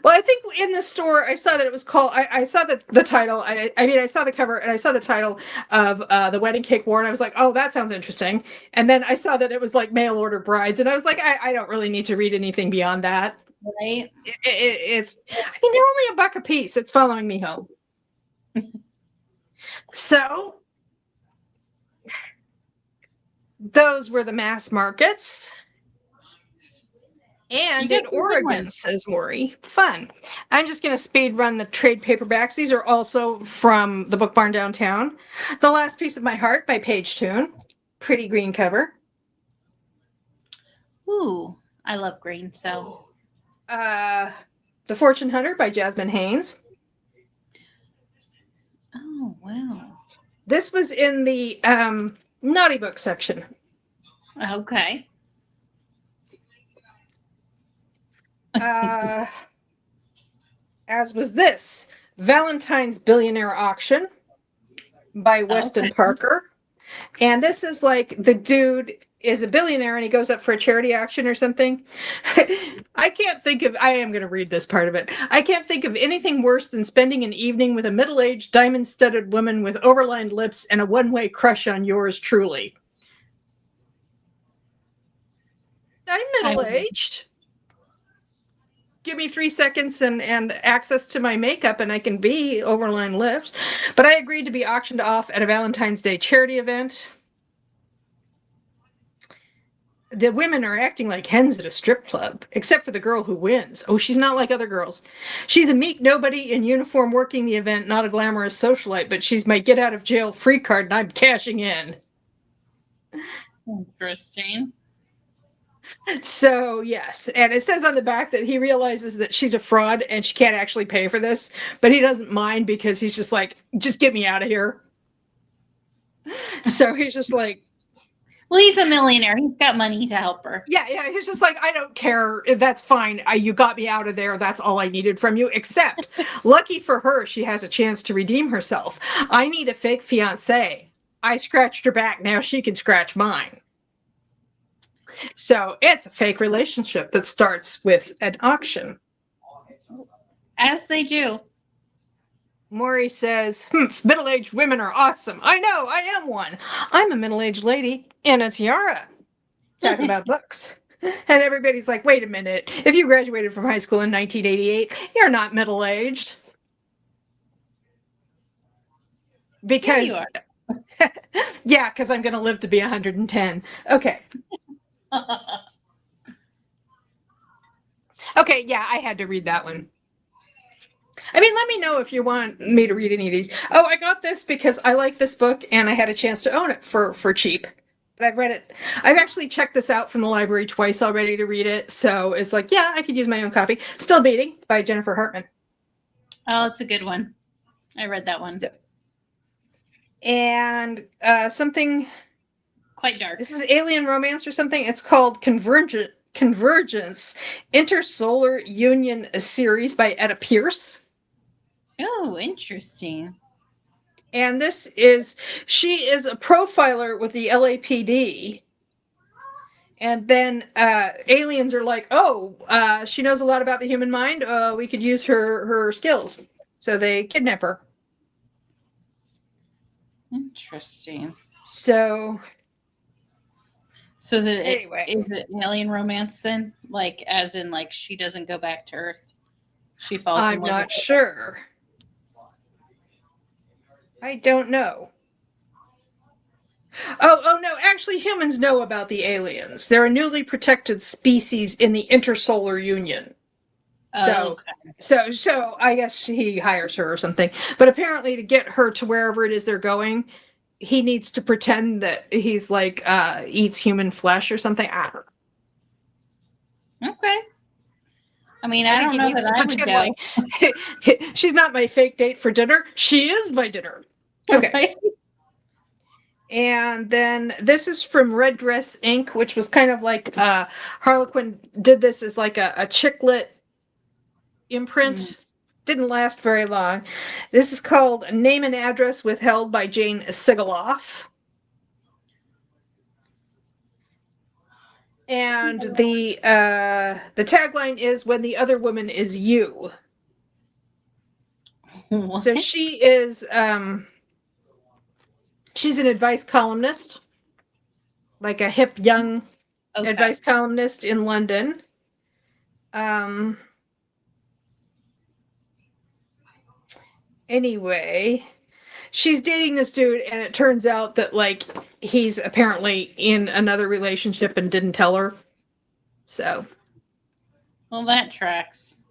Well, I think in the store I saw that it was called. I saw the title. I saw the cover and I saw the title of the Wedding Cake War, and I was like, "Oh, that sounds interesting." And then I saw that it was like mail order brides, and I was like, "I don't really need to read anything beyond that." Right? It's. I mean, they're only $1 a piece. It's following me home. So those were the mass markets. And in Oregon, says Maury. Fun. I'm just going to speed run the trade paperbacks. These are also from the Book Barn downtown. The Last Piece of My Heart by Paige Toon. Pretty green cover. Ooh, I love green, so. The Fortune Hunter by Jasmine Haynes. Oh, wow. This was in the naughty book section. Okay. As was this Valentine's Billionaire Auction by Weston Parker. And this is like the dude is a billionaire and he goes up for a charity auction or something. I am going to read this part of it. I can't think of anything worse than spending an evening with a middle-aged, diamond-studded woman with overlined lips and a one-way crush on yours truly. I'm middle-aged. Give me 3 seconds and access to my makeup and I can be overlined lips. But I agreed to be auctioned off at a Valentine's Day charity event. The women are acting like hens at a strip club, except for the girl who wins. Oh, she's not like other girls. She's a meek nobody in uniform working the event, not a glamorous socialite, but she's my get out of jail free card and I'm cashing in. Interesting. So, yes. And it says on the back that he realizes that she's a fraud and she can't actually pay for this, but he doesn't mind because he's just like, just get me out of here. So he's just like, well, he's a millionaire. He's got money to help her. Yeah. He's just like, I don't care. That's fine. You got me out of there. That's all I needed from you. Except, lucky for her, she has a chance to redeem herself. I need a fake fiancé. I scratched her back. Now she can scratch mine. So it's a fake relationship that starts with an auction. As they do. Maury says, middle-aged women are awesome. I know, I am one. I'm a middle-aged lady in a tiara. Talking about books. And everybody's like, wait a minute. If you graduated from high school in 1988, you're not middle-aged. Because, yeah, you are. Yeah, because I'm going to live to be 110. Okay. Okay, yeah, I had to read that one. I mean, let me know if you want me to read any of these. Oh, I got this because I like this book and I had a chance to own it for cheap. But I've read it. I've actually checked this out from the library twice already to read it. So it's like, yeah, I could use my own copy. Still Beating by Jennifer Hartman. Oh, it's a good one. I read that one. And something... quite dark. This is alien romance or something. It's called Convergence Intersolar Union, a series by Etta Pierce. Oh, interesting. And she is a profiler with the LAPD. And then aliens are like, she knows a lot about the human mind. We could use her skills. So they kidnap her. Interesting. So is it anyway? Is it an alien romance then? Like, as in, like, she doesn't go back to Earth? she falls in I'm love not with sure. I don't know. Oh no, actually humans know about the aliens. They're a newly protected species in the Intersolar Union. So, Okay. so I guess he hires her or something. But apparently, to get her to wherever it is they're going, he needs to pretend that he's like eats human flesh or something. I don't know. Okay. I mean, I I think don't he know needs that to I would pretend go. like she's not my fake date for dinner. She is my dinner. Okay. Right? And then this is from Red Dress Inc., which was kind of like Harlequin did this as like a chick-lit imprint. Didn't last very long. This is called Name and Address Withheld by Jane Sigaloff. And the tagline is When the Other Woman Is You. What? So she is she's an advice columnist, like a hip young Okay. advice columnist in London. Anyway, she's dating this dude, and it turns out that like he's apparently in another relationship and didn't tell her. So, Well, that tracks.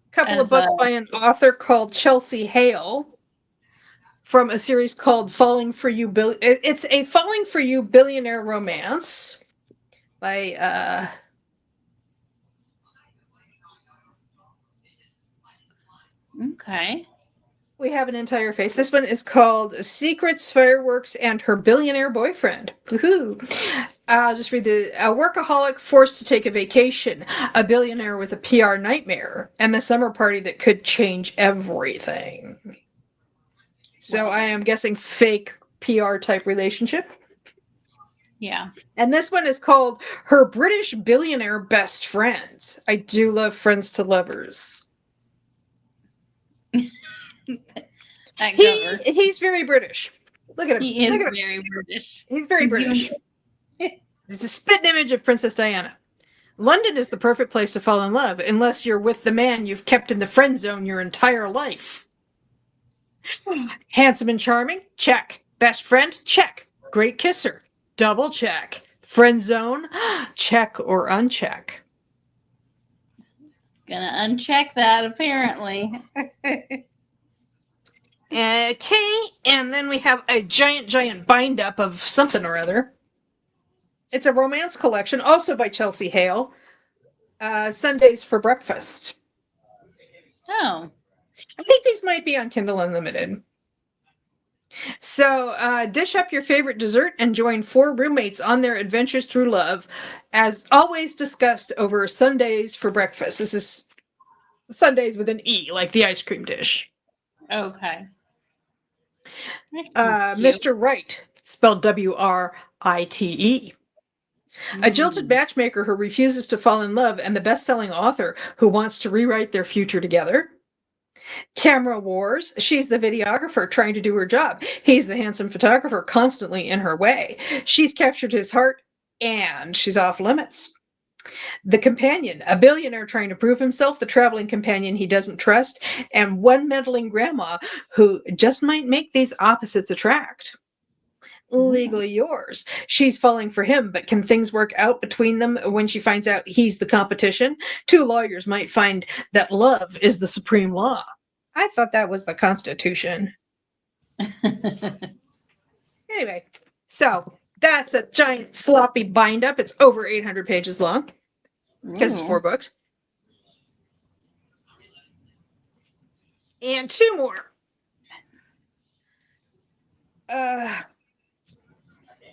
a couple of As books by an author called Chelsea Hale from a series called Falling for You. It's a Falling for You billionaire romance by Okay. we have an entire face. This one is called Secrets, Fireworks, and Her Billionaire Boyfriend. Woohoo! I'll just read a workaholic forced to take a vacation, a billionaire with a PR nightmare, and the summer party that could change everything. So I am guessing fake PR type relationship. Yeah. And this one is called Her British Billionaire Best Friend. I do love friends to lovers. That cover. He's very British. Look at him. He is Look at him. very British. He's very British. It's a spitting image of Princess Diana. London is the perfect place to fall in love, unless you're with the man you've kept in the friend zone your entire life. Handsome and charming? Check. Best friend? Check. Great kisser? Double check. Friend zone? Check or uncheck. Gonna uncheck that, apparently. Okay, and then we have a giant bind up of something or other. It's a romance collection, also by Chelsea Hale. Sundays for Breakfast. Oh. I think these might be on Kindle Unlimited. So, dish up your favorite dessert and join 4 roommates on their adventures through love, as always discussed over Sundays for Breakfast. This is Sundays with an E, like the ice cream dish. Okay. Mr. Right, spelled W-R-I-T-E. A jilted matchmaker who refuses to fall in love and the best-selling author who wants to rewrite their future together. Camera Wars. She's the videographer trying to do her job. He's the handsome photographer constantly in her way. She's captured his heart and she's off limits. The Companion. A billionaire trying to prove himself, the traveling companion he doesn't trust, and one meddling grandma who just might make these opposites attract. Legally Yours. She's falling for him, but can things work out between them when she finds out he's the competition? 2 lawyers might find that love is the supreme law. I thought that was the Constitution. Anyway, so that's a giant floppy bind up. It's over 800 pages long because it's 4 books. And 2 more.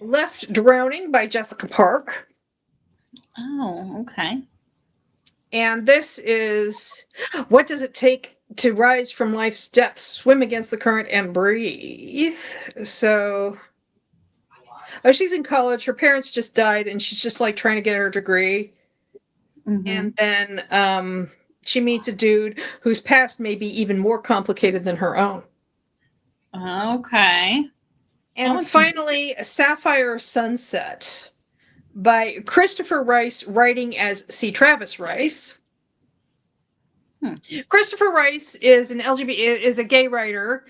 Left Drowning by Jessica Park. Oh, okay. And this is What Does It Take to Rise from Life's Depths? Swim Against the Current and Breathe. So, she's in college. Her parents just died, and she's just like trying to get her degree. And then she meets a dude whose past may be even more complicated than her own. Okay. And finally, Sapphire Sunset by Christopher Rice, writing as C. Travis Rice. Christopher Rice is an LGBT, is a gay writer,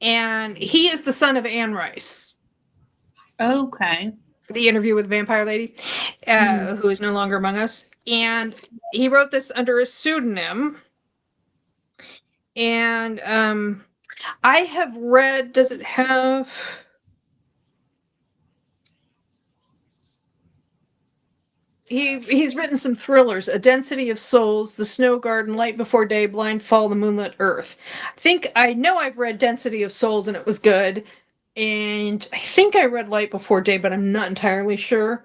and he is the son of Anne Rice. Okay. The Interview with the Vampire Lady, who is no longer among us. And he wrote this under a pseudonym. And I have read, does it have... He's written some thrillers: A Density of Souls, The Snow Garden, Light Before Day, Blind Fall, The Moonlit Earth. I know I've read Density of Souls and it was good. And I think I read Light Before Day, but I'm not entirely sure.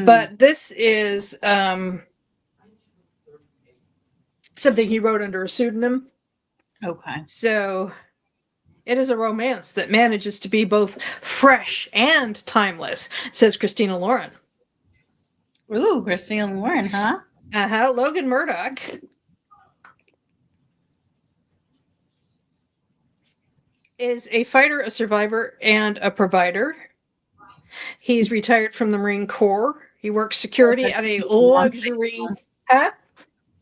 But this is something he wrote under a pseudonym. Okay. So it is a romance that manages to be both fresh and timeless, says Christina Lauren. Ooh, Christina Lauren, huh? Logan Murdoch is a fighter, a survivor, and a provider. He's retired from the Marine Corps. He works security at a luxury... Huh?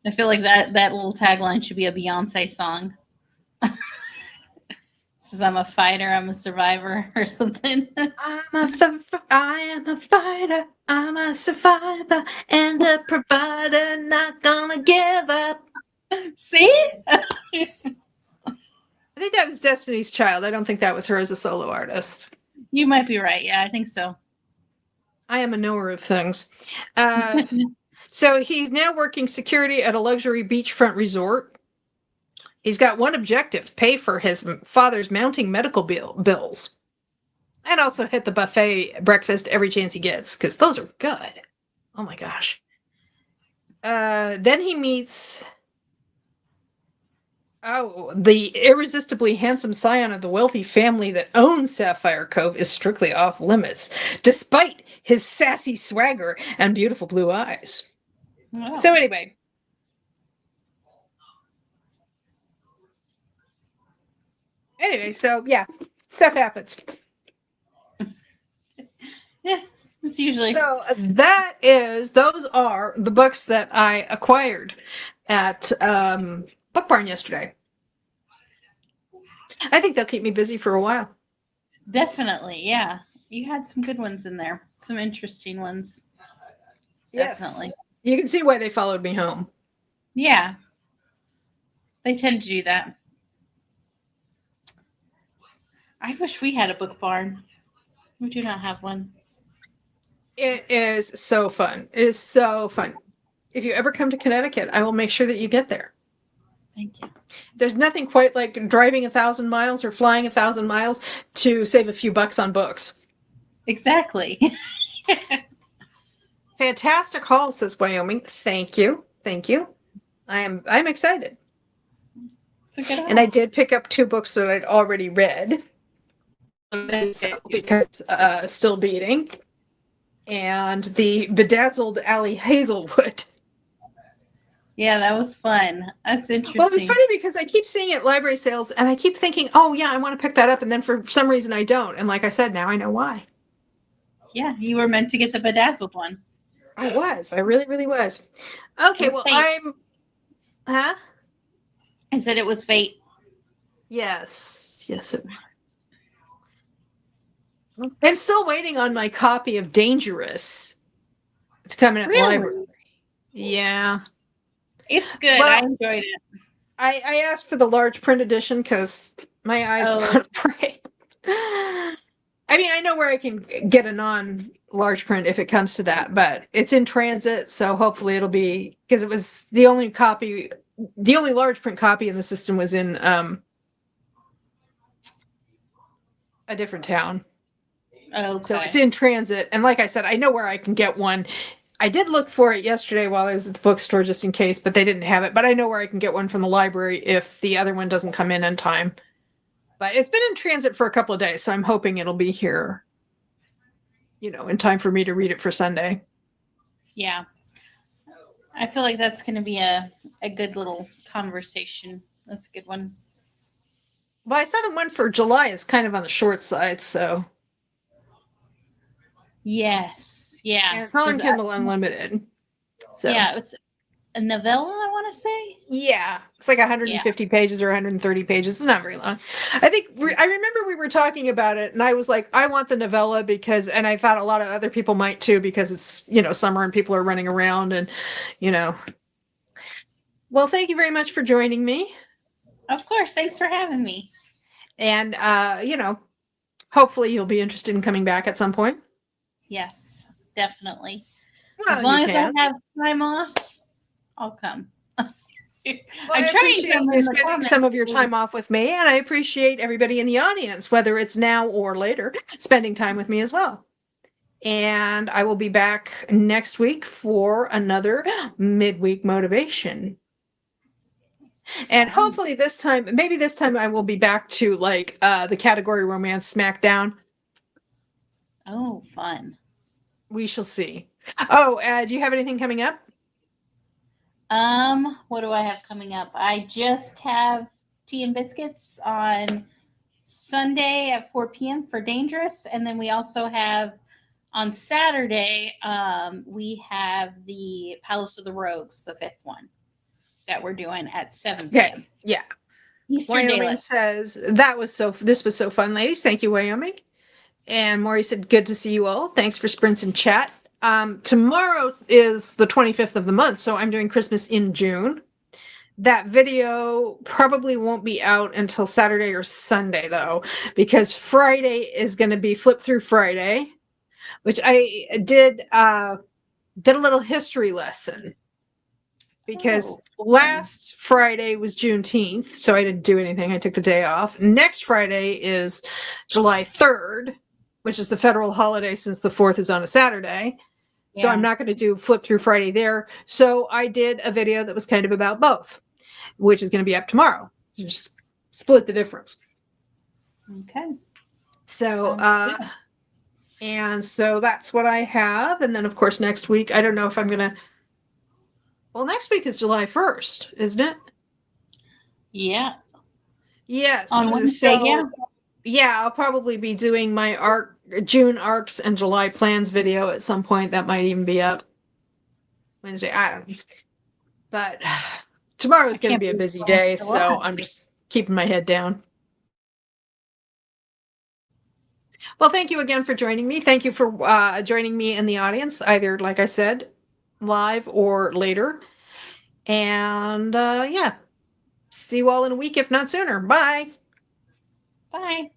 I feel like that little tagline should be a Beyonce song. Says, I'm a fighter, I'm a survivor, or something. I am a fighter, I'm a survivor, and a provider, not gonna give up. See? I think that was Destiny's Child. I don't think that was her as a solo artist. You might be right. Yeah, I think so. I am a knower of things. So he's now working security at a luxury beachfront resort. He's got one objective: pay for his father's mounting medical bills. And also hit the buffet breakfast every chance he gets, because those are good. Oh my gosh. Then he meets... the irresistibly handsome scion of the wealthy family that owns Sapphire Cove is strictly off limits, despite his sassy swagger and beautiful blue eyes. Oh. So anyway. So yeah, stuff happens. Yeah, it's usually... So those are the books that I acquired at Book Barn yesterday. I think they'll keep me busy for a while. Definitely, yeah. You had some good ones in there. Some interesting ones. Yes. Definitely. You can see why they followed me home. Yeah. They tend to do that. I wish we had a Book Barn. We do not have one. It is so fun. It is so fun. If you ever come to Connecticut, I will make sure that you get there. Thank you. There's nothing quite like driving 1,000 miles or flying 1,000 miles to save a few bucks on books. Exactly. Fantastic haul, says Wyoming. Thank you. Thank you. I'm excited. It's a good haul. And I did pick up 2 books that I'd already read. Because Still Beating. And the Bedazzled Allie Hazelwood. Yeah, that was fun. That's interesting. Well, it was funny because I keep seeing it at library sales, and I keep thinking, oh, yeah, I want to pick that up. And then for some reason, I don't. And like I said, now I know why. Yeah, you were meant to get the Bedazzled one. I was. I really, really was. Okay, well, fate. Huh? I said it was fate. Yes. Yes, it was. I'm still waiting on my copy of Dangerous to come in at the library. Yeah. It's good. Well, I enjoyed it. I asked for the large print edition because my eyes want to pray. I mean, I know where I can get a non-large print if it comes to that, but it's in transit, so hopefully it'll be, because it was the only large print copy in the system was in a different town. Okay. So it's in transit, and like I said, I know where I can get one. I did look for it yesterday while I was at the bookstore just in case, but they didn't have it. But I know where I can get one from the library if the other one doesn't come in time. But it's been in transit for a couple of days, so I'm hoping it'll be here, in time for me to read it for Sunday. Yeah. I feel like that's going to be a good little conversation. That's a good one. Well, I saw the one for July is kind of on the short side, so... Yes. Yeah. And it's on Kindle Unlimited. So. Yeah, it's a novella, I want to say. Yeah, it's like 150 pages or 130 pages. It's not very long. I think I remember we were talking about it, and I was like, I want the novella because, and I thought a lot of other people might too, because it's, summer and people are running around and, you know. Well, thank you very much for joining me. Of course. Thanks for having me. And, hopefully you'll be interested in coming back at some point. Yes, definitely. Well, as long as I have time off, I'll come. Well, I appreciate you spending some of your time off with me, and I appreciate everybody in the audience, whether it's now or later, spending time with me as well. And I will be back next week for another midweek motivation. And hopefully maybe this time I will be back to like the category romance SmackDown. Oh, fun. We shall see. Oh, do you have anything coming up? What do I have coming up? I just have tea and biscuits on Sunday at 4 p.m. for Dangerous. And then we also have on Saturday, we have the Palace of the Rogues, the 5th one that we're doing at 7 p.m. Okay. Yeah. Eastern Wyoming Daylight says this was so fun, ladies. Thank you, Wyoming. And Maury said, good to see you all. Thanks for sprints in chat. Tomorrow is the 25th of the month, so I'm doing Christmas in June. That video probably won't be out until Saturday or Sunday, though, because Friday is going to be Flip Through Friday, which I did a little history lesson. Because last Friday was Juneteenth, so I didn't do anything. I took the day off. Next Friday is July 3rd, which is the federal holiday since the 4th is on a Saturday. So I'm not going to do Flip Through Friday there. So I did a video that was kind of about both, which is going to be up tomorrow. Just split the difference. Okay. So, and so that's what I have. And then, of course, next week, I don't know if I'm going to. Well, next week is July 1st, isn't it? Yeah. Yes. On Wednesday, yeah, I'll probably be doing my June arcs and July plans video at some point. That might even be up Wednesday. I don't know. But tomorrow's going to be a busy day, so I'm just keeping my head down. Well, thank you again for joining me. Thank you for joining me in the audience, either, like I said, live or later. And yeah, see you all in a week, if not sooner. Bye. Bye.